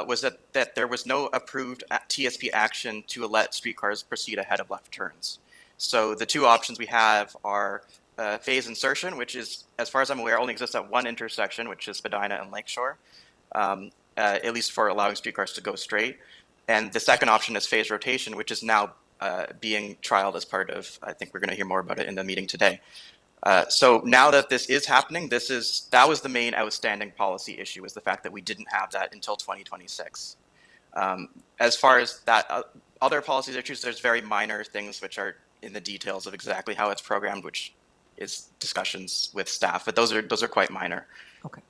was that there was no approved TSP action to let streetcars proceed ahead of left turns. So the 2 options we have are phase insertion, which is, as far as I'm aware, only exists at 1 intersection, which is Spadina and Lakeshore, at least for allowing streetcars to go straight. And the second option is phase rotation, which is now being trialed as part of, I think we're going to hear more about it in the meeting today. So now that this is happening, that was the main outstanding policy issue, was the fact that we didn't have that until 2026. As far as that, other policy issues, there's very minor things which are in the details of exactly how it's programmed, which is discussions with staff, but those are quite minor. Okay.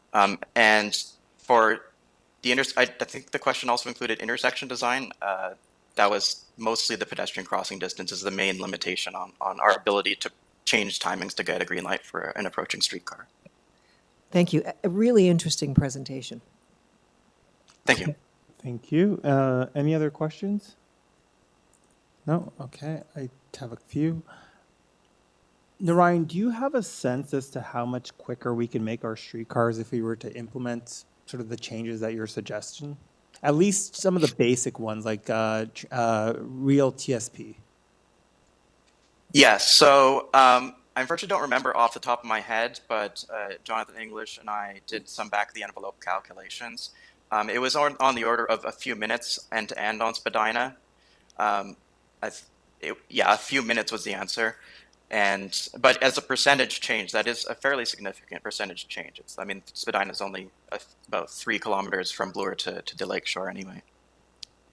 And for the I think the question also included intersection design. That was mostly the pedestrian crossing distance is the main limitation on our ability to change timings to get a green light for an approaching streetcar. Thank you. A really interesting presentation. Thank you. Thank you. Any other questions? No? Okay, I have a few. Narayan, do you have a sense as to how much quicker we can make our streetcars if we were to implement sort of the changes that you're suggesting? At least some of the basic ones, like real TSP. Yes. So I unfortunately don't remember off the top of my head, but Jonathan English and I did some back of the envelope calculations. It was on the order of a few minutes end to end on Spadina. A few minutes was the answer. But as a percentage change, that is a fairly significant percentage change. Spadina is only about 3 kilometers from Bloor to the lakeshore anyway.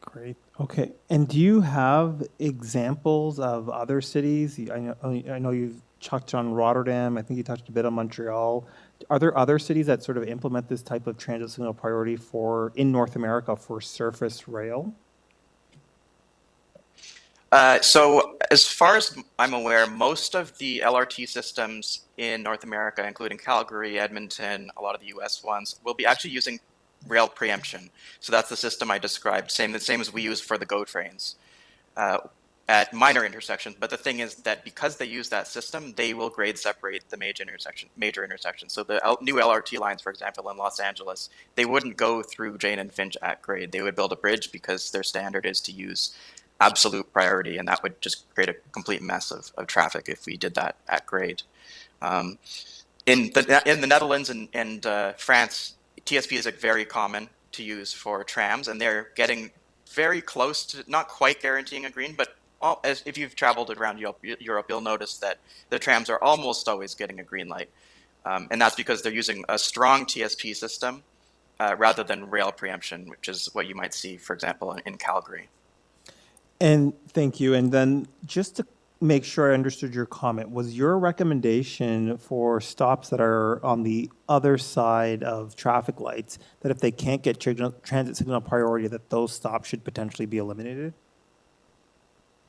Great. Okay. And do you have examples of other cities? I know you've touched on Rotterdam. I think you touched a bit on Montreal. Are there other cities that sort of implement this type of transit signal priority in North America for surface rail? So as far as I'm aware, most of the LRT systems in North America, including Calgary, Edmonton, a lot of the US ones, will be actually using rail preemption. So that's the system I described, the same as we use for the GO trains at minor intersections. But the thing is that because they use that system, they will grade separate the major intersections. So the new LRT lines, for example, in Los Angeles, they wouldn't go through Jane and Finch at grade. They would build a bridge because their standard is to use absolute priority, and that would just create a complete mess of traffic if we did that at grade. In the Netherlands and France, TSP is very common to use for trams, and they're getting very close to not quite guaranteeing a green, but if you've traveled around Europe, you'll notice that the trams are almost always getting a green light, and that's because they're using a strong TSP system rather than rail preemption, which is what you might see, for example, in Calgary. And thank you. And then just to make sure I understood your comment, was your recommendation for stops that are on the other side of traffic lights, that if they can't get transit signal priority, that those stops should potentially be eliminated?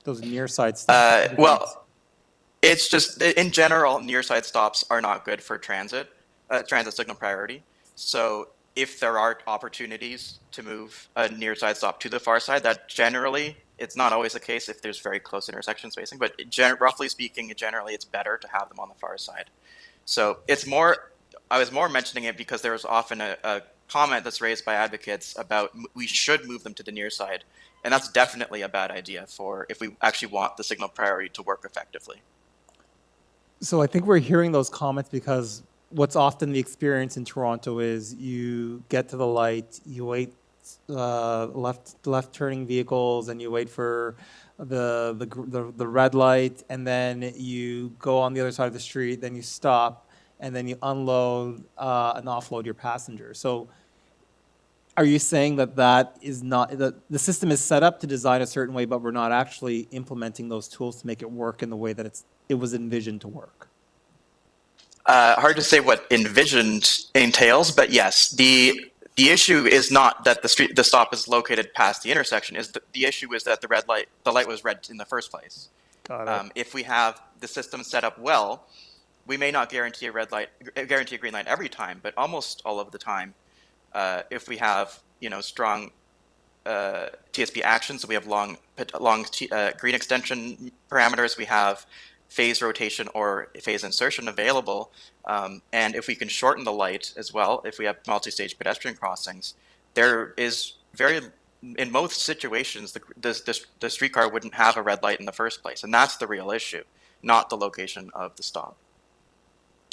Those near side stops? Well, it's just, in general, near side stops are not good for transit signal priority. So if there are opportunities to move a near side stop to the far side, that generally, it's not always the case if there's very close intersection spacing, but roughly speaking, generally it's better to have them on the far side. So I was more mentioning it because there is often a comment that's raised by advocates about we should move them to the near side. And that's definitely a bad idea if we actually want the signal priority to work effectively. So I think we're hearing those comments because what's often the experience in Toronto is you get to the light, you wait left turning vehicles, and you wait for the red light, and then you go on the other side of the street, then you stop, and then you unload and offload your passengers. So Are you saying that that is not, the system is set up to design a certain way, but we're not actually implementing those tools to make it work in the way that it was envisioned to work? Hard to say what envisioned entails, but yes, the issue is not that the stop is located past the intersection. The issue is that the light was red in the first place. Got it. If we have the system set up well, we may not guarantee a green light every time, but almost all of the time, if we have strong TSP actions, so we have long green extension parameters, we have phase rotation or phase insertion available, and if we can shorten the light as well, if we have multi-stage pedestrian crossings, there is in most situations, the streetcar wouldn't have a red light in the first place, and that's the real issue, not the location of the stop.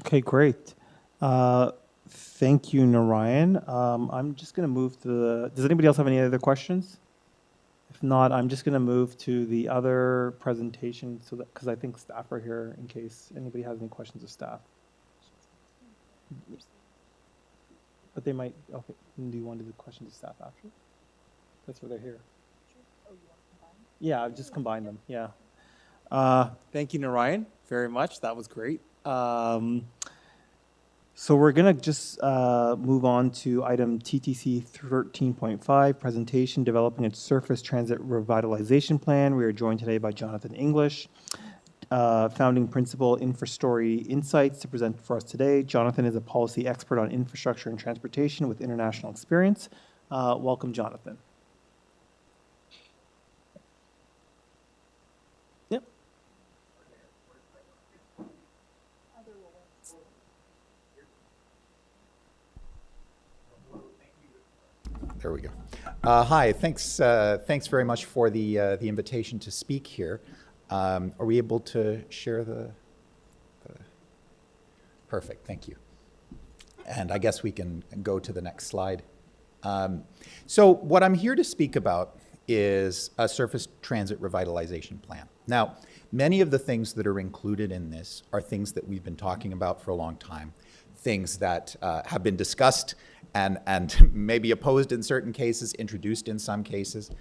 Okay, great. Thank you, Narayan. I'm just going to move to does anybody else have any other questions? If not, I'm just going to move to the other presentation because I think staff are here in case anybody has any questions of staff. But they might, okay, do you want to do the questions of staff after? That's why they're here. Yeah, I've just combined them, yeah. Thank you, Narayan, very much. That was great. So we're going to just move on to item TTC 13.5, presentation developing a surface transit revitalization plan. We are joined today by Jonathan English, founding principal InfraStory Insights, to present for us today. Jonathan is a policy expert on infrastructure and transportation with international experience. Welcome, Jonathan. Yep. There we go. Hi, thanks very much for the invitation to speak here. Are we able to share the perfect, thank you. And I guess we can go to the next slide. So what I'm here to speak about is a surface transit revitalization plan. Now, many of the things that are included in this are things that we've been talking about for a long time, things that have been discussed and maybe opposed in certain cases, introduced in some cases.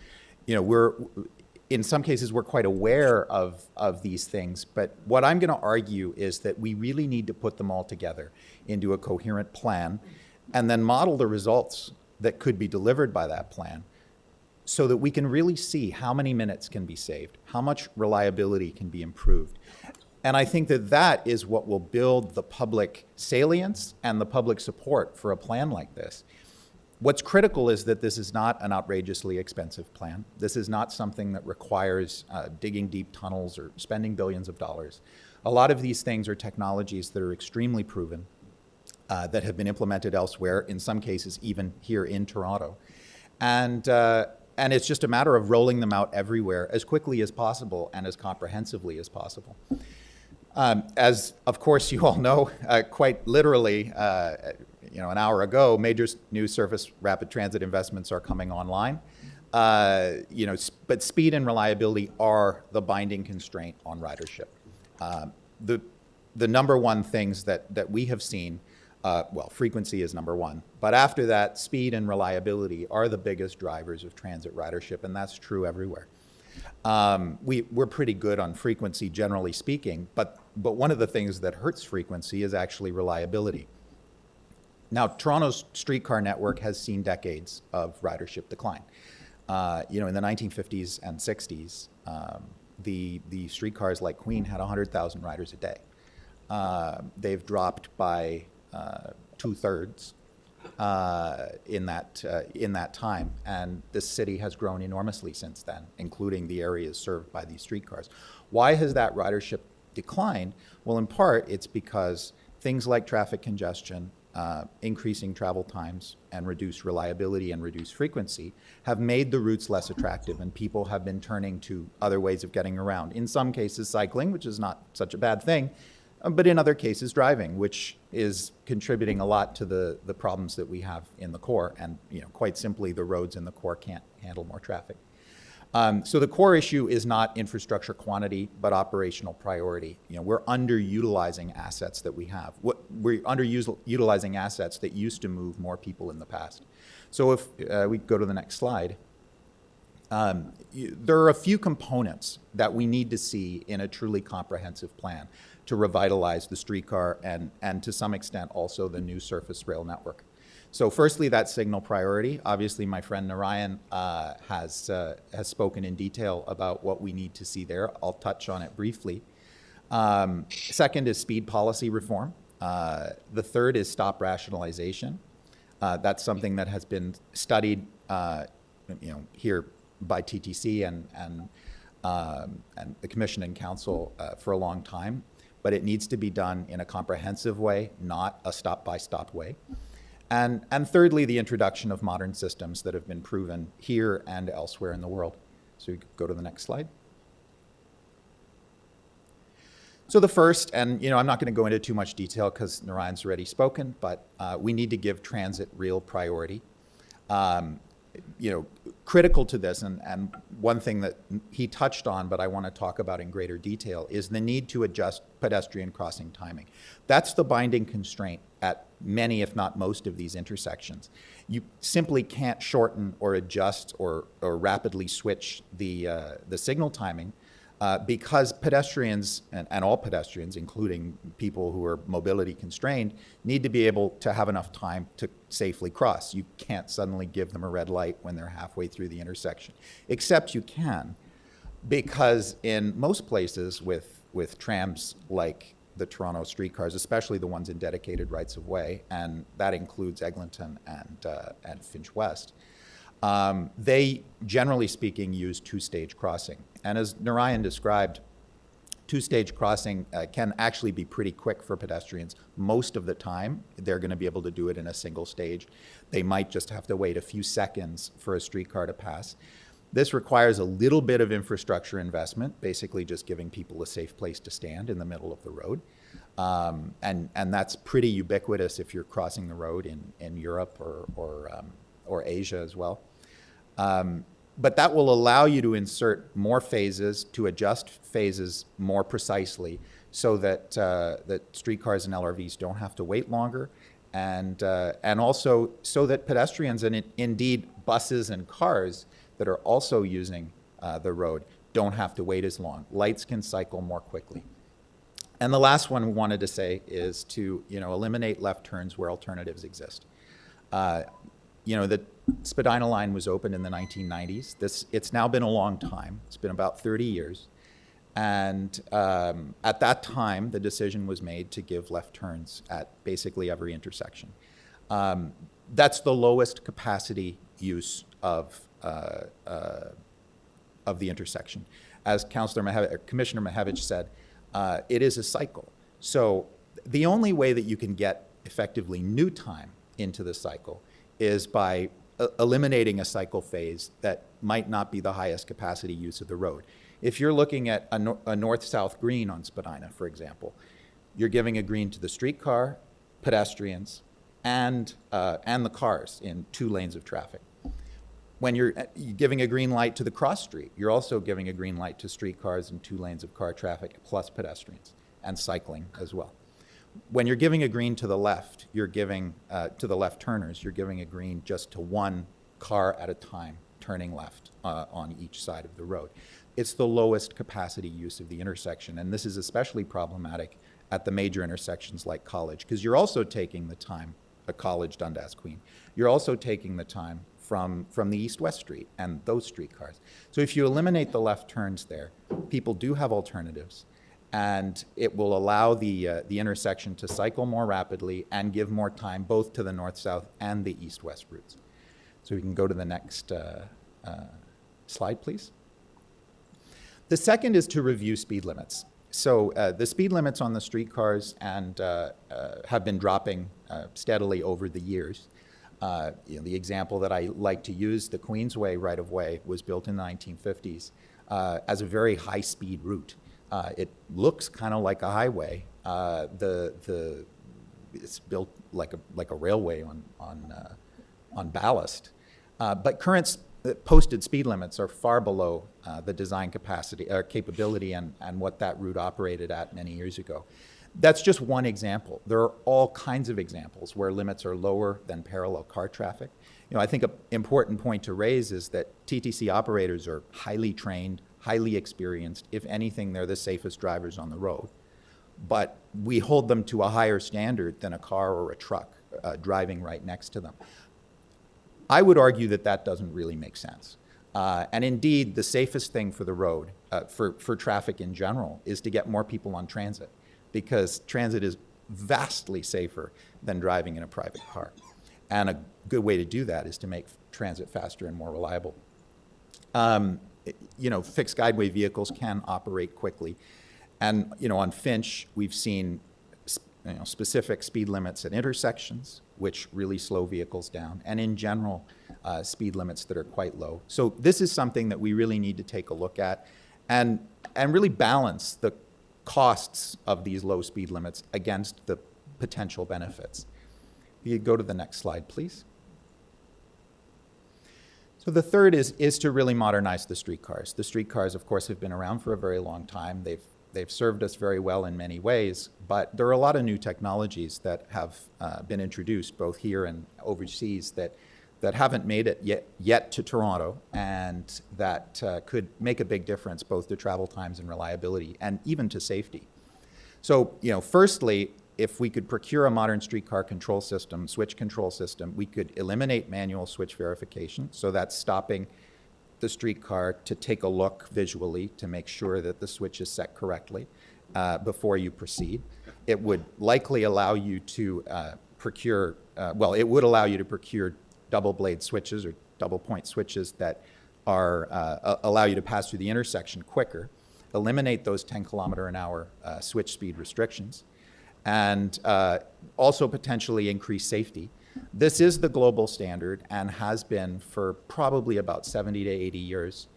In some cases, we're quite aware of these things, but what I'm going to argue is that we really need to put them all together into a coherent plan and then model the results that could be delivered by that plan so that we can really see how many minutes can be saved, how much reliability can be improved. And I think that that is what will build the public salience and the public support for a plan like this. What's critical is that this is not an outrageously expensive plan. This is not something that requires digging deep tunnels or spending billions of dollars. A lot of these things are technologies that are extremely proven, that have been implemented elsewhere, in some cases even here in Toronto. And it's just a matter of rolling them out everywhere as quickly as possible and as comprehensively as possible. As, of course, you all know, quite literally, an hour ago, major new surface rapid transit investments are coming online. But speed and reliability are the binding constraint on ridership. The number one things that we have seen, frequency is number one. But after that, speed and reliability are the biggest drivers of transit ridership, and that's true everywhere. We're pretty good on frequency, generally speaking, but one of the things that hurts frequency is actually reliability. Now, Toronto's streetcar network has seen decades of ridership decline. In the 1950s and 60s, the streetcars like Queen had 100,000 riders a day. They've dropped by 2/3 in that time, and this city has grown enormously since then, including the areas served by these streetcars. Why has that ridership declined? Well, in part, it's because things like traffic congestion, increasing travel times, and reduced reliability and reduced frequency have made the routes less attractive, and people have been turning to other ways of getting around. In some cases, cycling, which is not such a bad thing, but in other cases, driving, which is contributing a lot to the problems that we have in the core. And quite simply, the roads in the core can't handle more traffic. So the core issue is not infrastructure quantity, but operational priority. We're underutilizing assets that we have. We're underutilizing assets that used to move more people in the past. So if we go to the next slide, there are a few components that we need to see in a truly comprehensive plan to revitalize the streetcar and to some extent also the new surface rail network. So firstly, that signal priority. Obviously, my friend Narayan has spoken in detail about what we need to see there. I'll touch on it briefly. Second is speed policy reform. The third is stop rationalization. That's something that has been studied, here by TTC and the Commission and Council for a long time, but it needs to be done in a comprehensive way, not a stop-by-stop way. And thirdly, the introduction of modern systems that have been proven here and elsewhere in the world. So you go to the next slide. So the first, and I'm not going to go into too much detail because Narayan's already spoken, but we need to give transit real priority. Critical to this, and one thing that he touched on, but I want to talk about in greater detail, is the need to adjust pedestrian crossing timing. That's the binding constraint at many, if not most, of these intersections. You simply can't shorten or adjust or rapidly switch the signal timing because pedestrians, and all pedestrians, including people who are mobility constrained, need to be able to have enough time to safely cross. You can't suddenly give them a red light when they're halfway through the intersection, except you can, because in most places with trams like the Toronto streetcars, especially the ones in dedicated rights of way, and that includes Eglinton and Finch West, they, generally speaking, use two-stage crossing. And as Narayan described, two-stage crossing can actually be pretty quick for pedestrians. Most of the time, they're going to be able to do it in a single stage. They might just have to wait a few seconds for a streetcar to pass. This requires a little bit of infrastructure investment, basically just giving people a safe place to stand in the middle of the road. And that's pretty ubiquitous if you're crossing the road in Europe or Asia as well. But that will allow you to insert more phases, to adjust phases more precisely so that, that streetcars and LRVs don't have to wait longer, and also so that pedestrians and indeed buses and cars that are also using the road don't have to wait as long. Lights can cycle more quickly. And the last one we wanted to say is to eliminate left turns where alternatives exist. The Spadina line was opened in the 1990s. It's now been a long time. It's been about 30 years. And at that time, the decision was made to give left turns at basically every intersection. That's the lowest capacity use of the intersection. As Commissioner Mahevich said, it is a cycle. So the only way that you can get effectively new time into the cycle is by eliminating a cycle phase that might not be the highest capacity use of the road. If you're looking at a north-south green on Spadina, for example, you're giving a green to the streetcar, pedestrians, and the cars in 2 lanes of traffic. When you're giving a green light to the cross street, you're also giving a green light to streetcars and 2 lanes of car traffic plus pedestrians and cycling as well. When you're giving a green to the left, you're giving, to the left turners, you're giving a green just to 1 car at a time turning left on each side of the road. It's the lowest capacity use of the intersection, and this is especially problematic at the major intersections like College, because you're also taking the time, College, Dundas, Queen, you're also taking the time from the east-west street and those streetcars. So if you eliminate the left turns there, people do have alternatives, and it will allow the intersection to cycle more rapidly and give more time both to the north-south and the east-west routes. So we can go to the next slide, please. The second is to review speed limits. So the speed limits on the streetcars have been dropping steadily over the years. The example that I like to use, the Queensway right-of-way, was built in the 1950s as a very high-speed route. It looks kind of like a highway. It's built like a railway on ballast. But current posted speed limits are far below the design capacity or capability and what that route operated at many years ago. That's just one example. There are all kinds of examples where limits are lower than parallel car traffic. I think an important point to raise is that TTC operators are highly trained, highly experienced. If anything, they're the safest drivers on the road. But we hold them to a higher standard than a car or a truck driving right next to them. I would argue that that doesn't really make sense. And indeed, the safest thing for the road, for traffic in general, is to get more people on transit, because transit is vastly safer than driving in a private car. And a good way to do that is to make transit faster and more reliable. Fixed guideway vehicles can operate quickly. And, on Finch, we've seen specific speed limits at intersections, which really slow vehicles down, and in general, speed limits that are quite low. So this is something that we really need to take a look at and really balance the costs of these low speed limits against the potential benefits. If you go to the next slide, please. So the third is to really modernize the streetcars. The streetcars, of course, have been around for a very long time. They've served us very well in many ways, but there are a lot of new technologies that have been introduced both here and overseas that haven't made it yet to Toronto, and that could make a big difference both to travel times and reliability and even to safety. So, firstly, if we could procure a modern streetcar control system, switch control system, we could eliminate manual switch verification. So that's stopping the streetcar to take a look visually to make sure that the switch is set correctly before you proceed. It would likely allow you to procure double blade switches or double point switches that allow you to pass through the intersection quicker, eliminate those 10-kilometer-an-hour switch speed restrictions, and also potentially increase safety. This is the global standard and has been for probably about 70 to 80 years.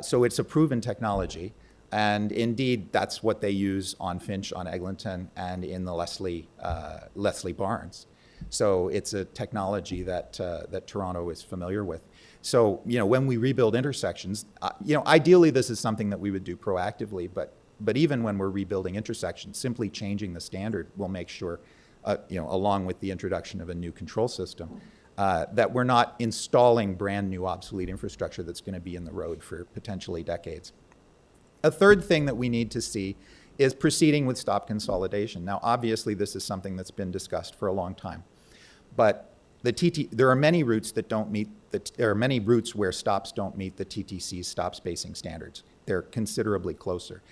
So it's a proven technology. And indeed, that's what they use on Finch, on Eglinton, and in the Leslie Barns. So it's a technology that Toronto is familiar with. So, when we rebuild intersections, ideally this is something that we would do proactively, but even when we're rebuilding intersections, simply changing the standard will make sure, along with the introduction of a new control system, that we're not installing brand new obsolete infrastructure that's going to be in the road for potentially decades. A third thing that we need to see is proceeding with stop consolidation. Now, obviously, this is something that's been discussed for a long time, but there are many routes there are many routes where stops don't meet the TTC's stop spacing standards. They're considerably closer.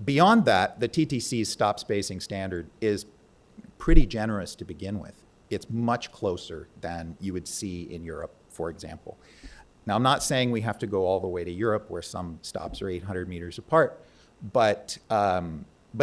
Beyond that, the TTC's stop spacing standard is pretty generous to begin with. It's much closer than you would see in Europe, for example. Now, I'm not saying we have to go all the way to Europe where some stops are 800 meters apart, but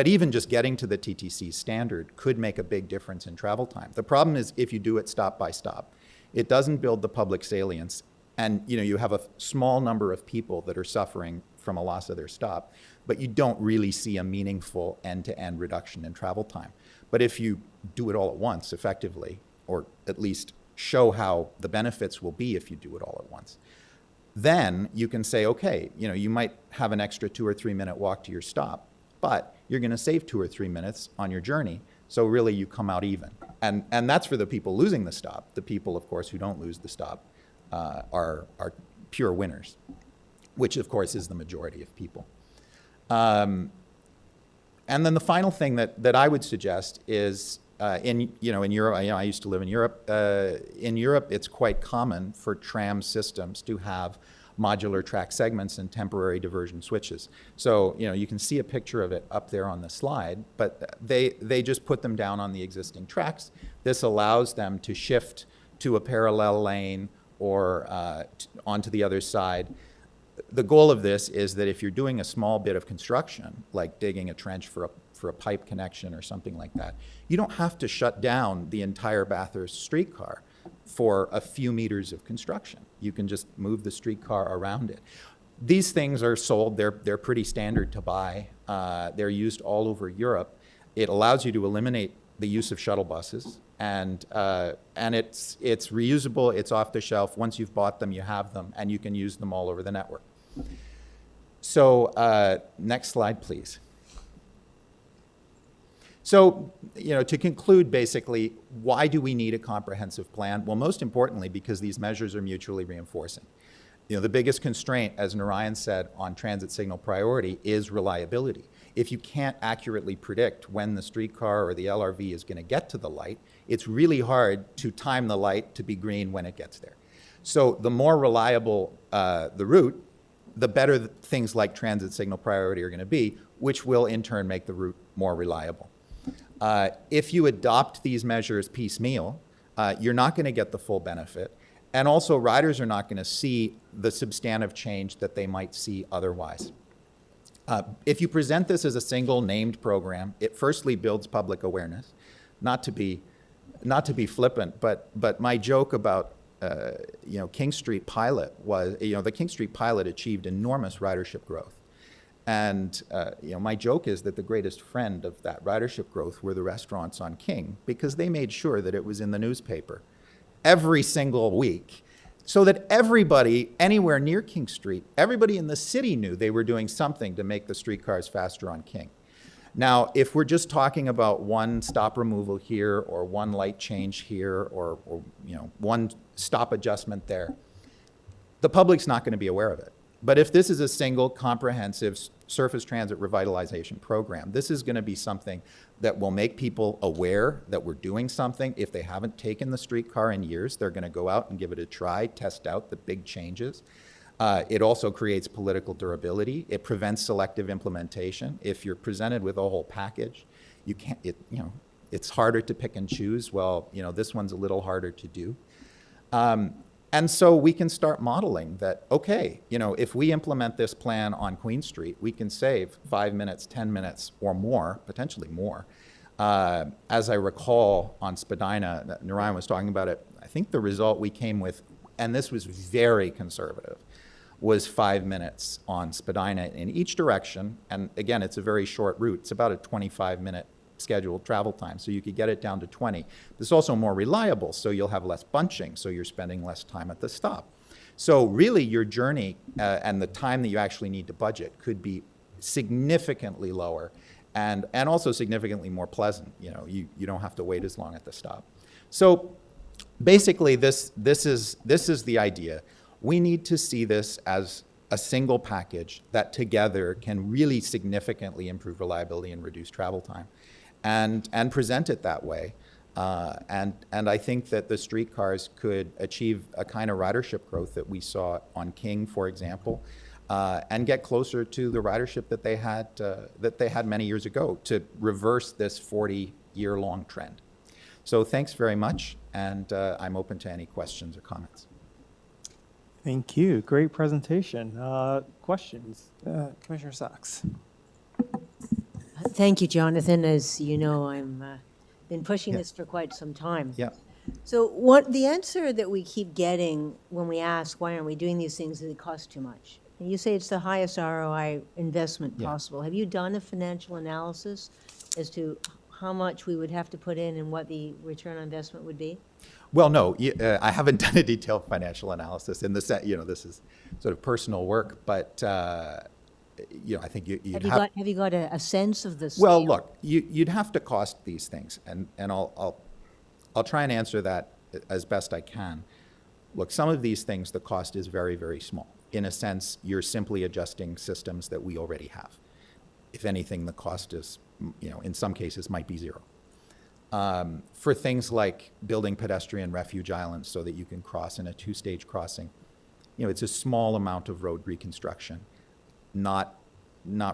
even just getting to the TTC standard could make a big difference in travel time. The problem is if you do it stop by stop, it doesn't build the public salience, and you have a small number of people that are suffering from a loss of their stop, but you don't really see a meaningful end-to-end reduction in travel time. But if you do it all at once effectively, or at least show how the benefits will be if you do it all at once, then you can say, okay, you might have an extra 2 or 3 minute walk to your stop, but you're going to save 2 or 3 minutes on your journey. So really you come out even. And that's for the people losing the stop. The people, of course, who don't lose the stop are pure winners, which of course is the majority of people. And then the final thing that I would suggest is in Europe, I used to live in Europe. In Europe, it's quite common for tram systems to have modular track segments and temporary diversion switches. So, you can see a picture of it up there on the slide, but they just put them down on the existing tracks. This allows them to shift to a parallel lane or onto the other side. The goal of this is that if you're doing a small bit of construction, like digging a trench for a pipe connection or something like that, you don't have to shut down the entire Bathurst streetcar for a few meters of construction. You can just move the streetcar around it. These things are sold, they're pretty standard to buy. They're used all over Europe. It allows you to eliminate the use of shuttle buses, and it's reusable, it's off the shelf. Once you've bought them, you have them, and you can use them all over the network. So next slide, please. So, to conclude, basically, why do we need a comprehensive plan? Well, most importantly, because these measures are mutually reinforcing. The biggest constraint, as Narayan said, on transit signal priority is reliability. If you can't accurately predict when the streetcar or the LRV is going to get to the light, it's really hard to time the light to be green when it gets there. So the more reliable the route, the better things like transit signal priority are going to be, which will in turn make the route more reliable. If you adopt these measures piecemeal, you're not going to get the full benefit. And also, riders are not going to see the substantive change that they might see otherwise. If you present this as a single named program, it firstly builds public awareness. Not to be flippant, but my joke about King Street Pilot was, the King Street Pilot achieved enormous ridership growth. And my joke is that the greatest friend of that ridership growth were the restaurants on King, because they made sure that it was in the newspaper every single week, so that everybody anywhere near King Street, everybody in the city knew they were doing something to make the streetcars faster on King. Now, if we're just talking about one stop removal here, or one light change here, or one stop adjustment there, the public's not going to be aware of it. But if this is a single comprehensive surface transit revitalization program, this is going to be something that will make people aware that we're doing something. If they haven't taken the streetcar in years, they're going to go out and give it a try, test out the big changes. It also creates political durability. It prevents selective implementation. If you're presented with a whole package, you can't. It's harder to pick and choose. Well, this one's a little harder to do. And so we can start modeling that, okay, if we implement this plan on Queen Street, we can save 5 minutes, 10 minutes, or more, potentially more. As I recall on Spadina, Narayan was talking about it, I think the result we came with, and this was very conservative, was 5 minutes on Spadina in each direction. And again, it's a very short route. It's about a 25-minute scheduled travel time, so you could get it down to 20. It's also more reliable, so you'll have less bunching, so you're spending less time at the stop. So really, your journey and the time that you actually need to budget could be significantly lower, and also significantly more pleasant. You don't have to wait as long at the stop. So basically, this is the idea. We need to see this as a single package that together can really significantly improve reliability and reduce travel time, and present it that way. And I think that the streetcars could achieve a kind of ridership growth that we saw on King, for example, and get closer to the ridership that they had many years ago, to reverse this 40-year-long trend. So thanks very much, and I'm open to any questions or comments. Thank you. Great presentation. Questions? Commissioner Sachs. Thank you, Jonathan. As you know, I've been pushing this for quite some time. Yeah. So what the answer that we keep getting when we ask, why aren't we doing these things, is it costs too much. And you say it's the highest ROI investment possible. Have you done a financial analysis as to how much we would have to put in and what the return on investment would be? Well, no, I haven't done a detailed financial analysis in the sense, this is sort of personal work, but I think you'd have. Have you got a sense of this? Well, look, you'd have to cost these things, and I'll try and answer that as best I can. Look, some of these things, the cost is very, very small. In a sense, you're simply adjusting systems that we already have. If anything, the cost is, in some cases, might be zero. For things like building pedestrian refuge islands so that you can cross in a two-stage crossing, it's a small amount of road reconstruction, not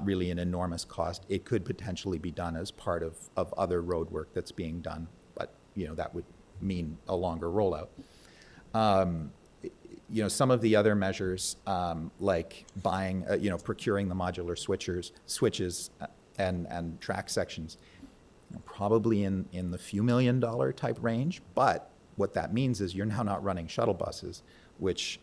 really an enormous cost. It could potentially be done as part of other road work that's being done, but that would mean a longer rollout. Some of the other measures, like buying, procuring the modular switches and track sections, probably in the few $1 million type range. But what that means is you're now not running shuttle buses, which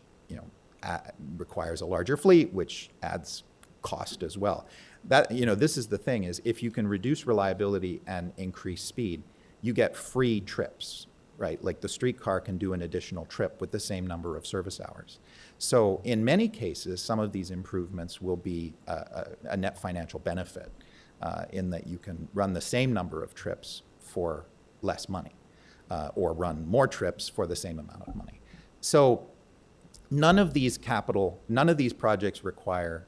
requires a larger fleet, which adds cost as well. That this is the thing: is if you can reduce reliability and increase speed, you get free trips right? Like the streetcar can do an additional trip with the same number of service hours. So in many cases, some of these improvements will be a net financial benefit in that you can run the same number of trips for less money or run more trips for the same amount of money. So none of these projects require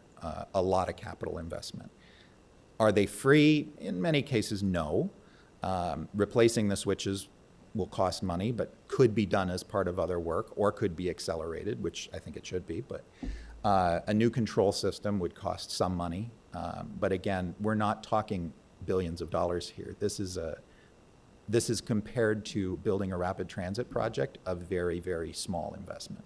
a lot of capital investment. Are they free? In many cases, no. Replacing the switches will cost money, but could be done as part of other work or could be accelerated, which I think it should be. But a new control system would cost some money. But again, we're not talking billions of dollars here. This is compared to building a rapid transit project, a very, very small investment.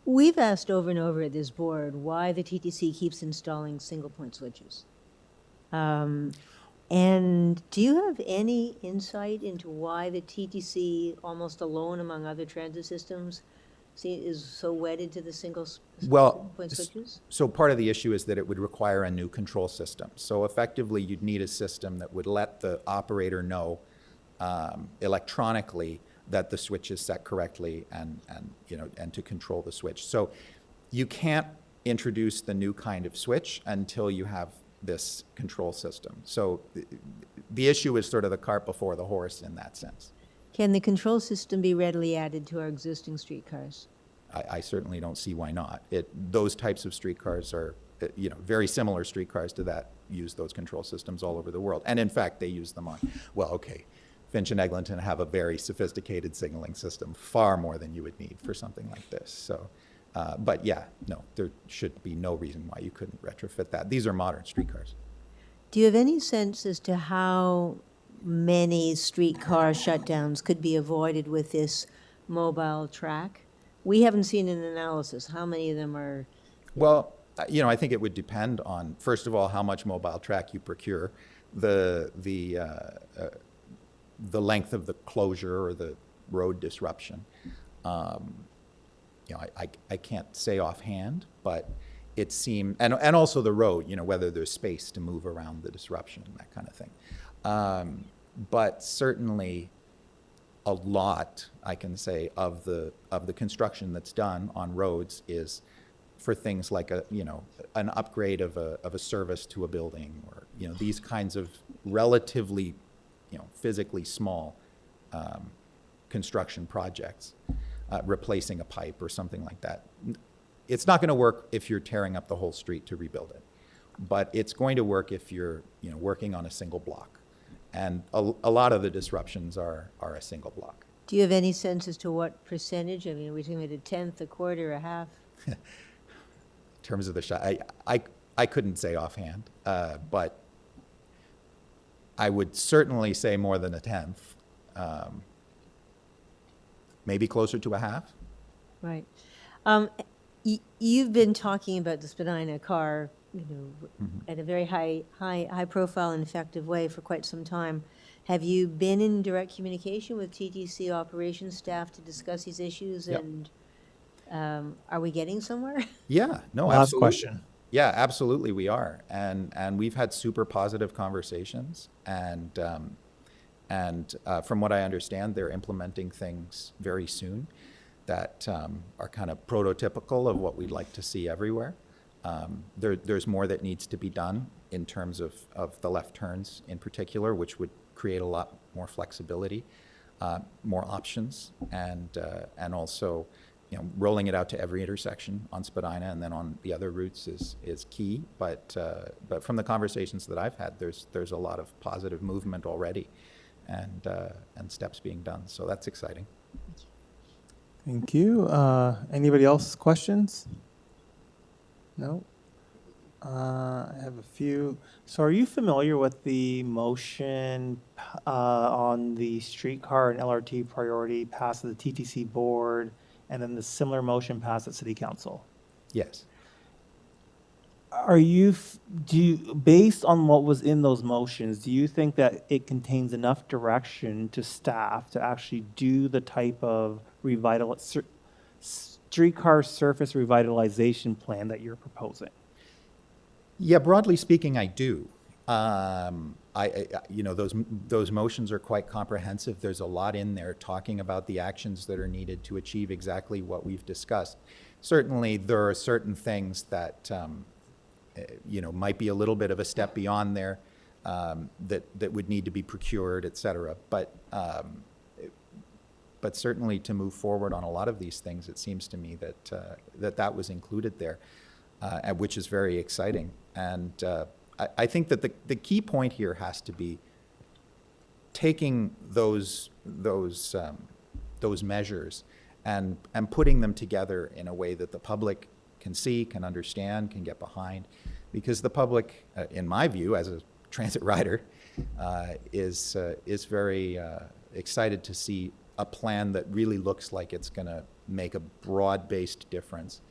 We've asked over and over at this board why the TTC keeps installing single-point switches. And do you have any insight into why the TTC, almost alone among other transit systems, is so wedded to the single-point switches? So part of the issue is that it would require a new control system. So effectively, you'd need a system that would let the operator know electronically that the switch is set correctly and to control the switch. So you can't introduce the new kind of switch until you have this control system. So the issue is sort of the cart before the horse in that sense. Can the control system be readily added to our existing streetcars? I certainly don't see why not. Those types of streetcars are, very similar streetcars to that use those control systems all over the world. And in fact, they use them on, Finch and Eglinton have a very sophisticated signaling system, far more than you would need for something like this. So, but yeah, no, there should be no reason why you couldn't retrofit that. These are modern streetcars. Do you have any sense as to how many streetcar shutdowns could be avoided with this mobile track? We haven't seen an analysis. How many of them are? Well, I think it would depend on, first of all, how much mobile track you procure, the length of the closure or the road disruption. I can't say offhand, but it seemed, and also the road, whether there's space to move around the disruption, that kind of thing. But certainly a lot, I can say, of the construction that's done on roads is for things like an upgrade of a service to a building, or these kinds of relatively physically small construction projects, replacing a pipe or something like that. It's not going to work if you're tearing up the whole street to rebuild it, but it's going to work if you're working on a single block. And a lot of the disruptions are a single block. Do you have any sense as to what percentage? I mean, are we talking about a tenth, a quarter, a half? In terms of the shot, I couldn't say offhand, but I would certainly say more than a tenth, maybe closer to a half. Right. You've been talking about the Spadina car, at a very high profile and effective way for quite some time. Have you been in direct communication with TTC operations staff to discuss these issues? Yep. And are we getting somewhere? Yeah, no, Last absolutely. question. Yeah, absolutely, we are, and we've had super positive conversations, and from what I understand, they're implementing things very soon that are kind of prototypical of what we'd like to see everywhere. There's more that needs to be done in terms of the left turns in particular, which would create a lot more flexibility, more options, and also rolling it out to every intersection on Spadina and then on the other routes is key. But from the conversations that I've had, there's a lot of positive movement already, and steps being done. So that's exciting. Thank you. Anybody else questions? No? I have a few. So are you familiar with the motion on the streetcar and LRT priority passed at the TTC board, and then the similar motion passed at City Council? Yes. Based on what was in those motions, do you think that it contains enough direction to staff to actually do the type of streetcar surface revitalization plan that you're proposing? Yeah, broadly speaking, I do. those motions are quite comprehensive. There's a lot in there talking about the actions that are needed to achieve exactly what we've discussed. Certainly, there are certain things that, might be a little bit of a step beyond there, that would need to be procured, et cetera. But certainly to move forward on a lot of these things, it seems to me that was included there, which is very exciting. And I think that the key point here has to be taking those measures and putting them together in a way that the public can see, can understand, can get behind, because the public, in my view, as a transit rider, is very excited to see a plan that really looks like it's going to make a broad-based difference.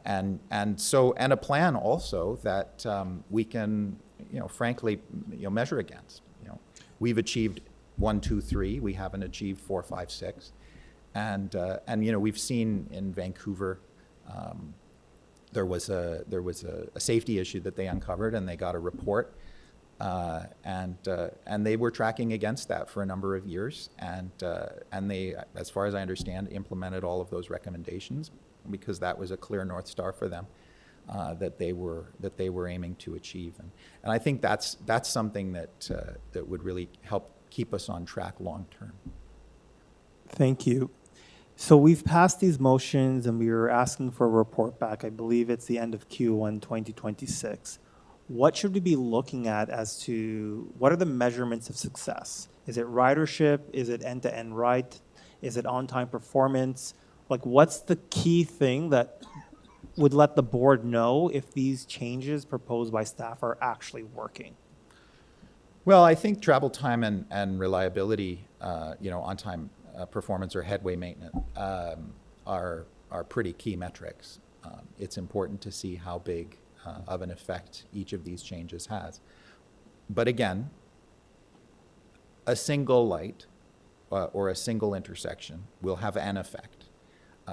And a plan also that we can, frankly, measure against. We've achieved 1, 2, 3. We haven't achieved 4, 5, 6. And we've seen in Vancouver, there was a safety issue that they uncovered, and they got a report, and they were tracking against that for a number of years, and they, as far as I understand, implemented all of those recommendations, because that was a clear North Star for them, that they were aiming to achieve. And I think that's something that would really help keep us on track long term. Thank you. So we've passed these motions and we were asking for a report back. I believe it's the end of Q1 2026. What should we be looking at as to what are the measurements of success? Is it ridership? Is it end-to-end ride? Is it on-time performance? Like, what's the key thing that would let the board know if these changes proposed by staff are actually working? Well, I think travel time and reliability, on-time performance or headway maintenance are pretty key metrics. It's important to see how big of an effect each of these changes has. But again, a single light or a single intersection will have an effect.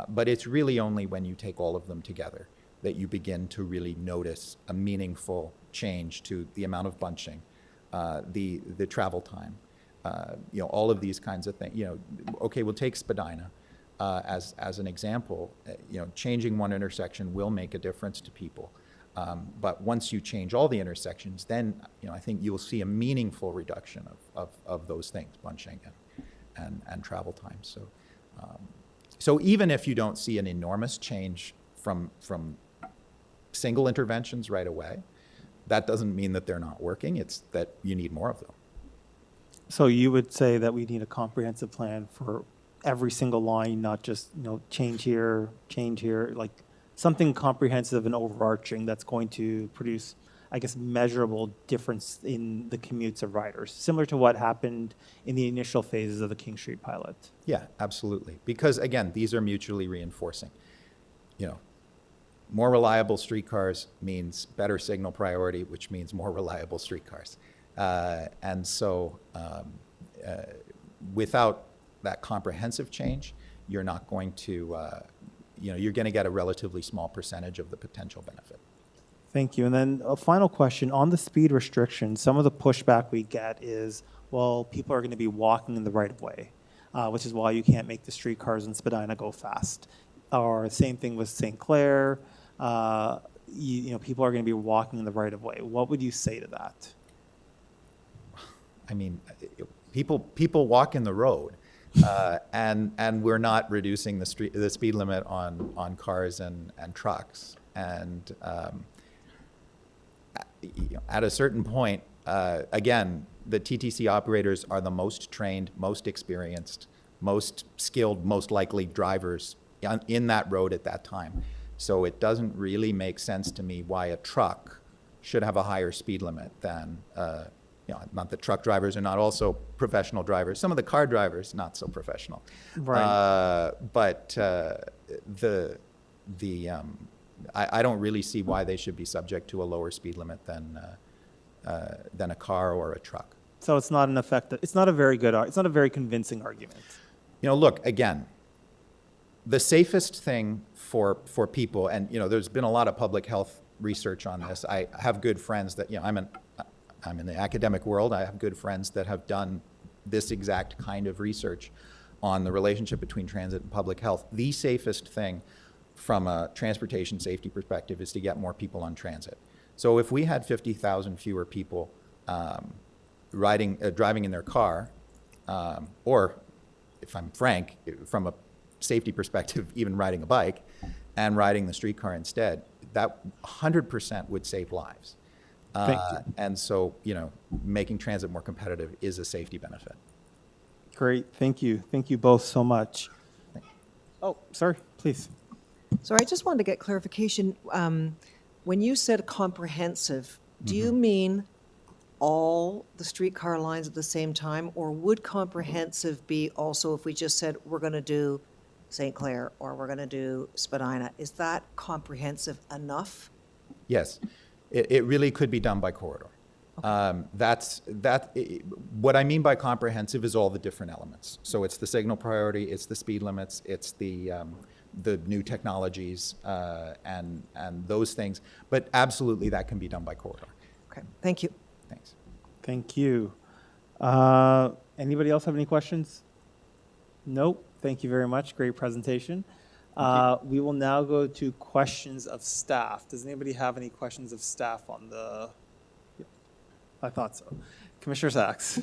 But it's really only when you take all of them together that you begin to really notice a meaningful change to the amount of bunching, the travel time, all of these kinds of things. Okay, we'll take Spadina as an example. Changing one intersection will make a difference to people. But once you change all the intersections, then I think you'll see a meaningful reduction of those things, bunching and travel time. So even if you don't see an enormous change from single interventions right away, that doesn't mean that they're not working. It's that you need more of them. So you would say that we need a comprehensive plan for every single line, not just, change here, like something comprehensive and overarching that's going to produce, I guess, measurable difference in the commutes of riders, similar to what happened in the initial phases of the King Street pilot. Yeah, absolutely. Because again, these are mutually reinforcing. More reliable streetcars means better signal priority, which means more reliable streetcars. And so without that comprehensive change, you're not going to, you're going to get a relatively small percentage of the potential benefit. Thank you. And then a final question on the speed restriction. Some of the pushback we get is, well, people are going to be walking in the right of way, which is why you can't make the streetcars in Spadina go fast. Or same thing with St. Clair. People are going to be walking in the right of way. What would you say to that? I mean, people walk in the road, and we're not reducing the speed limit on cars and trucks. And at a certain point, again, the TTC operators are the most trained, most experienced, most skilled, most likely drivers in that road at that time. So it doesn't really make sense to me why a truck should have a higher speed limit than, not that truck drivers are not also professional drivers. Some of the car drivers, not so professional. Right. But I don't really see why they should be subject to a lower speed limit than a car or a truck. So it's not it's not a very convincing argument. Look, again, the safest thing for people, and there's been a lot of public health research on this. I have good friends that I'm I'm in the academic world. I have good friends that have done this exact kind of research on the relationship between transit and public health. The safest thing from a transportation safety perspective is to get more people on transit. So if we had 50,000 fewer people driving in their car, or if I'm frank, from a safety perspective, even riding a bike and riding the streetcar instead, that 100% would save lives. Thank you. And so, making transit more competitive is a safety benefit. Great, thank you. Thank you both so much. Oh, sorry, please. So I just wanted to get clarification. When you said comprehensive, do you mean all the streetcar lines at the same time? Or would comprehensive be also if we just said we're going to do St. Clair or we're going to do Spadina? Is that comprehensive enough? Yes, it really could be done by corridor. What I mean by comprehensive is all the different elements. So it's the signal priority, it's the speed limits, it's the new technologies and those things. But absolutely, that can be done by corridor. Okay, thank you. Thanks. Thank you. Anybody else have any questions? Nope. Thank you very much. Great presentation. We will now go to questions of staff. Does anybody have any questions of staff on the? Yep. I thought so. Commissioner Sachs.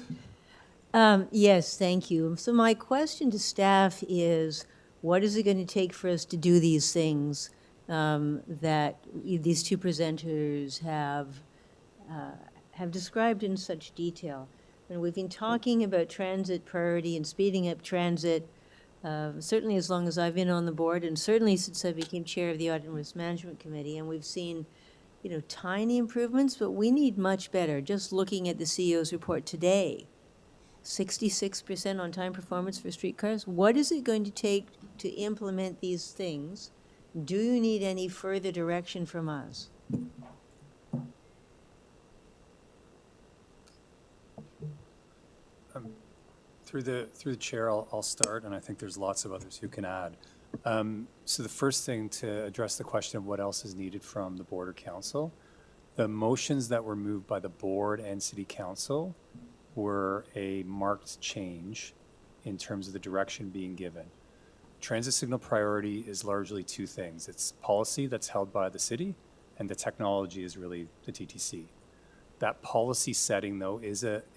Yes, thank you. So my question to staff is, what is it going to take for us to do these things that these two presenters have described in such detail? And we've been talking about transit priority and speeding up transit certainly as long as I've been on the board, and certainly since I became chair of the Audit and Risk Management Committee. And we've seen, tiny improvements, but we need much better. Just looking at the CEO's report today, 66% on-time performance for streetcars. What is it going to take to implement these things? Do you need any further direction from us? Through the chair, I'll start, and I think there's lots of others who can add. So the first thing to address the question of what else is needed from the board or council, the motions that were moved by the board and city council were a marked change in terms of the direction being given. Transit signal priority is largely two things. It's policy that's held by the city, and the technology is really the TTC. That policy setting, though, is a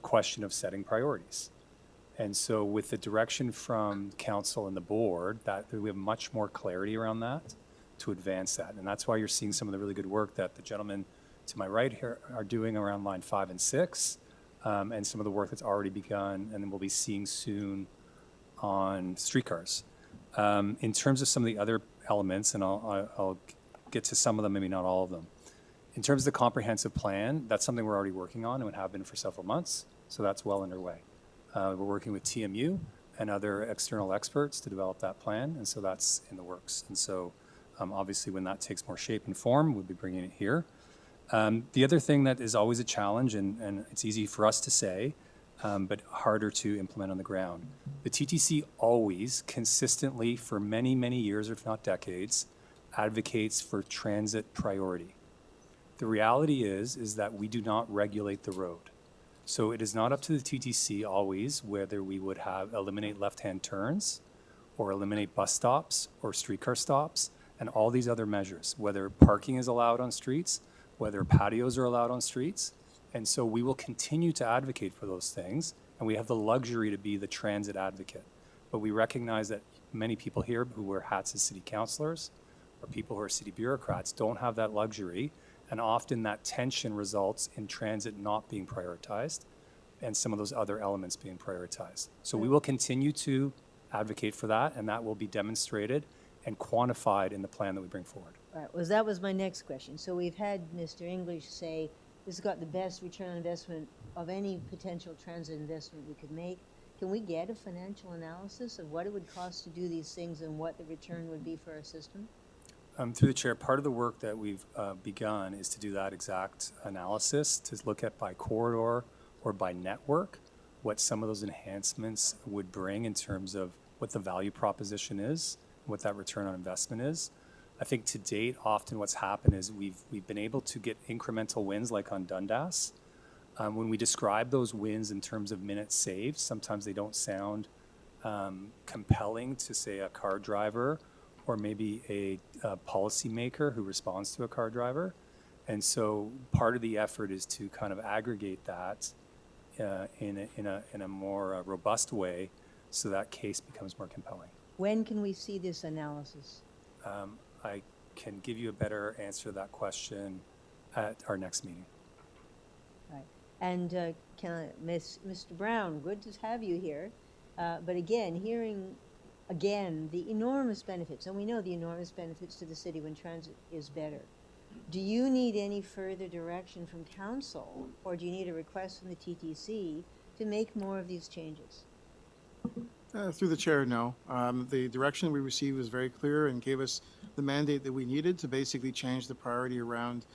question of setting priorities. And so with the direction from council and the board, that we have much more clarity around that to advance that. And that's why you're seeing some of the really good work that the gentlemen to my right here are doing around line 5 and 6, and some of the work that's already begun and we'll be seeing soon on streetcars. In terms of some of the other elements, and I'll get to some of them, maybe not all of them. In terms of the comprehensive plan, that's something we're already working on and have been for several months, so that's well underway. We're working with TMU and other external experts to develop that plan, and so that's in the works. And so obviously when that takes more shape and form, we'll be bringing it here. The other thing that is always a challenge, and it's easy for us to say, but harder to implement on the ground. The TTC always, consistently, for many, many years, if not decades, advocates for transit priority. The reality is that we do not regulate the road. So it is not up to the TTC always whether we would eliminate left-hand turns or eliminate bus stops or streetcar stops and all these other measures, whether parking is allowed on streets, whether patios are allowed on streets. And so we will continue to advocate for those things, and we have the luxury to be the transit advocate. But we recognize that many people here who wear hats as city councilors or people who are city bureaucrats don't have that luxury. And often that tension results in transit not being prioritized and some of those other elements being prioritized. So we will continue to advocate for that, and that will be demonstrated and quantified in the plan that we bring forward. All right, well, that was my next question. So we've had Mr. English say this has got the best return on investment of any potential transit investment we could make. Can we get a financial analysis of what it would cost to do these things and what the return would be for our system? Through the chair, part of the work that we've begun is to do that exact analysis, to look at by corridor or by network what some of those enhancements would bring in terms of what the value proposition is, what that return on investment is. I think to date, often what's happened is we've been able to get incremental wins like on Dundas. When we describe those wins in terms of minutes saved, sometimes they don't sound compelling to, say, a car driver or maybe a policymaker who responds to a car driver. And so part of the effort is to kind of aggregate that in a more robust way so that case becomes more compelling. When can we see this analysis? I can give you a better answer to that question at our next meeting. Right. And Mr. Brown, good to have you here. But again, hearing again the enormous benefits, and we know the enormous benefits to the city when transit is better. Do you need any further direction from council, or do you need a request from the TTC to make more of these changes? Through the chair, no. The direction we received was very clear and gave us the mandate that we needed to basically change the priority around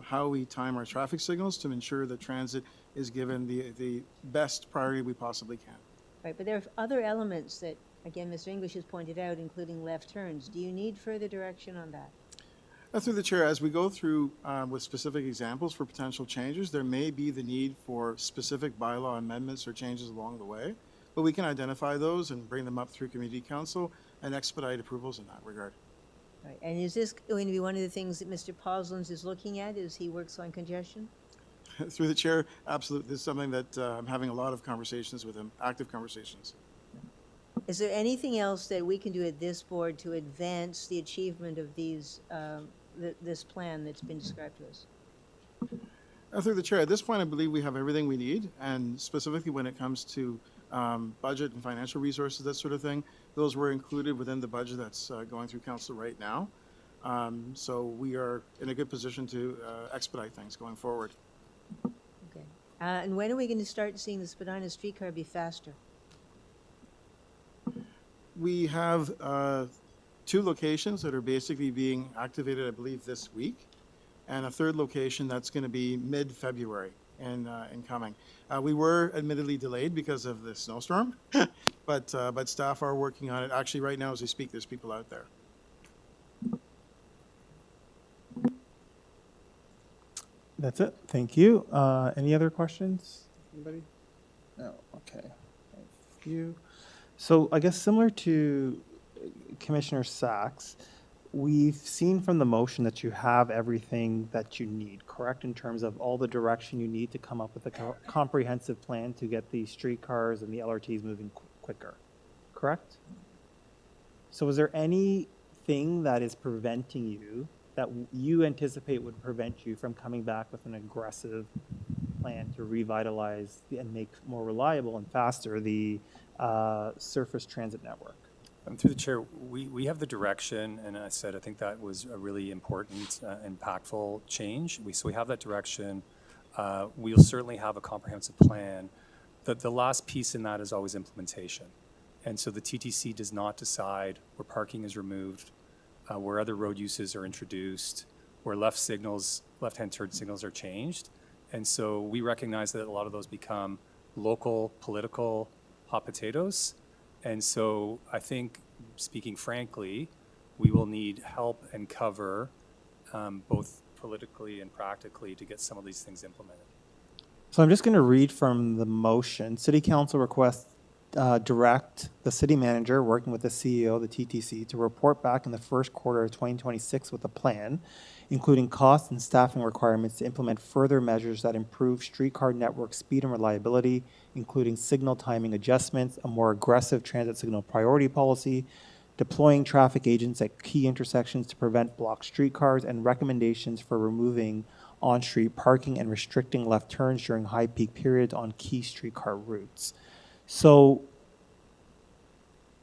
how we time our traffic signals to ensure that transit is given the best priority we possibly can. Right, but there are other elements that, again, Mr. English has pointed out, including left turns. Do you need further direction on that? Through the chair, as we go through with specific examples for potential changes, there may be the need for specific bylaw amendments or changes along the way, but we can identify those and bring them up through community council and expedite approvals in that regard. Right, and is this going to be one of the things that Mr. Poslins is looking at as he works on congestion? Through the chair, absolutely. This is something that I'm having a lot of conversations with him, active conversations. Is there anything else that we can do at this board to advance the achievement of these, this plan that's been described to us? Through the chair, at this point, I believe we have everything we need, and specifically when it comes to budget and financial resources, that sort of thing, those were included within the budget that's going through council right now. So we are in a good position to expedite things going forward. Okay. And when are we going to start seeing the Spadina streetcar be faster? We have 2 locations that are basically being activated, I believe, this week, and a 3rd location that's going to be mid-February in coming. We were admittedly delayed because of the snowstorm, but staff are working on it. Actually, right now as we speak, there's people out there. That's it. Thank you. Any other questions? Anybody? No. Okay. Thank you. So I guess similar to Commissioner Sachs, we've seen from the motion that you have everything that you need, correct, in terms of all the direction you need to come up with a comprehensive plan to get the streetcars and the LRTs moving quicker, correct? So is there anything that is preventing you, that you anticipate would prevent you from coming back with an aggressive plan to revitalize and make more reliable and faster the surface transit network? Through the chair, we have the direction, and I said I think that was a really important, impactful change. So we have that direction. We'll certainly have a comprehensive plan. The last piece in that is always implementation. And so the TTC does not decide where parking is removed, where other road uses are introduced, where left-hand turn signals are changed. And so we recognize that a lot of those become local political hot potatoes. And so I think, speaking frankly, we will need help and cover both politically and practically to get some of these things implemented. So I'm just going to read from the motion. City Council requests direct the city manager, working with the CEO of the TTC, to report back in the first quarter of 2026 with a plan, including cost and staffing requirements to implement further measures that improve streetcar network speed and reliability, including signal timing adjustments, a more aggressive transit signal priority policy, deploying traffic agents at key intersections to prevent blocked streetcars, and recommendations for removing on-street parking and restricting left turns during high peak periods on key streetcar routes. So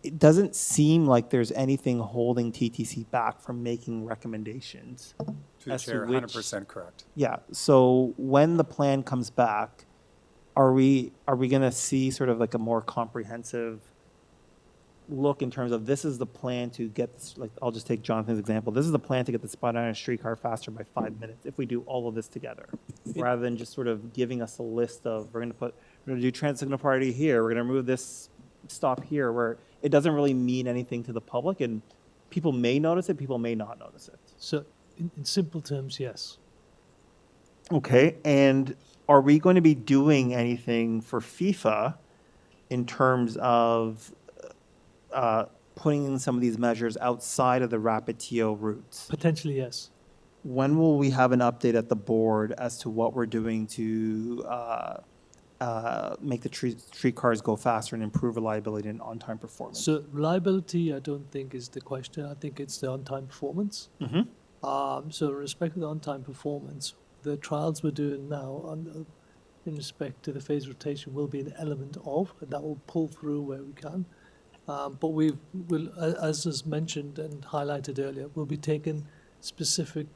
it doesn't seem like there's anything holding TTC back from making recommendations. To the chair, 100% correct. Yeah. So when the plan comes back, are we going to see sort of like a more comprehensive look in terms of this is the plan to get this, like I'll just take Jonathan's example. This is the plan to get the Spadina streetcar faster by 5 minutes if we do all of this together, rather than just sort of giving us a list of we're going to do transit signal priority here. We're going to remove this stop here, where it doesn't really mean anything to the public. And people may notice it, people may not notice it. So in simple terms, yes. Okay, and are we going to be doing anything for FIFA in terms of putting in some of these measures outside of the rapid TO routes? Potentially, yes. When will we have an update at the board as to what we're doing to make the streetcars go faster and improve reliability and on-time performance? So reliability, I don't think is the question. I think it's the on-time performance. So in respect to the on-time performance, the trials we're doing now in respect to the phase rotation will be an element of, and that will pull through where we can. But we will, as is mentioned and highlighted earlier, we'll be taking specific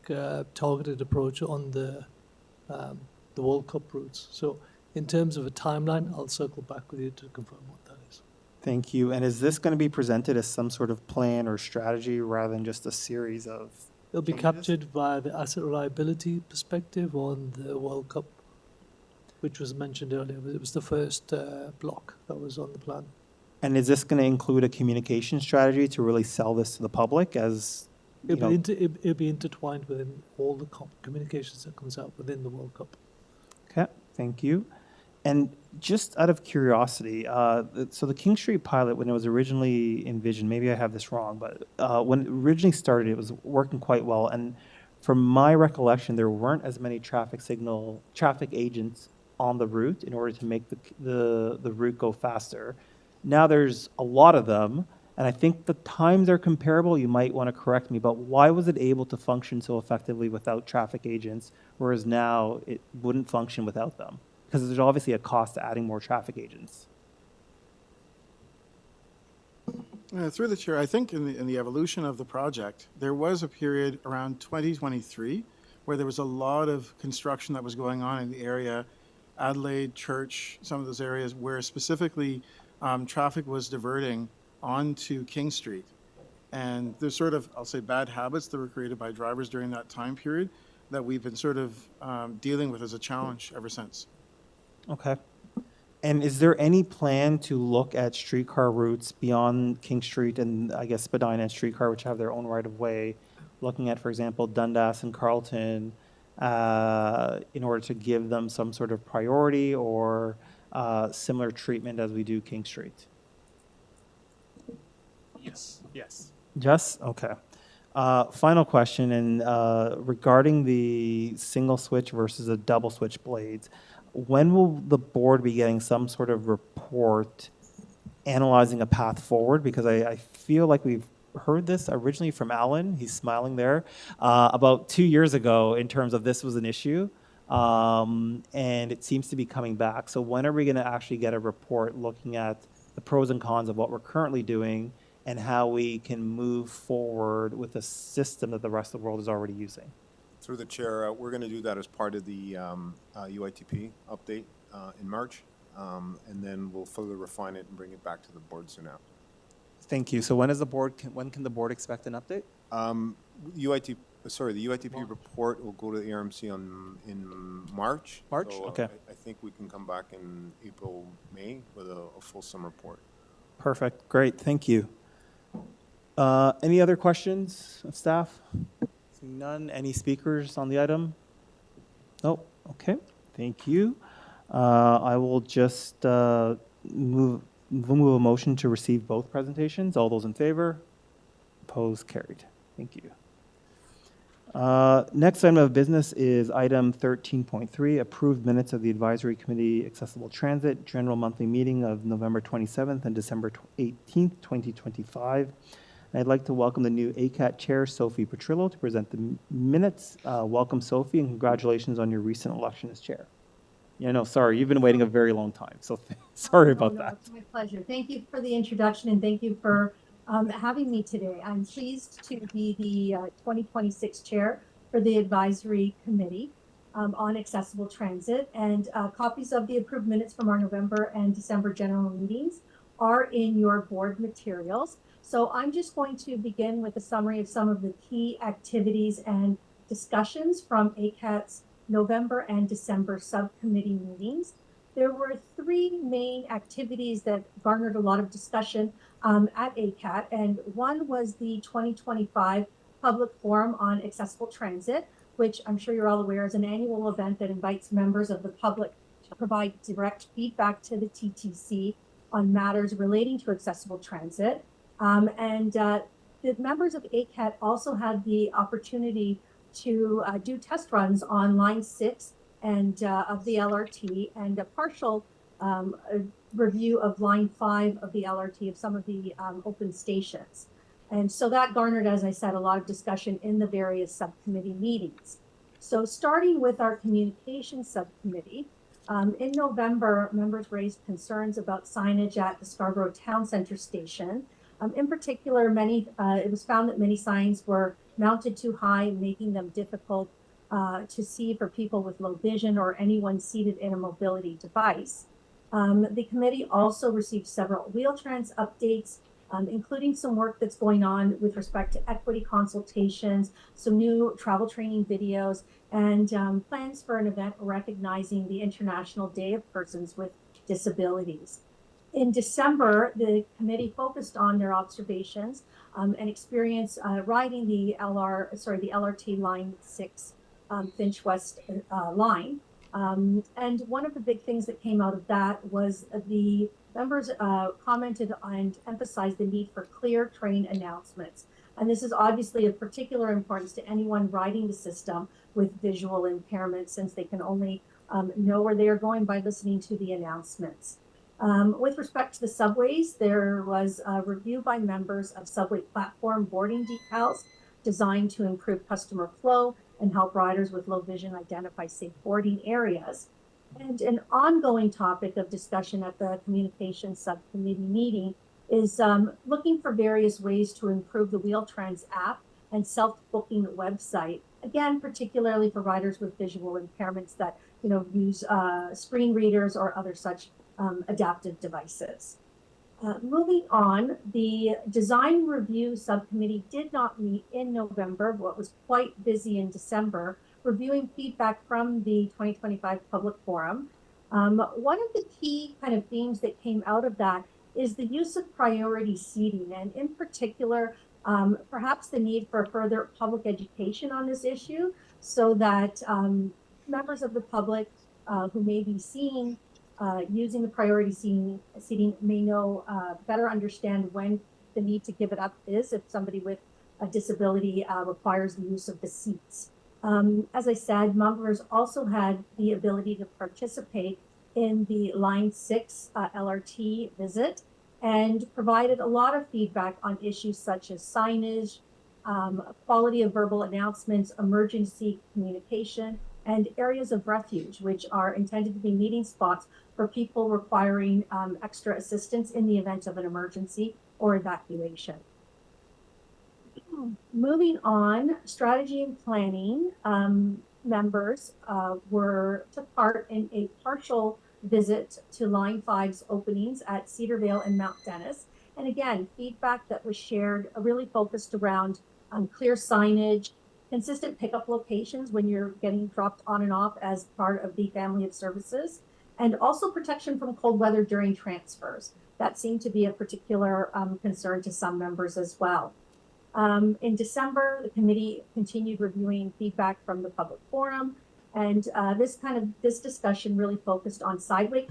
targeted approach on the World Cup routes. So in terms of a timeline, I'll circle back with you to confirm what that is. Thank you. And is this going to be presented as some sort of plan or strategy rather than just a series of It'll be changes? captured via the asset reliability perspective on the World Cup, which was mentioned earlier. It was the first block that was on the plan. And is this going to include a communication strategy to really sell this to the public as, you know, It'll be intertwined within all the communications that comes out within the World Cup. Okay, thank you. And just out of curiosity, so the King Street pilot, when it was originally envisioned, maybe I have this wrong, but when it originally started, it was working quite well. And from my recollection, there weren't as many traffic agents on the route in order to make the route go faster. Now there's a lot of them, and I think the times are comparable. You might want to correct me, but why was it able to function so effectively without traffic agents, whereas now it wouldn't function without them? Because there's obviously a cost to adding more traffic agents. Through the chair, I think in the evolution of the project, there was a period around 2023 where there was a lot of construction that was going on in the area, Adelaide, Church, some of those areas where specifically traffic was diverting onto King Street. And there's sort of, I'll say, bad habits that were created by drivers during that time period that we've been sort of dealing with as a challenge ever since. Okay. And is there any plan to look at streetcar routes beyond King Street and I guess Spadina and streetcar, which have their own right of way, looking at, for example, Dundas and Carlton, in order to give them some sort of priority or similar treatment as we do King Street? Yes. Yes. Yes? Okay. Final question, and regarding the single switch versus the double switch blades, when will the board be getting some sort of report analyzing a path forward? Because I feel like we've heard this originally from Alan, he's smiling there, about 2 years ago in terms of this was an issue, and it seems to be coming back. So when are we going to actually get a report looking at the pros and cons of what we're currently doing and how we can move forward with a system that the rest of the world is already using? Through the chair, we're going to do that as part of the UITP update in March, and then we'll further refine it and bring it back to the board soon after. Thank you. So when is the board? When can the board expect an update? The UITP report will go to the ARMC in March. March? So, Okay. I think we can come back in April, May with a fulsome report. Perfect. Great. Thank you. Any other questions of staff? Seeing none. Any speakers on the item? Nope. Okay. Thank you. I will just move a motion to receive both presentations. All those in favor? Opposed? Carried. Thank you. Next item of business is item 13.3, approved minutes of the Advisory Committee Accessible Transit General Monthly Meeting of November 27th and December 18th, 2025. And I'd like to welcome the new ACAT Chair, Sophie Petrillo, to present the minutes. Welcome, Sophie, and congratulations on your recent election as chair. Yeah, no, sorry, you've been waiting a very long time, so sorry about that. It's my pleasure. Thank you for the introduction and thank you for having me today. I'm pleased to be the 2026 chair for the Advisory Committee on Accessible Transit, and copies of the approved minutes from our November and December general meetings are in your board materials. So I'm just going to begin with a summary of some of the key activities and discussions from ACAT's November and December subcommittee meetings. There were three main activities that garnered a lot of discussion at ACAT, and one was the 2025 Public Forum on Accessible Transit, which I'm sure you're all aware is an annual event that invites members of the public to provide direct feedback to the TTC on matters relating to accessible transit. The members of ACAT also had the opportunity to do test runs on Line 6 and of the LRT, and a partial review of Line 5 of the LRT of some of the open stations. And so that garnered, as I said, a lot of discussion in the various subcommittee meetings. So starting with our communications subcommittee, in November, members raised concerns about signage at the Scarborough Town Center station. In particular, it was found that many signs were mounted too high, making them difficult to see for people with low vision or anyone seated in a mobility device. The committee also received several Wheel-Trans updates, including some work that's going on with respect to equity consultations, some new travel training videos, and plans for an event recognizing the International Day of Persons with Disabilities. In December, the committee focused on their observations and experience riding the LRT Line 6 Finch West line. And one of the big things that came out of that was the members commented and emphasized the need for clear train announcements. And this is obviously of particular importance to anyone riding the system with visual impairment, since they can only know where they are going by listening to the announcements. With respect to the subways, there was a review by members of subway platform boarding decals designed to improve customer flow and help riders with low vision identify safe boarding areas. And an ongoing topic of discussion at the communications subcommittee meeting is looking for various ways to improve the Wheel-Trans app and self-booking website. Again, particularly for riders with visual impairments that use screen readers or other such adaptive devices. Moving on, the design review subcommittee did not meet in November, but was quite busy in December, reviewing feedback from the 2025 Public Forum. One of the key kind of themes that came out of that is the use of priority seating, and in particular, perhaps the need for further public education on this issue, so that members of the public who may be seeing using the priority seating may know, better understand when the need to give it up is if somebody with a disability requires the use of the seats. As I said, members also had the ability to participate in the Line 6 LRT visit and provided a lot of feedback on issues such as signage, quality of verbal announcements, emergency communication, and areas of refuge, which are intended to be meeting spots for people requiring extra assistance in the event of an emergency or evacuation. Moving on, strategy and planning members took part in a partial visit to Line 5's openings at Cedarvale and Mount Dennis. And again, feedback that was shared really focused around clear signage, consistent pickup locations when you're getting dropped on and off as part of the family of services, and also protection from cold weather during transfers. That seemed to be a particular concern to some members as well. In December, the committee continued reviewing feedback from the public forum, and this discussion really focused on sidewalk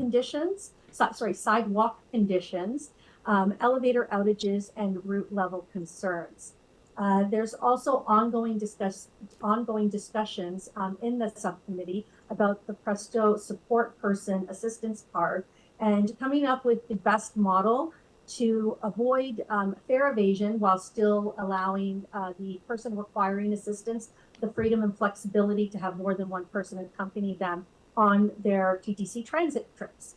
conditions, elevator outages, and route level concerns. There's also ongoing discussions in the subcommittee about the Presto support person assistance card and coming up with the best model to avoid fare evasion while still allowing the person requiring assistance the freedom and flexibility to have more than one person accompany them on their TTC transit trips.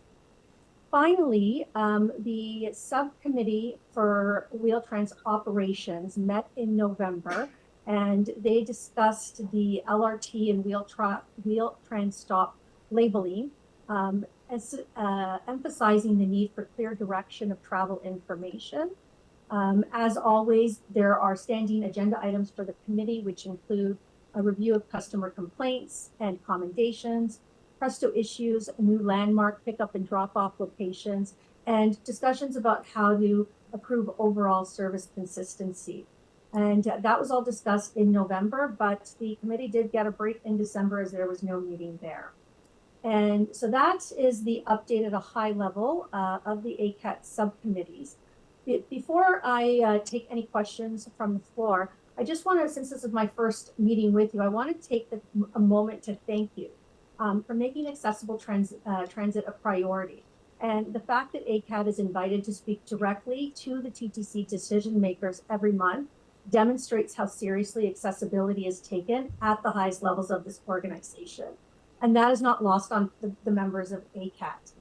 Finally, the subcommittee for Wheel-Trans operations met in November, and they discussed the LRT and Wheel-Trans stop labeling, emphasizing the need for clear direction of travel information. As always, there are standing agenda items for the committee, which include a review of customer complaints and commendations, Presto issues, new landmark pickup and drop-off locations, and discussions about how to improve overall service consistency. And that was all discussed in November, but the committee did get a break in December as there was no meeting there. And so that is the update at a high level of the ACAT subcommittees. Before I take any questions from the floor, I just want to, since this is my first meeting with you, I want to take a moment to thank you for making accessible transit a priority. And the fact that ACAT is invited to speak directly to the TTC decision makers every month demonstrates how seriously accessibility is taken at the highest levels of this organization. And that is not lost on the members of ACAT.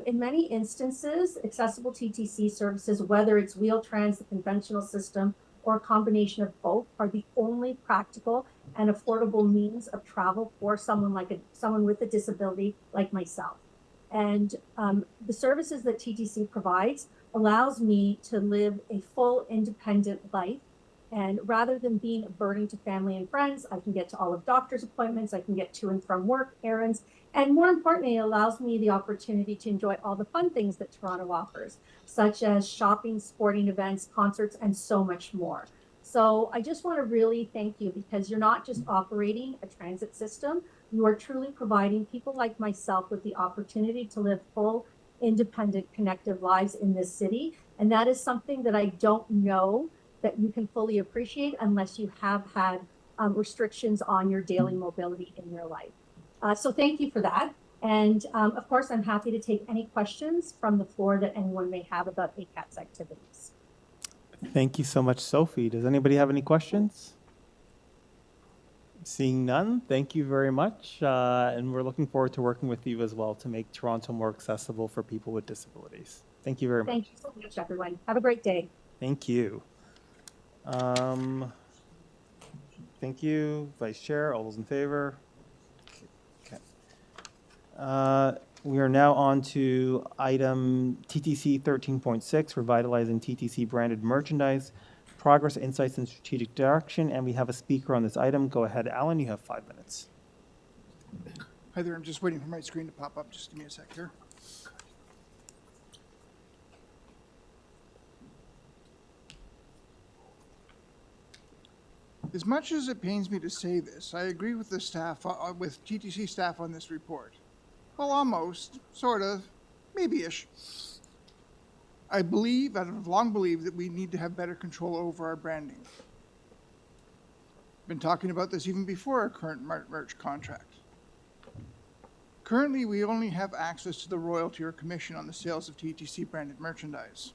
In many instances, accessible TTC services, whether it's Wheel-Trans, the conventional system, or a combination of both, are the only practical and affordable means of travel for someone with a disability like myself. And the services that TTC provides allows me to live a full independent life. And rather than being a burden to family and friends, I can get to all of doctor's appointments, I can get to and from work, errands, and more importantly, it allows me the opportunity to enjoy all the fun things that Toronto offers, such as shopping, sporting events, concerts, and so much more. So I just want to really thank you, because you're not just operating a transit system, you are truly providing people like myself with the opportunity to live full, independent, connected lives in this city. And that is something that I don't know that you can fully appreciate unless you have had restrictions on your daily mobility in your life. So thank you for that. And of course, I'm happy to take any questions from the floor that anyone may have about ACAT's activities. Thank you so much, Sophie. Does anybody have any questions? Seeing none, thank you very much. And we're looking forward to working with you as well to make Toronto more accessible for people with disabilities. Thank you very much. Thank you so much, everyone. Have a great day. Thank you. Thank you, Vice Chair. All those in favor? Okay. We are now on to item TTC 13.6, revitalizing TTC branded merchandise, progress, insights, and strategic direction. And we have a speaker on this item. Go ahead, Alan. You have 5 minutes. Hi there. I'm just waiting for my screen to pop up. Just give me a sec here. As much as it pains me to say this, I agree with the staff, with TTC staff on this report. Well, almost, sort of, maybe-ish. I believe, and I've long believed, that we need to have better control over our branding. Been talking about this even before our current merch contract. Currently, we only have access to the royalty or commission on the sales of TTC branded merchandise.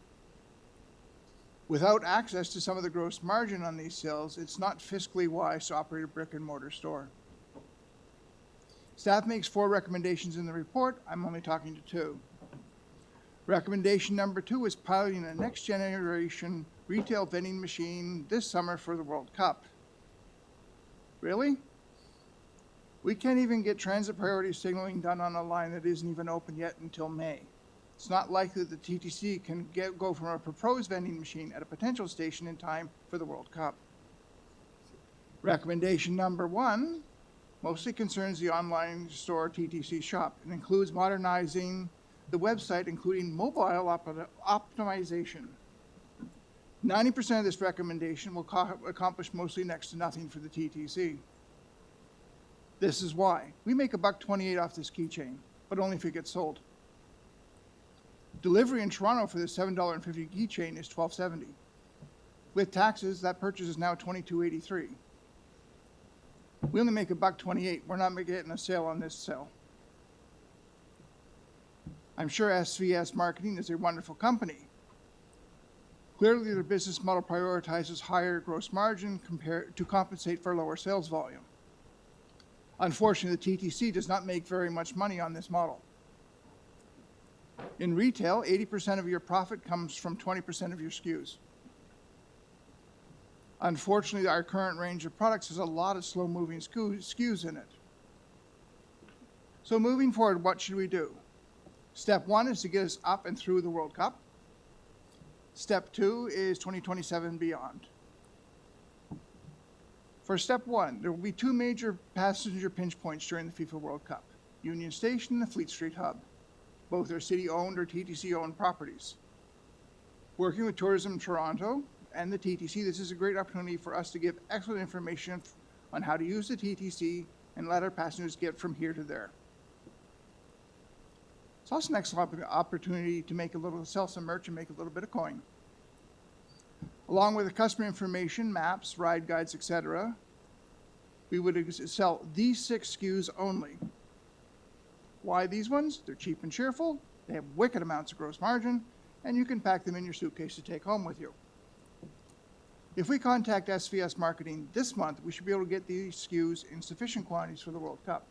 Without access to some of the gross margin on these sales, it's not fiscally wise to operate a brick and mortar store. Staff makes 4 recommendations in the report. I'm only talking to 2. Recommendation number 2 is piloting a next generation retail vending machine this summer for the World Cup. Really? We can't even get transit priority signaling done on a line that isn't even open yet until May. It's not likely that the TTC can go from a proposed vending machine at a potential station in time for the World Cup. Recommendation number 1 mostly concerns the online store TTC shop and includes modernizing the website, including mobile optimization. 90% of this recommendation will accomplish mostly next to nothing for the TTC. This is why. We make $1.28 off this keychain, but only if it gets sold. Delivery in Toronto for this $7.50 keychain is $12.70. With taxes, that purchase is now $22.83. We only make $1.28. We're not getting a sale on this sale. I'm sure SVS Marketing is a wonderful company. Clearly, their business model prioritizes higher gross margin to compensate for lower sales volume. Unfortunately, the TTC does not make very much money on this model. In retail, 80% of your profit comes from 20% of your SKUs. Unfortunately, our current range of products has a lot of slow-moving SKUs in it. So moving forward, what should we do? Step 1 is to get us up and through the World Cup. Step 2 is 2027 and beyond. For step 1, there will be 2 major passenger pinch points during the FIFA World Cup. Union Station, and the Fleet Street Hub. Both are city-owned or TTC-owned properties. Working with Tourism Toronto and the TTC, this is a great opportunity for us to give excellent information on how to use the TTC and let our passengers get from here to there. It's also an excellent opportunity to sell some merch and make a little bit of coin. Along with the customer information, maps, ride guides, etc., we would sell these 6 SKUs only. Why these ones? They're cheap and cheerful, they have wicked amounts of gross margin, and you can pack them in your suitcase to take home with you. If we contact SVS Marketing this month, we should be able to get these SKUs in sufficient quantities for the World Cup.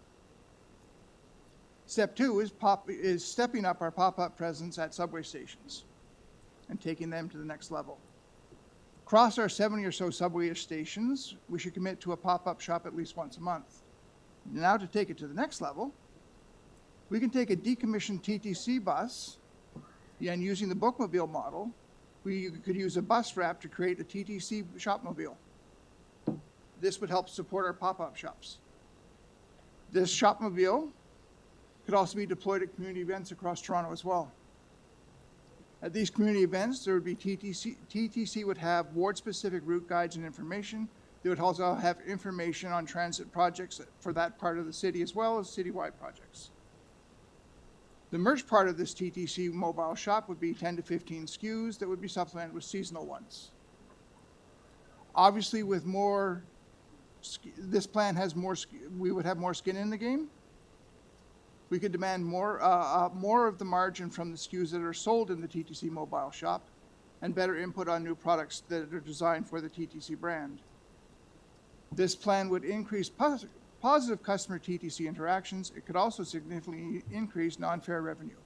Step 2 is stepping up our pop-up presence at subway stations and taking them to the next level. Across our 70 or so subway stations, we should commit to a pop-up shop at least once a month. Now to take it to the next level, we can take a decommissioned TTC bus, and using the bookmobile model, we could use a bus wrap to create a TTC shopmobile. This would help support our pop-up shops. This shopmobile could also be deployed at community events across Toronto as well. At these community events, there would be TTC would have ward-specific route guides and information. They would also have information on transit projects for that part of the city as well as citywide projects. The merch part of this TTC mobile shop would be 10 to 15 SKUs that would be supplemented with seasonal ones. Obviously, with more, this plan has more, we would have more skin in the game. We could demand more of the margin from the SKUs that are sold in the TTC mobile shop and better input on new products that are designed for the TTC brand. This plan would increase positive customer TTC interactions. It could also significantly increase non-fare revenue.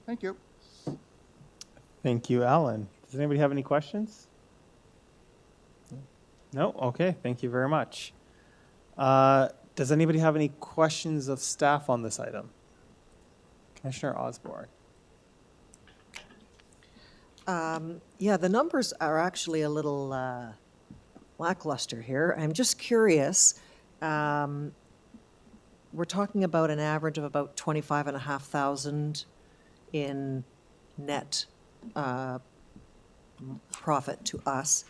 Thank you. Thank you, Alan. Does anybody have any questions? No? Okay, thank you very much. Does anybody have any questions of staff on this item? Commissioner Osborne. Yeah, the numbers are actually a little lackluster here. I'm just curious. We're talking about an average of about 25,500 in net profit to us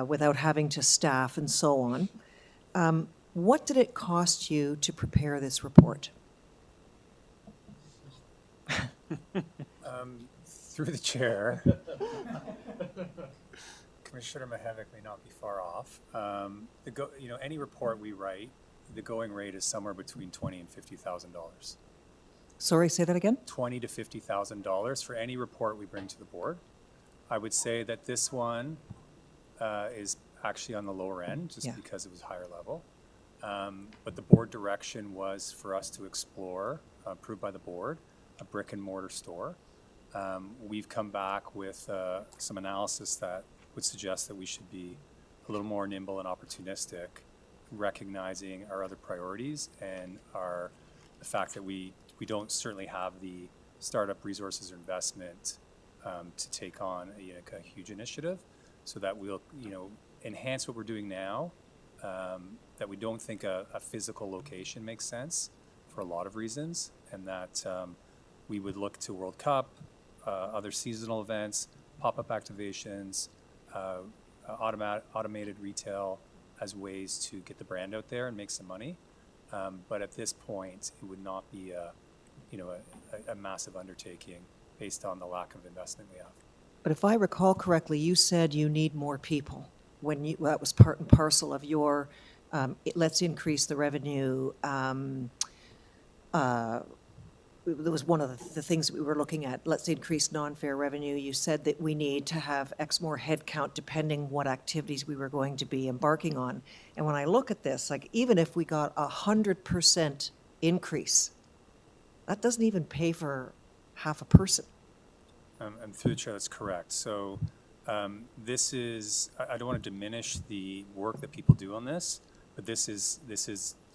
without having to staff and so on. What did it cost you to prepare this report? Through the chair, Commissioner Mahevik may not be far off. Any report we write, the going rate is somewhere between $20,000 and $50,000. Sorry, say that again? $20,000 to $50,000 for any report we bring to the board. I would say that this one is actually on the lower end, just because it was higher level. But the board direction was for us to explore, approved by the board, a brick and mortar store. We've come back with some analysis that would suggest that we should be a little more nimble and opportunistic, recognizing our other priorities and the fact that we don't certainly have the startup resources or investment to take on a huge initiative, so that we'll enhance what we're doing now, that we don't think a physical location makes sense for a lot of reasons, and that we would look to World Cup, other seasonal events, pop-up activations, automated retail as ways to get the brand out there and make some money. But at this point, it would not be a massive undertaking based on the lack of investment we have. But if I recall correctly, you said you need more people when that was part and parcel of your let's increase the revenue. There was one of the things that we were looking at. Let's increase non-fare revenue. You said that we need to have X more headcount depending what activities we were going to be embarking on. And when I look at this, like even if we got 100% increase, that doesn't even pay for half a person. And through the chair, that's correct. So this is, I don't want to diminish the work that people do on this, but this is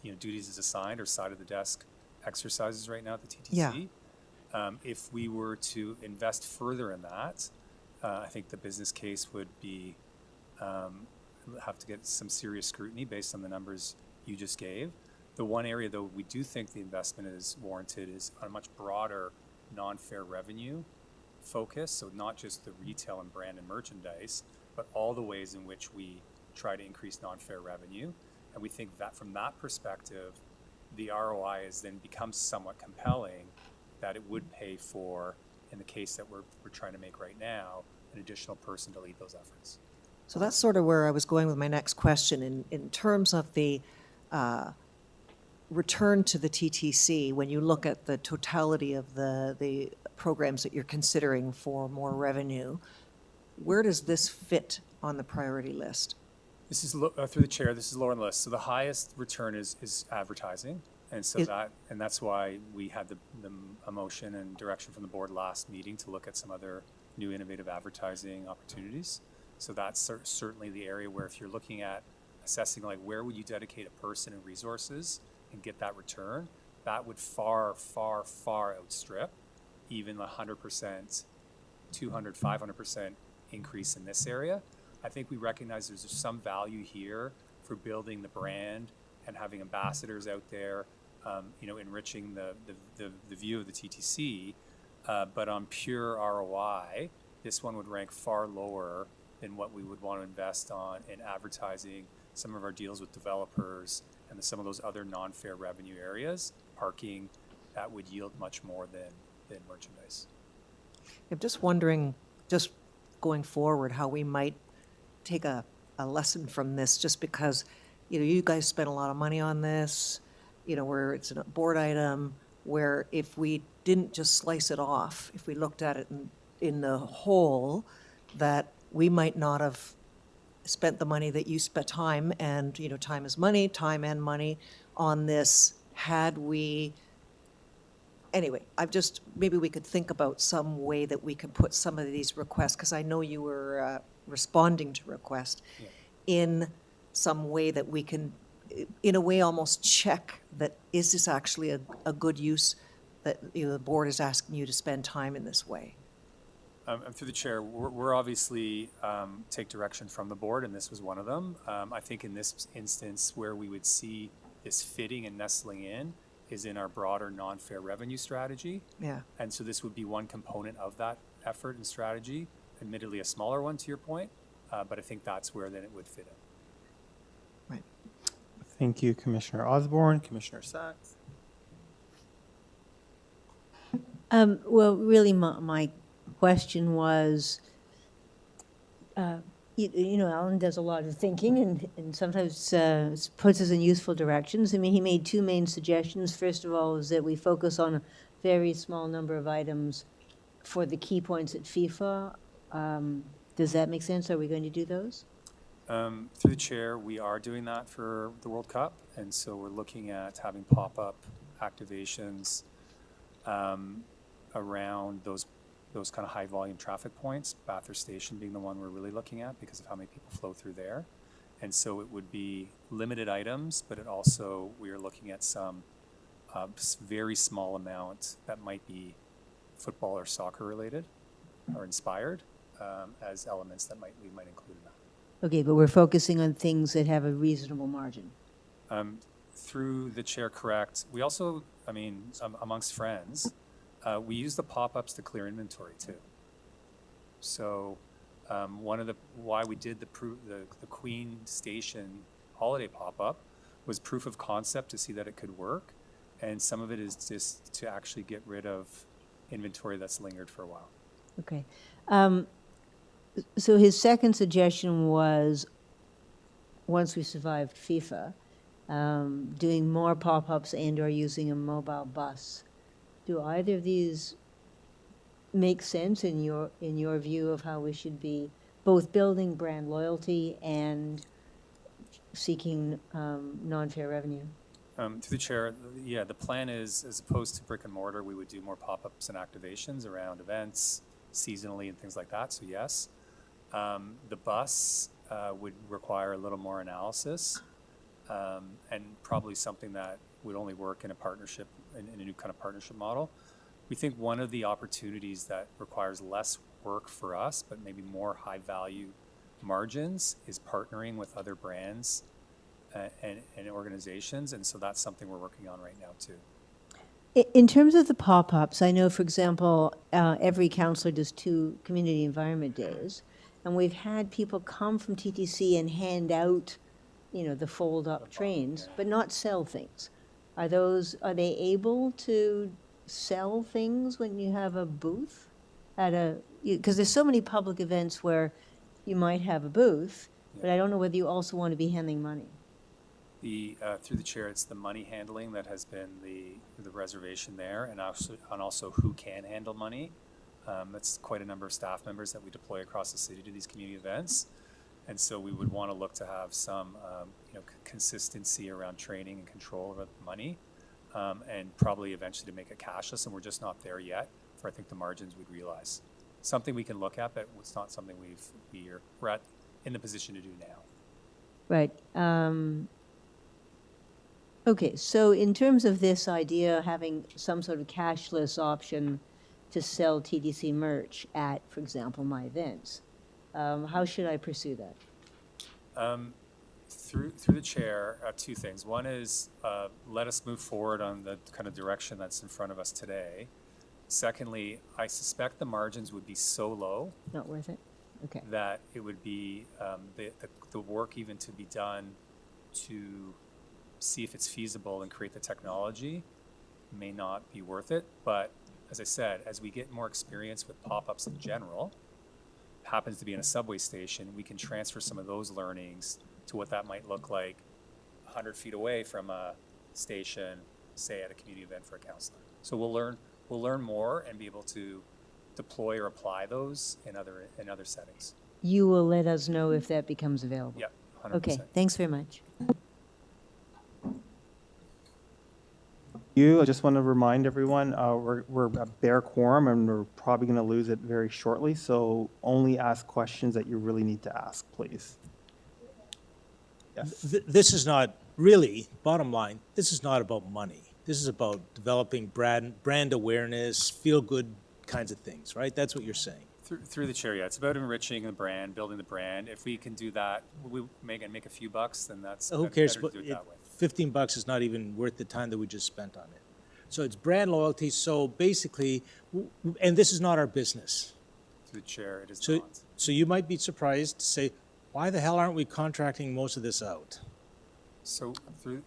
duties as assigned or side of the desk exercises right now at the TTC. Yeah. If we were to invest further in that, I think the business case would be have to get some serious scrutiny based on the numbers you just gave. The one area, though, we do think the investment is warranted is on a much broader non-fair revenue focus. So not just the retail and brand and merchandise, but all the ways in which we try to increase non-fair revenue. And we think that from that perspective, the ROI has then become somewhat compelling, that it would pay for, in the case that we're trying to make right now, an additional person to lead those efforts. So that's sort of where I was going with my next question. In terms of the return to the TTC, when you look at the totality of the programs that you're considering for more revenue, where does this fit on the priority list? This is through the chair. This is lower on the list. So the highest return is advertising, and so that's why we had a motion and direction from the board last meeting to look at some other new innovative advertising opportunities. So that's certainly the area where, if you're looking at assessing like where would you dedicate a person and resources and get that return, that would far outstrip even 100%, 200, 500% increase in this area. I think we recognize there's some value here for building the brand and having ambassadors out there, enriching the view of the TTC. But on pure ROI, this one would rank far lower than what we would want to invest on in advertising, some of our deals with developers, and some of those other non-fair revenue areas, parking, that would yield much more than merchandise. I'm just wondering, just going forward, how we might take a lesson from this, just because, you guys spent a lot of money on this, where it's a board item, where if we didn't just slice it off, if we looked at it in the whole, that we might not have spent the money that you spent time, and, time is money, time and money on this, had we, anyway, maybe we could think about some way that we can put some of these requests, because I know you were responding to requests, in some way that we can, in a way, almost check that, is this actually a good use, that the board is asking you to spend time in this way? Through the chair, we're obviously take direction from the board, and this was one of them. I think in this instance, where we would see this fitting and nestling in is in our broader non-fair revenue strategy. Yeah. And so this would be one component of that effort and strategy, admittedly a smaller one to your point, but I think that's where then it would fit in. Right. Thank you, Commissioner Osborne. Commissioner Sachs. Well, really, my question was, Alan does a lot of thinking and sometimes puts us in useful directions. I mean, he made two main suggestions. First of all, is that we focus on a very small number of items for the key points at FIFA. Does that make sense? Are we going to do those? Through the chair, we are doing that for the World Cup, and so we're looking at having pop-up activations around those kind of high volume traffic points, Bathurst Station being the one we're really looking at because of how many people flow through there. And so it would be limited items, but it also, we are looking at some very small amount that might be football or soccer related or inspired as elements that we might include in that. Okay, but we're focusing on things that have a reasonable margin. Through the chair, correct. We also, amongst friends, we use the pop-ups to clear inventory too. So one of why we did the Queen Station holiday pop-up was proof of concept to see that it could work, and some of it is just to actually get rid of inventory that's lingered for a while. Okay. So his second suggestion was, once we survived FIFA, doing more pop-ups and/or using a mobile bus. Do either of these make sense in your view of how we should be both building brand loyalty and seeking non-fair revenue? Through the chair, yeah, the plan is, as opposed to brick and mortar, we would do more pop-ups and activations around events, seasonally and things like that, so yes. The bus would require a little more analysis and probably something that would only work in a partnership, in a new kind of partnership model. We think one of the opportunities that requires less work for us, but maybe more high value margins, is partnering with other brands and organizations, and so that's something we're working on right now too. In terms of the pop-ups, I know, for example, every counselor does 2 community environment days, and we've had people come from TTC and hand out, the fold-up trains, but not sell things. Are they able to sell things when you have a booth because there's so many public events where you might have a booth, but I don't know whether you also want to be handing money. Through the chair, it's the money handling that has been the reservation there, and also who can handle money. That's quite a number of staff members that we deploy across the city to these community events, and so we would want to look to have some consistency around training and control of the money, and probably eventually to make it cashless, and we're just not there yet for I think the margins we'd realize. Something we can look at, but it's not something we're in the position to do now. Right. Okay, so in terms of this idea, having some sort of cashless option to sell TTC merch at, for example, my events, how should I pursue that? Through the chair, 2 things. One is let us move forward on the kind of direction that's in front of us today. Secondly, I suspect the margins would be so low. Not worth it? Okay. That it would be the work even to be done to see if it's feasible and create the technology may not be worth it. But as I said, as we get more experience with pop-ups in general, happens to be in a subway station, we can transfer some of those learnings to what that might look like 100 feet away from a station, say at a community event for a counselor. So we'll learn more and be able to deploy or apply those in other settings. You will let us know if that becomes available? Yep, 100%. Okay, thanks very much. I just want to remind everyone, we're at bare quorum, and we're probably going to lose it very shortly, so only ask questions that you really need to ask, please. Yes. This is not really, bottom line, this is not about money. This is about developing brand awareness, feel-good kinds of things, right? That's what you're saying. Through the chair, yeah. It's about enriching the brand, building the brand. If we can do that, we make a few bucks, then that's Who cares? better to do it that way. $15 is not even worth the time that we just spent on it. So it's brand loyalty. So basically, and this is not our business. Through the chair, it is So, not. so you might be surprised to say, why the hell aren't we contracting most of this out? So through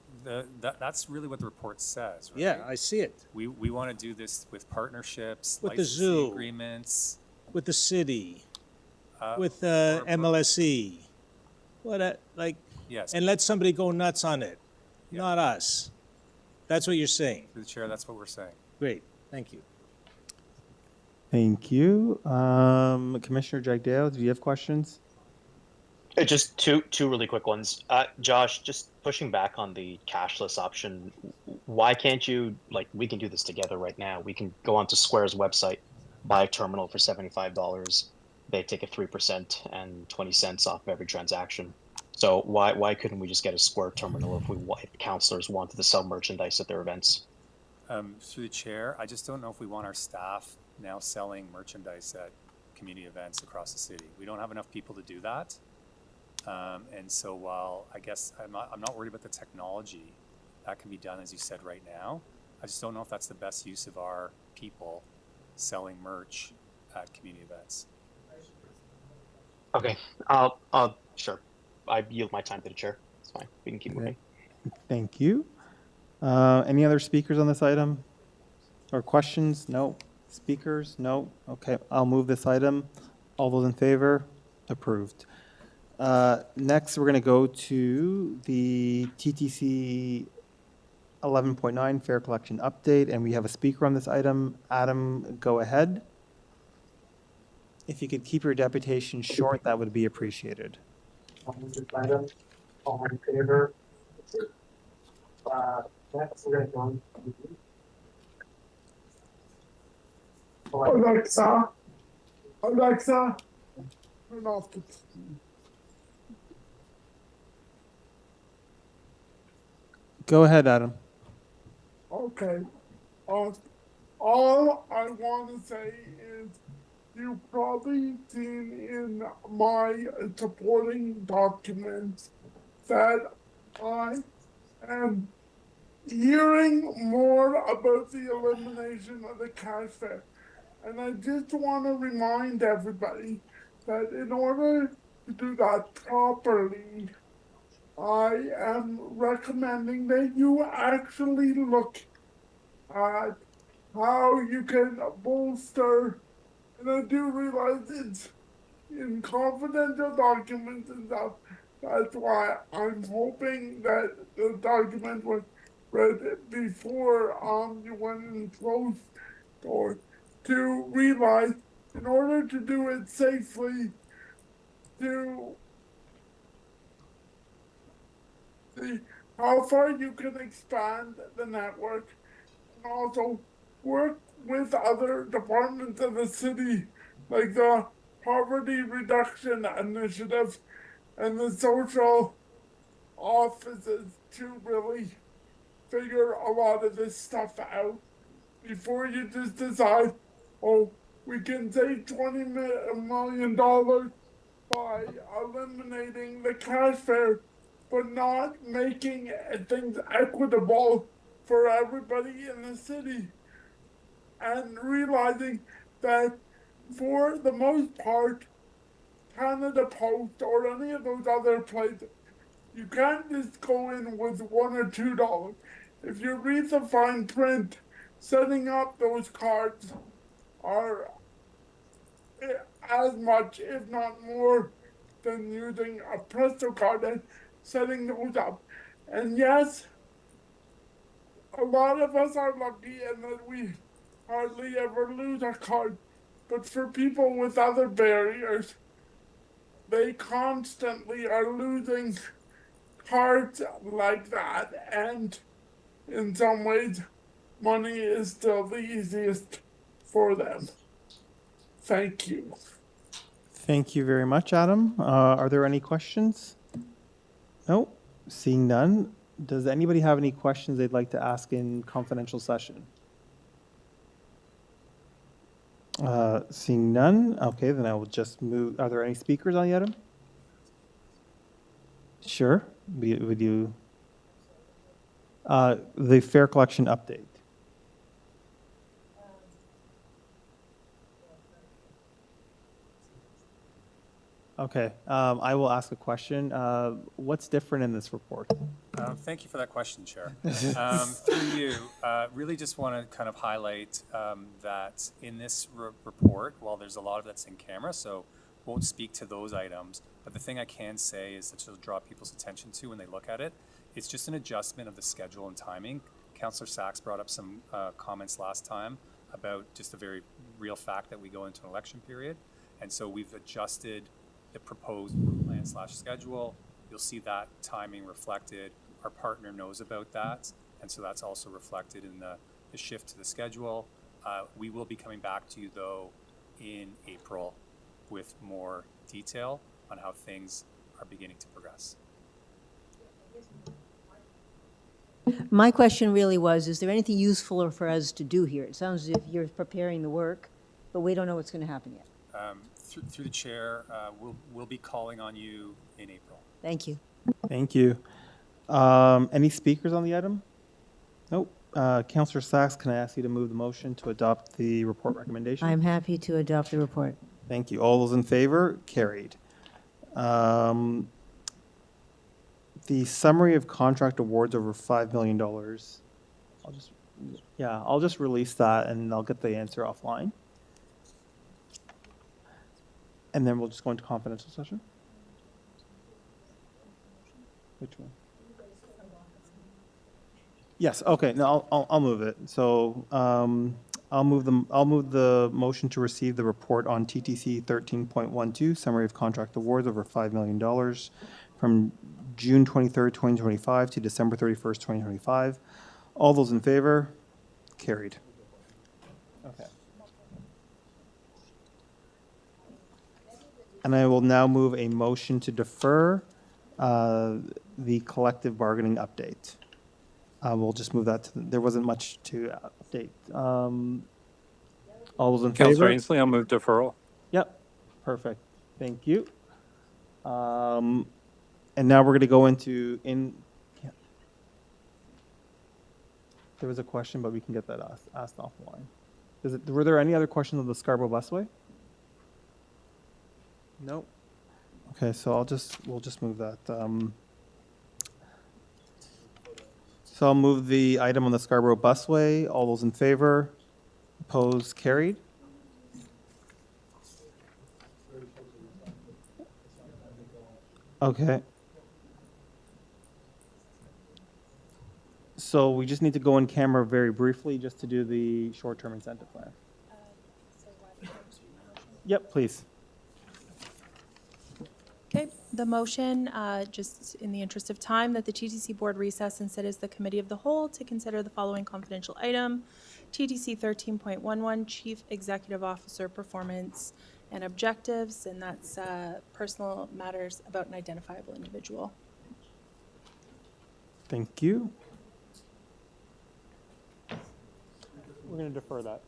that's really what the report says, right? Yeah, I see it. We want to do this with partnerships, With the licensing zoo. agreements. With the city, with or- MLSE, Yes. and let somebody go nuts on it, not us. That's what you're saying. Through the chair, that's what we're saying. Great, thank you. Thank you. Commissioner Jagdale, do you have questions? Just two really quick ones. Josh, just pushing back on the cashless option, why can't you, we can do this together right now. We can go onto Square's website, buy a terminal for $75. They take a 3% and 20 cents off of every transaction. So why couldn't we just get a Square terminal if counselors wanted to sell merchandise at their events? Through the chair, I just don't know if we want our staff now selling merchandise at community events across the city. We don't have enough people to do that. And so while I guess I'm not worried about the technology, that can be done, as you said, right now. I just don't know if that's the best use of our people selling merch at community events. Okay, sure. I yield my time to the chair. It's fine. We can keep moving. Thank you. Any other speakers on this item? Or questions? No. Speakers? No. Okay, I'll move this item. All those in favor? Approved. Next, we're going to go to the TTC 11.9 Fair Collection Update, and we have a speaker on this item. Adam, go ahead. If you could keep your deputation short, that would be appreciated. Item, all in favor? Next, we're going to go Alexa, turn off the. Go ahead, Adam. Okay. All I want to say is you've probably seen in my supporting documents that I am hearing more about the elimination of the cash fare. And I just want to remind everybody that in order to do that properly, I am recommending that you actually look at how you can bolster, and I do realize it's in confidential documents and stuff. That's why I'm hoping that the document was read before you went in closed door, to realize in order to do it safely, to see how far you can expand the network, and also work with other departments of the city, like the Poverty Reduction Initiative and the social offices, to really figure a lot of this stuff out before you just decide, oh, we can save $20 million by eliminating the cash fare, but not making things equitable for everybody in the city. And realizing that for the most part, Canada Post or any of those other places, you can't just go in with $1 or $2. If you read the fine print, setting up those cards are as much, if not more, than using a Presto card and setting those up. And yes, a lot of us are lucky in that we hardly ever lose a card. But for people with other barriers, they constantly are losing cards like that. And in some ways, money is still the easiest for them. Thank you. Thank you very much, Adam. Are there any questions? No, seeing none. Does anybody have any questions they'd like to ask in confidential session? Seeing none, okay, then I will just move. Are there any speakers on the item? Sure. Would you? The fare collection update. Okay, I will ask a question. What's different in this report? Thank you for that question, Chair. Through you, really just want to kind of highlight that in this report, while there's a lot of that's in camera, so won't speak to those items, but the thing I can say is that to draw people's attention to when they look at it, it's just an adjustment of the schedule and timing. Councillor Sachs brought up some comments last time about just the very real fact that we go into an election period, and so we've adjusted the proposed plan / schedule. You'll see that timing reflected. Our partner knows about that, and so that's also reflected in the shift to the schedule. We will be coming back to you, though, in April with more detail on how things are beginning to progress. My question really was, is there anything useful for us to do here? It sounds as if you're preparing the work, but we don't know what's going to happen yet. Through the chair, we'll be calling on you in April. Thank you. Thank you. Any speakers on the item? Nope. Councillor Sachs, can I ask you to move the motion to adopt the report recommendation? I'm happy to adopt the report. Thank you. All those in favor? Carried. The summary of contract awards over $5 million. I'll just release that and I'll get the answer offline. And then we'll just go into confidential session. Which one? Yes. Okay. No, I'll move it. So I'll move the motion to receive the report on TTC 13.12 summary of contract awards over $5 million from June 23rd, 2025 to December 31st, 2025. All those in favor? Carried. Okay. And I will now move a motion to defer the collective bargaining update. We'll just move that to, there wasn't much to update. All those in favor? Councillor Ainsley, I'll move deferral. Yep, perfect. Thank you. And now we're going to go into There was a question, but we can get that asked offline. Were there any other questions on the Scarborough Busway? Nope. Okay, so we'll just move that. So I'll move the item on the Scarborough Busway. All those in favor? Opposed? Carried. Okay. So we just need to go in camera very briefly just to do the short-term incentive plan. Yep, please. Okay, the motion, just in the interest of time, that the TTC Board recess and sit as the Committee of the Whole to consider the following confidential item, TTC 13.11, Chief Executive Officer Performance and Objectives, and that's personal matters about an identifiable individual. Thank you. We're going to defer that.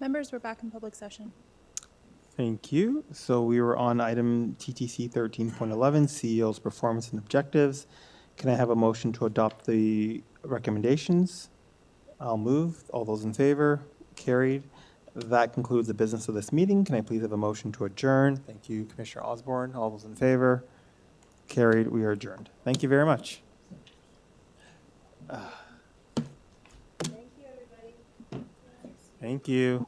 Members, we're back in public session. Thank you. So we were on item TTC 13.11, CEO's performance and objectives. Can I have a motion to adopt the recommendations? I'll move. All those in favor? Carried. That concludes the business of this meeting. Can I please have a motion to adjourn? Thank you, Commissioner Osborne. All those in favor? Carried. We are adjourned. Thank you very much. Thank you, everybody. Thank you.